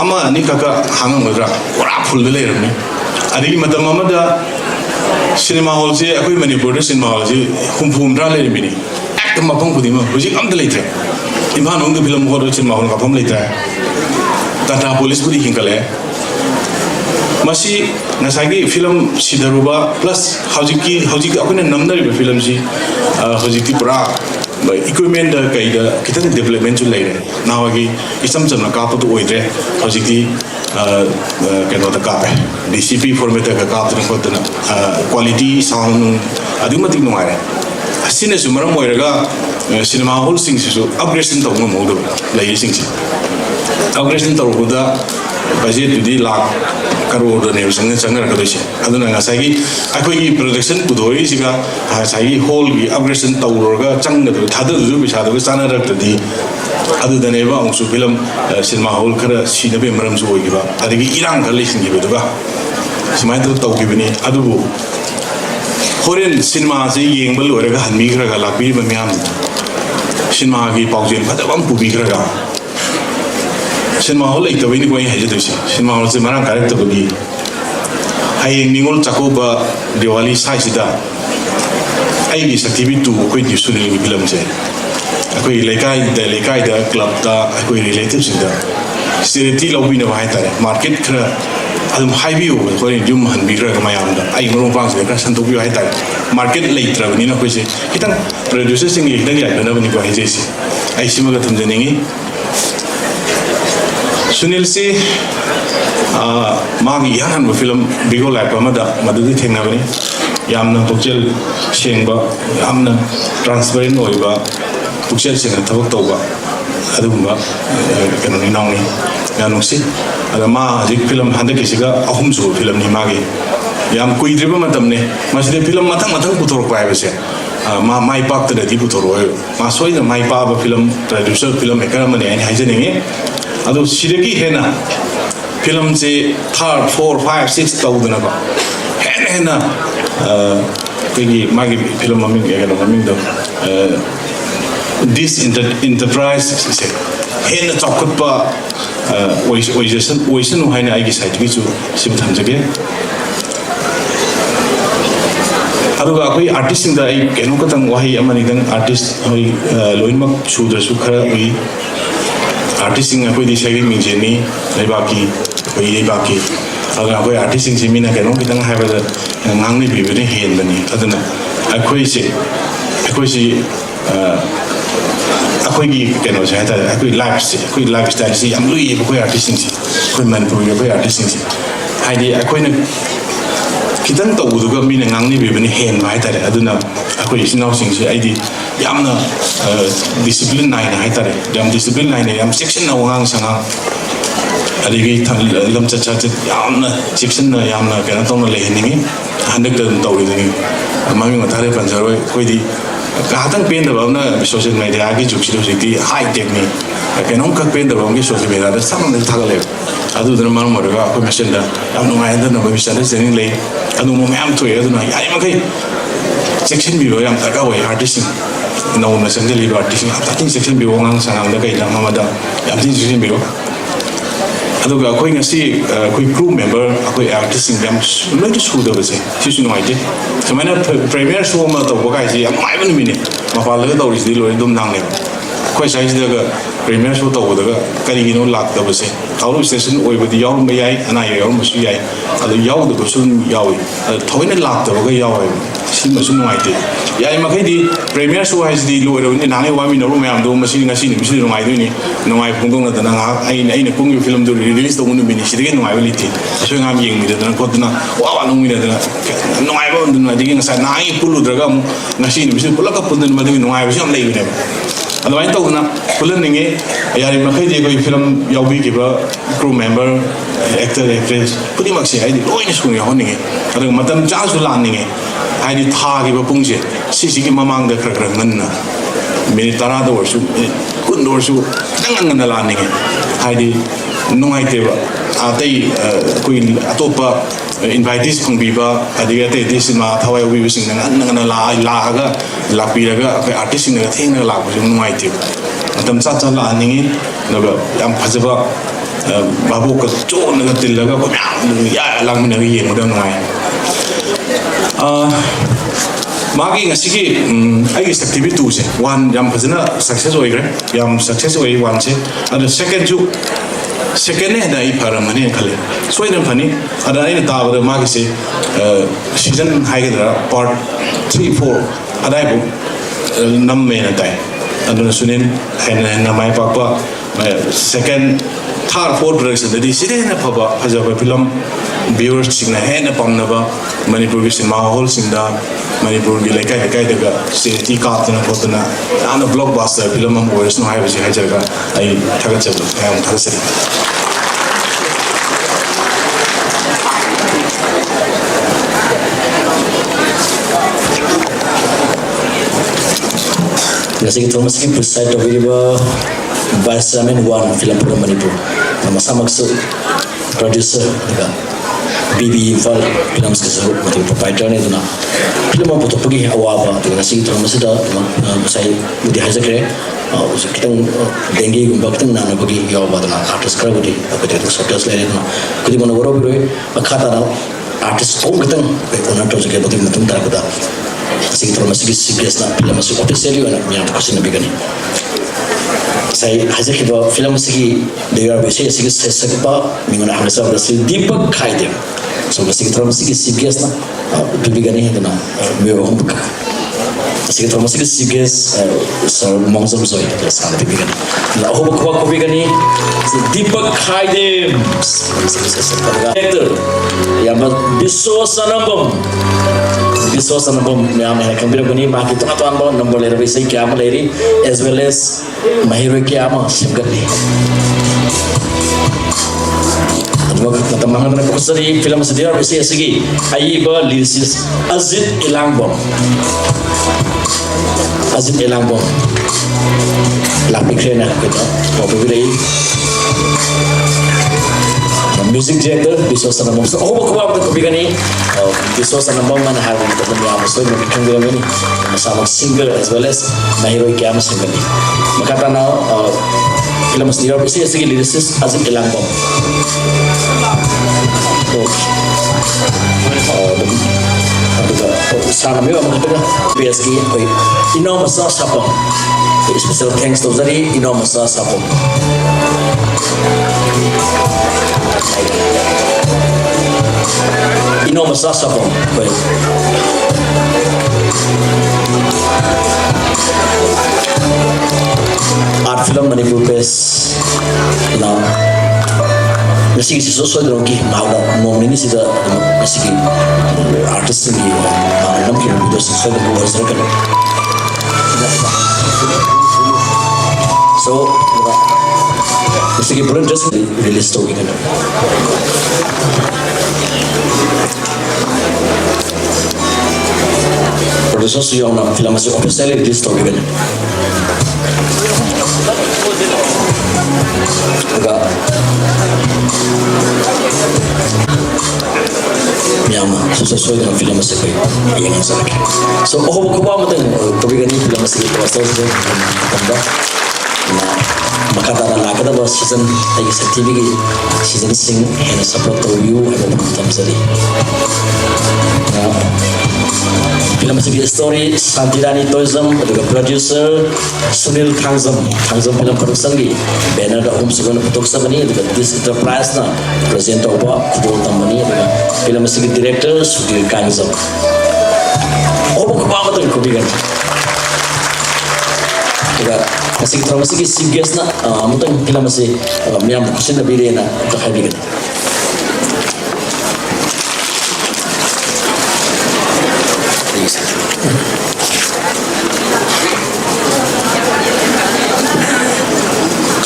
ꯑꯃ ꯑꯅꯤ ꯈꯛꯀ ꯍꯥꯡꯉꯝꯒꯗ꯭ꯔꯥ ꯄꯨꯔꯥ ꯐꯨꯜꯗ ꯂꯩꯔꯝꯅꯤ ꯑꯗꯒꯤ ꯃꯇꯝ ꯑꯃꯗ सिनेमा हॉल से अखोई मणिपुर सिनेमा हॉल से हुमफुमद्रा लेरमिनी एकदम मफम खुदिमा हुजिक अमत लेत्रे इम्फाल नोंग फिल्म हॉल सिनेमा हॉल काफम लेत्रे टाटा पुलिस बुरी हिंकले मसी नसागी फिल्म सिदरुबा प्लस हौजिक अखोइना नमदरिबा फिल्म सी हौजिक पुरा इक्विपमेंट कईदा खितन डेवलपमेंट जो लेरे नावागी इसम चमना कापतो ओइद्रे हौजिकी कैनोदा कापे DCP फॉर्मेट का कापतना खोतना क्वालिटी साउंड अदुमति नुआरे असिने सुमरम ओइरगा सिनेमा हॉल सिंगसिसु अपग्रेडेशन तौंग मोदो लई सिंगसि अपग्रेडेशन तौबुदा बजेट दुदी लाख करोड़ ने संगर कदोसे अदुना ngasagi अखोई प्रोडक्शन पुदोई सिगा हासाई हॉल की अपग्रेडेशन तौरगा चंगदो थाददु बिसादो चानारक्तदी अदुदनेबा अंसु फिल्म सिनेमा हॉल खरा सिनबे मरमसु ओइगिबा अदगी इरांग खलेसिंगिबदुगा सिमाय तौगिबनी अदुबु होरेन सिनेमा से येंगब लोरगा हनमीग्रगा लापीबा म्याम सिनेमा की पाउजेन फदबम पुबीग्रगा सिनेमा हॉल लेतबैनि कोइ हाइजदुसि सिनेमा हॉल से मरां कारक्तबगी हायें निंगोल चाकोबा दिवाली साइसिदा आइगी सक्तिबि टू कोइ दिसुनि फिल्म से अखोई लेकाई दा क्लब दा अखोई रिलेटिव्स दा स्टेरिटी लौबिना हाइतारे मार्केट खरा अदुम हाइबियो अखोई जुम हनबिग्रगा मयामदा आई मरों पांगसे खरा संतोबियो हाइतारे मार्केट लेत्रबनिना कोइसे खितंग प्रोड्यूसर सिंग खितंग यादनबनि को हाइजेसि आई सिमगा थमजनिंगी सुनील से मागी यान फिल्म बिगो लाइफ अमदा मदुदी थेंगनबनि यामना पुक्चेल सेंबा यामना ट्रांसपेरेंट ओइबा पुक्चेल सेंगा थबक तौबा अदुगुंबा कनोनि नाउनि यानुसी अदा मा हजिक फिल्म हंदकिसिगा अहुम सु फिल्म नि मागी याम कुइद्रिबा मतमने मसिदे फिल्म मथंग मथंग पुथोरक पाइबसे मा माइ पाक्तदि पुथोरoi मा सोइना माइ पाबा फिल्म प्रोड्यूसर फिल्म मेकर मने आइ हाइजनिंगे अदो सिरगी हेना फिल्म से 3, 4, 5, 6 तौदना बा हेना कोई मागी फिल्म ममिंग एगनो ममिंग दो दिस इंटरप्राइज से हेना चौकटपा ओइसन हाइना आइगी साइड बिचु सिम थमजगे अदुगा अखोई आर्टिस्ट सिंग दा आई केनो कतंग वही अमनिदंग आर्टिस्ट होई लोइनमक सुदरसु खरा उई आर्टिस्ट सिंग अखोई दि सेविंग मिंजेनी लेबाकी कोई लेबाकी अगर अखोई आर्टिस्ट सिंग सिमिना केनो कितंग हाइबदा ngang ni bibini hen bani aduna akhoi si akhoi gi keno sa ta akhoi lifestyle si am lui akhoi artist si akhoi man pu akhoi artist si haidi akhoi na kitang to du ga mi na ngang ni bibini hen mai ta aduna akhoi sinau sing si aidi yamna discipline nai na ta yam discipline nai ne yam section na wangang sanga adigi lam cha cha yamna section na yamna kana tong le hiningi handek dan tawini mami matare panjaroi koidi kahatang pen da bamna social media gi juksi jukti high tech ni kenom ka pen da bamgi social media da samang da thagale adu dan mar mar ga ko mission da am no ngai da no mission da senin le adu mo am thoi adu na ai ma kai section bi yam ta ka wai artist no na sangali artist ta tin section bi wongang sanang da kai da ma da yam tin section bi ro अदुगा अखोई ngasi अखोई crew member अखोई artist सिंग दम लोइ सुदबसे सिसु नोइदे समाना premiere show मा तो बगाइ सि याम माइबन मिने मफाल ग दौरिसि लोइ दुम नांगले अखोई साइज दगा ꯄ꯭ꯔꯤꯃꯤꯌꯔ ꯁꯣ ꯇꯧꯕꯗꯒ ꯀꯔꯤꯒꯤꯅꯣ ꯂꯥꯛꯇꯕꯁꯦ ꯑꯥꯎꯠ ꯑꯣꯐ ꯁ꯭ꯇꯦꯁꯟ ꯑꯣꯏꯕꯗꯤ ꯌꯥꯎꯔꯝꯕ ꯌꯥꯏ ꯑꯅꯥ ꯑꯌꯦꯛ ꯌꯥꯎꯔꯝꯕꯁꯨ ꯌꯥꯏ ꯑꯗꯨ ꯌꯥꯎꯗꯕꯁꯨ ꯑꯗꯨꯝ ꯌꯥꯎꯏ ꯑꯗꯨ ꯊꯑꯣꯏꯅ ꯂꯥꯛꯇꯕꯒ ꯌꯥꯎꯋꯦꯕ ꯁꯤꯃꯁꯨ ꯅꯨꯡꯉꯥꯏꯇꯦ ꯌꯥꯏ ꯃꯈꯩꯗꯤ ꯄ꯭ꯔꯤꯃꯤꯌꯔ ꯁꯣ ꯍꯥꯏꯁꯤꯗꯤ ꯂꯣꯏꯔꯕꯅꯤ ꯅꯍꯥꯟꯒꯩ ꯋꯥꯃꯤꯟꯅꯔꯨꯕ ꯃꯌꯥꯝꯗꯣ ꯉꯁꯤ ꯅꯨꯃꯤꯠꯁꯤꯗ ꯅꯨꯡꯉꯥꯏꯗꯣꯏꯅꯤ ꯅꯨꯡꯉꯥꯏꯕ ꯐꯣꯡꯗꯣꯛꯅꯗꯅ ꯉꯥꯏꯍꯥꯛ ꯑꯩꯅ ꯀꯨꯝꯈꯤꯕ ꯐꯤꯂꯝꯗꯨ ꯔꯤꯂꯤꯁ ꯇꯧꯕ ꯅꯨꯃꯤꯠꯅꯤ ꯁꯤꯗꯒꯤ ꯅꯨꯡꯉꯥꯏꯕ ꯂꯩꯇꯦ ꯑꯁꯣꯏ ꯑꯉꯥꯝ ꯌꯦꯡꯃꯤꯟꯅꯗꯅ ꯈꯣꯠꯇꯅ ꯋꯥ ꯅꯨꯡꯃꯤꯟꯅꯗꯅ ꯅꯨꯡꯉꯥꯏꯕ ꯑꯗꯒꯤ ꯉꯁꯥꯏ ꯅꯍꯥꯟꯒꯤ ꯄꯨꯜꯂꯨꯗ꯭ꯔꯒ ꯑꯃꯨꯛ ꯉꯁꯤ ꯅꯨꯃꯤꯠꯁꯤꯗ ꯄꯨꯜꯂꯛꯀ ꯄꯨꯟꯗꯅ ꯃꯗꯨꯒꯤ ꯅꯨꯡꯉꯥꯏꯕꯁꯨ ꯌꯥꯝ ꯂꯩꯕꯅꯦꯕ ꯑꯗꯨꯃꯥꯏꯅ ꯇꯧꯗꯅ ꯄꯨꯜꯍꯟꯅꯤꯡꯉꯤ ꯌꯥꯔꯤꯃꯈꯩꯗꯤ ꯑꯩꯈꯣꯏ ꯐꯤꯂꯝ ꯌꯥꯎꯕꯤꯈꯤꯕ ꯀ꯭ꯔꯨ ꯃꯦꯝꯕꯔ ꯑꯦꯛꯇꯔ ꯑꯦꯛꯇ꯭ꯔꯦꯁ ꯈꯨꯗꯤꯡꯃꯛꯁꯦ ꯍꯥꯏꯗꯤ ꯂꯣꯏꯅ ꯁꯨꯅ ꯌꯥꯎꯍꯟꯅꯤꯡꯉꯤ ꯑꯗꯨꯒ ꯃꯇꯝ ꯆꯥꯅꯁꯨ ꯂꯥꯛꯍꯟꯅꯤꯡꯉꯤ ꯍꯥꯏꯗꯤ ꯊꯥꯈꯤꯕ ꯄꯨꯡꯁꯦ ꯁꯤꯁꯤꯒꯤ ꯃꯃꯥꯡꯗ ꯈꯔ ꯉꯟꯅ ꯃꯤꯅꯤꯠ 10ꯗ ꯑꯣꯏꯔꯁꯨ ꯃꯤꯅꯤꯠ 10ꯗ ꯑꯣꯏꯔꯁꯨ ꯈꯤꯇꯪ ꯉꯟꯅ ꯂꯥꯛꯍꯟꯅꯤꯡꯉꯤ ꯍꯥꯏꯗꯤ ꯅꯨꯡꯉꯥꯏꯇꯦꯕ ꯑꯇꯩ ꯑꯩꯈꯣꯏ ꯑꯇꯣꯞꯄ ꯏꯟꯚꯥꯏꯇꯤꯁ ꯐꯪꯕꯤꯕ ꯑꯗꯒꯤ ꯑꯇꯩ ꯁꯤꯅꯦꯃꯥ ꯊꯋꯥꯏ ꯌꯥꯎꯕꯤꯕꯁꯤꯡꯅ ꯉꯟꯅ ꯂꯥꯛꯄꯤꯔꯒ ꯑꯩꯈꯣꯏ ꯑꯥꯔꯇꯤꯁꯁꯤꯡꯅꯒ ꯊꯦꯡꯅꯒ ꯂꯥꯛꯄꯁꯨ ꯅꯨꯡꯉꯥꯏꯇꯦꯕ ꯃꯇꯝ ꯆꯥ ꯂꯥꯛꯍꯟꯅꯤꯡꯉꯤ ꯑꯗꯨꯒ ꯌꯥꯝ ꯐꯖꯕ ꯚꯥꯕꯣꯛꯀ ꯆꯣꯟꯅꯒ ꯇꯤꯜꯂꯒ ꯑꯩꯈꯣꯏ ꯃꯌꯥꯝ ꯂꯥꯡꯃꯤꯟꯅꯒ ꯌꯦꯡꯕꯗ ꯅꯨꯡꯉꯥꯏ ꯃꯥꯒꯤ ꯉꯁꯤꯒꯤ ꯑꯩꯒꯤ ꯁꯛꯊꯤꯕꯤ 2ꯁꯦ 1 ꯌꯥꯝ ꯐꯖꯅ ꯁꯛꯁꯦꯁ ꯑꯣꯏꯈ꯭ꯔꯦ ꯌꯥꯝ ꯁꯛꯁꯦꯁ ꯑꯣꯏ 1ꯁꯦ ꯑꯗꯣ ꯁꯦꯀꯦꯟꯁꯨ ꯁꯦꯀꯦꯟꯅ ꯍꯦꯟꯅ ꯑꯩ ꯐꯔꯝꯃꯅꯤꯅ ꯈꯜꯂꯦ ꯁꯣꯏꯗꯅ ꯐꯅꯤ ꯑꯗ ꯑꯩꯅ ꯇꯥꯕꯗ ꯃꯥꯒꯤꯁꯦ ꯁꯤꯖꯟ ꯍꯥꯏꯒꯗ꯭ꯔꯥ ꯄꯥꯔꯠ 3-4 ꯑꯗꯥꯏꯕꯨ ꯅꯝꯃꯦꯅ ꯇꯥꯏ ꯑꯗꯨꯅ ꯁꯨꯅꯤꯟ ꯍꯦꯟꯅ ꯃꯥꯏ ꯄꯥꯛꯄ ꯁꯦꯀꯦꯟ 3rd 4th ꯗꯤꯔꯦꯛꯁꯟꯗꯗꯤ ꯁꯤꯗ ꯍꯦꯟꯅ ꯐꯖꯕ ꯐꯤꯂꯝ ꯚꯤꯌꯨꯋꯔꯁꯤꯡꯅ ꯍꯦꯟꯅ ꯄꯥꯝꯅꯕ ꯃꯅꯤꯄꯨꯔꯒꯤ ꯁꯤꯅꯦꯃꯥ ꯍꯣꯜꯁꯤꯡꯗ ꯃꯅꯤꯄꯨꯔꯒꯤ ꯂꯩꯀꯥꯏꯗꯒ ꯆꯦꯇꯤ ꯀꯥꯞꯇꯅ ꯈꯣꯠꯇꯅ ꯌꯥꯝꯅ ꯕ꯭ꯂꯣꯛ ꯕꯥꯁꯇꯔ ꯐꯤꯂꯝ ꯑꯃ ꯑꯣꯏꯔꯁꯅꯨ ꯍꯥꯏꯕꯁꯤ ꯍꯥꯏꯖꯔꯒ ꯑꯩ ꯊꯥꯒꯠꯆꯕ ꯃꯌꯥꯝ ꯊꯥꯒꯠꯆꯔꯤ Ngasih kita meski preside tauhiriba Vice Chairman 1 Film Program Manipur masa maksud producer juga BB Infal film sesuatu macam proprietor ni tu na film apa tu pergi awal tu ngasih kita mesti dah saya mudi hajar kere kita dengi gumba kita nana pergi awal tu na artist kerja budi apa tu software lain tu na jadi mana baru biru akata na artist pun kita orang tu juga budi macam tak ada Kasi kita masih serius na film masih officially na yang kasi nabigani. Saya hajar kita film masih dia bersih masih sesak pa minggu na harus bersih Deepak Khaidem. So masih kita masih serius na nabigani itu na memang bukan. Masih kita masih serius so mongsom so itu sangat nabigani. Na aku bawa nabigani Deepak Khaidem. Actor yang Biswa Sanambam. Resource number yang kambira bani maki tu atau anda number lera bisa kiam leri as well as mahiro kiam simgani. Adwa kata mangan na kusari film sedia bisa segi ayi ba lirisis Azit Elangbom lapik rena kita popular music director Biswa Sanambam. So aku bawa kopi ni Biswa Sanambam mana hari kita punya musuh yang kambira ini sama singer as well as mahiro kiam simgani. Maka tanah film sedia bisa segi lirisis Azit Elangbom. Sana mewah mengatakan PSG ino masa sapong special thanks to Zari ino masa sapong ino masa sapong art film Manipur Best now Masih sesuatu yang lagi mahu momen ini sudah masih artis ini enam kilo itu sesuatu yang luar biasa. So masih bulan just release tu ini. Produser yang nama film masih officially release tu ini. Agak Myanmar sesuai dengan film masih yang sangat. So aku bawa macam kebiasaan film masih terasa macam tambah. Maka tanah lagi dah bos season lagi sertifikat season sing hendak support review apa macam tadi. Film asigi story Santirani Toism aduga producer Sunil Thangzam film production gi banner da home sugan putok sabani aduga this enterprise na present oba kudo tambani aduga film asigi director Sunil Thangzam oba kuba matul kubigan aduga asigi asigi CBS na mutang film asigi miyam kusin na bire na kahabigan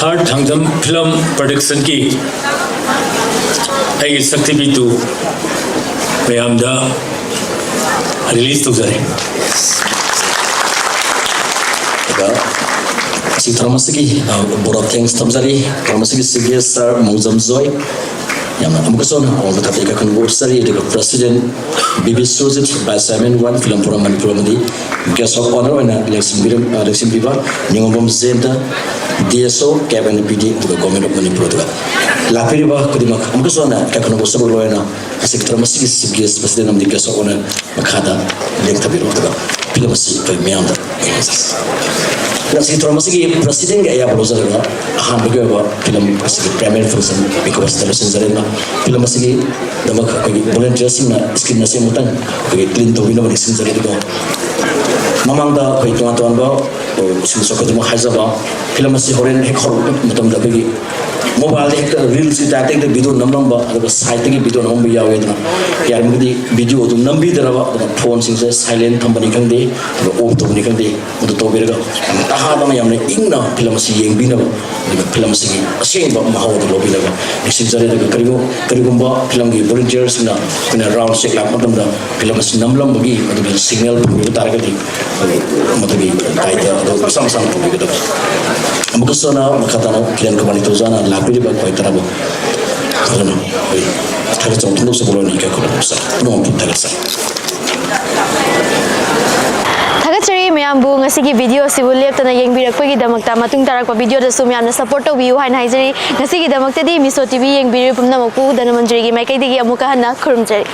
third Thangjam film production की आई शक्ति Bitu मैमदा release तो जरे si tramasi board of thanks tamzari tramasi CBS sir Mongzam Zoy yang amkason all the katika kan board sari the president BB Sojit by Simon One film program manipur di guest of honor na election biba ningom center DSO Kevin PD to the government of Manipur to lapiri ba kudima amkason na ka kan board sabo loena asik tramasi CBS president of the guest of honor makada leng tabiro to film si to meanda Nasi tramasi presiden gaya belajar na ahan begitu film asik primary function because television zarena film asik damak kaki volunteer sing na skin nasi mutan kaki clean to bina beri sing zarena itu mamang da kaki tuan ba sing sokat cuma haja ba film asik horen hekor mutam da bagi mobile ek reel si tak ek video namnam ba ada site ki video nam bi yawe na yar mudi video tu nambi dara ba phone sing silent company kang de off to ni kang de mudu to berga taha da yam ne ingna film si yeng bi na ba film si asing ba mahaw do lobi na ba sing jare da karigo ba film gi volunteers na kuna round check la matam da film si namlam bagi mudu signal bu tar ga di mudu gi kai da sam sam to bi da amukasona makatana kian kembali tu zana lapiri ba koi tarabo karena hari contoh sebelum nikah kau besar penuh kita rasa Thagachari mayam bu ngasigi video sibu leptana yengbirakpagi damakta matung tarakpa video da sum yamna support to view hain haijari ngasigi damakta di Miso TV yengbiri pumna maku dana manjuri gi maikai digi amuka hana khurumjari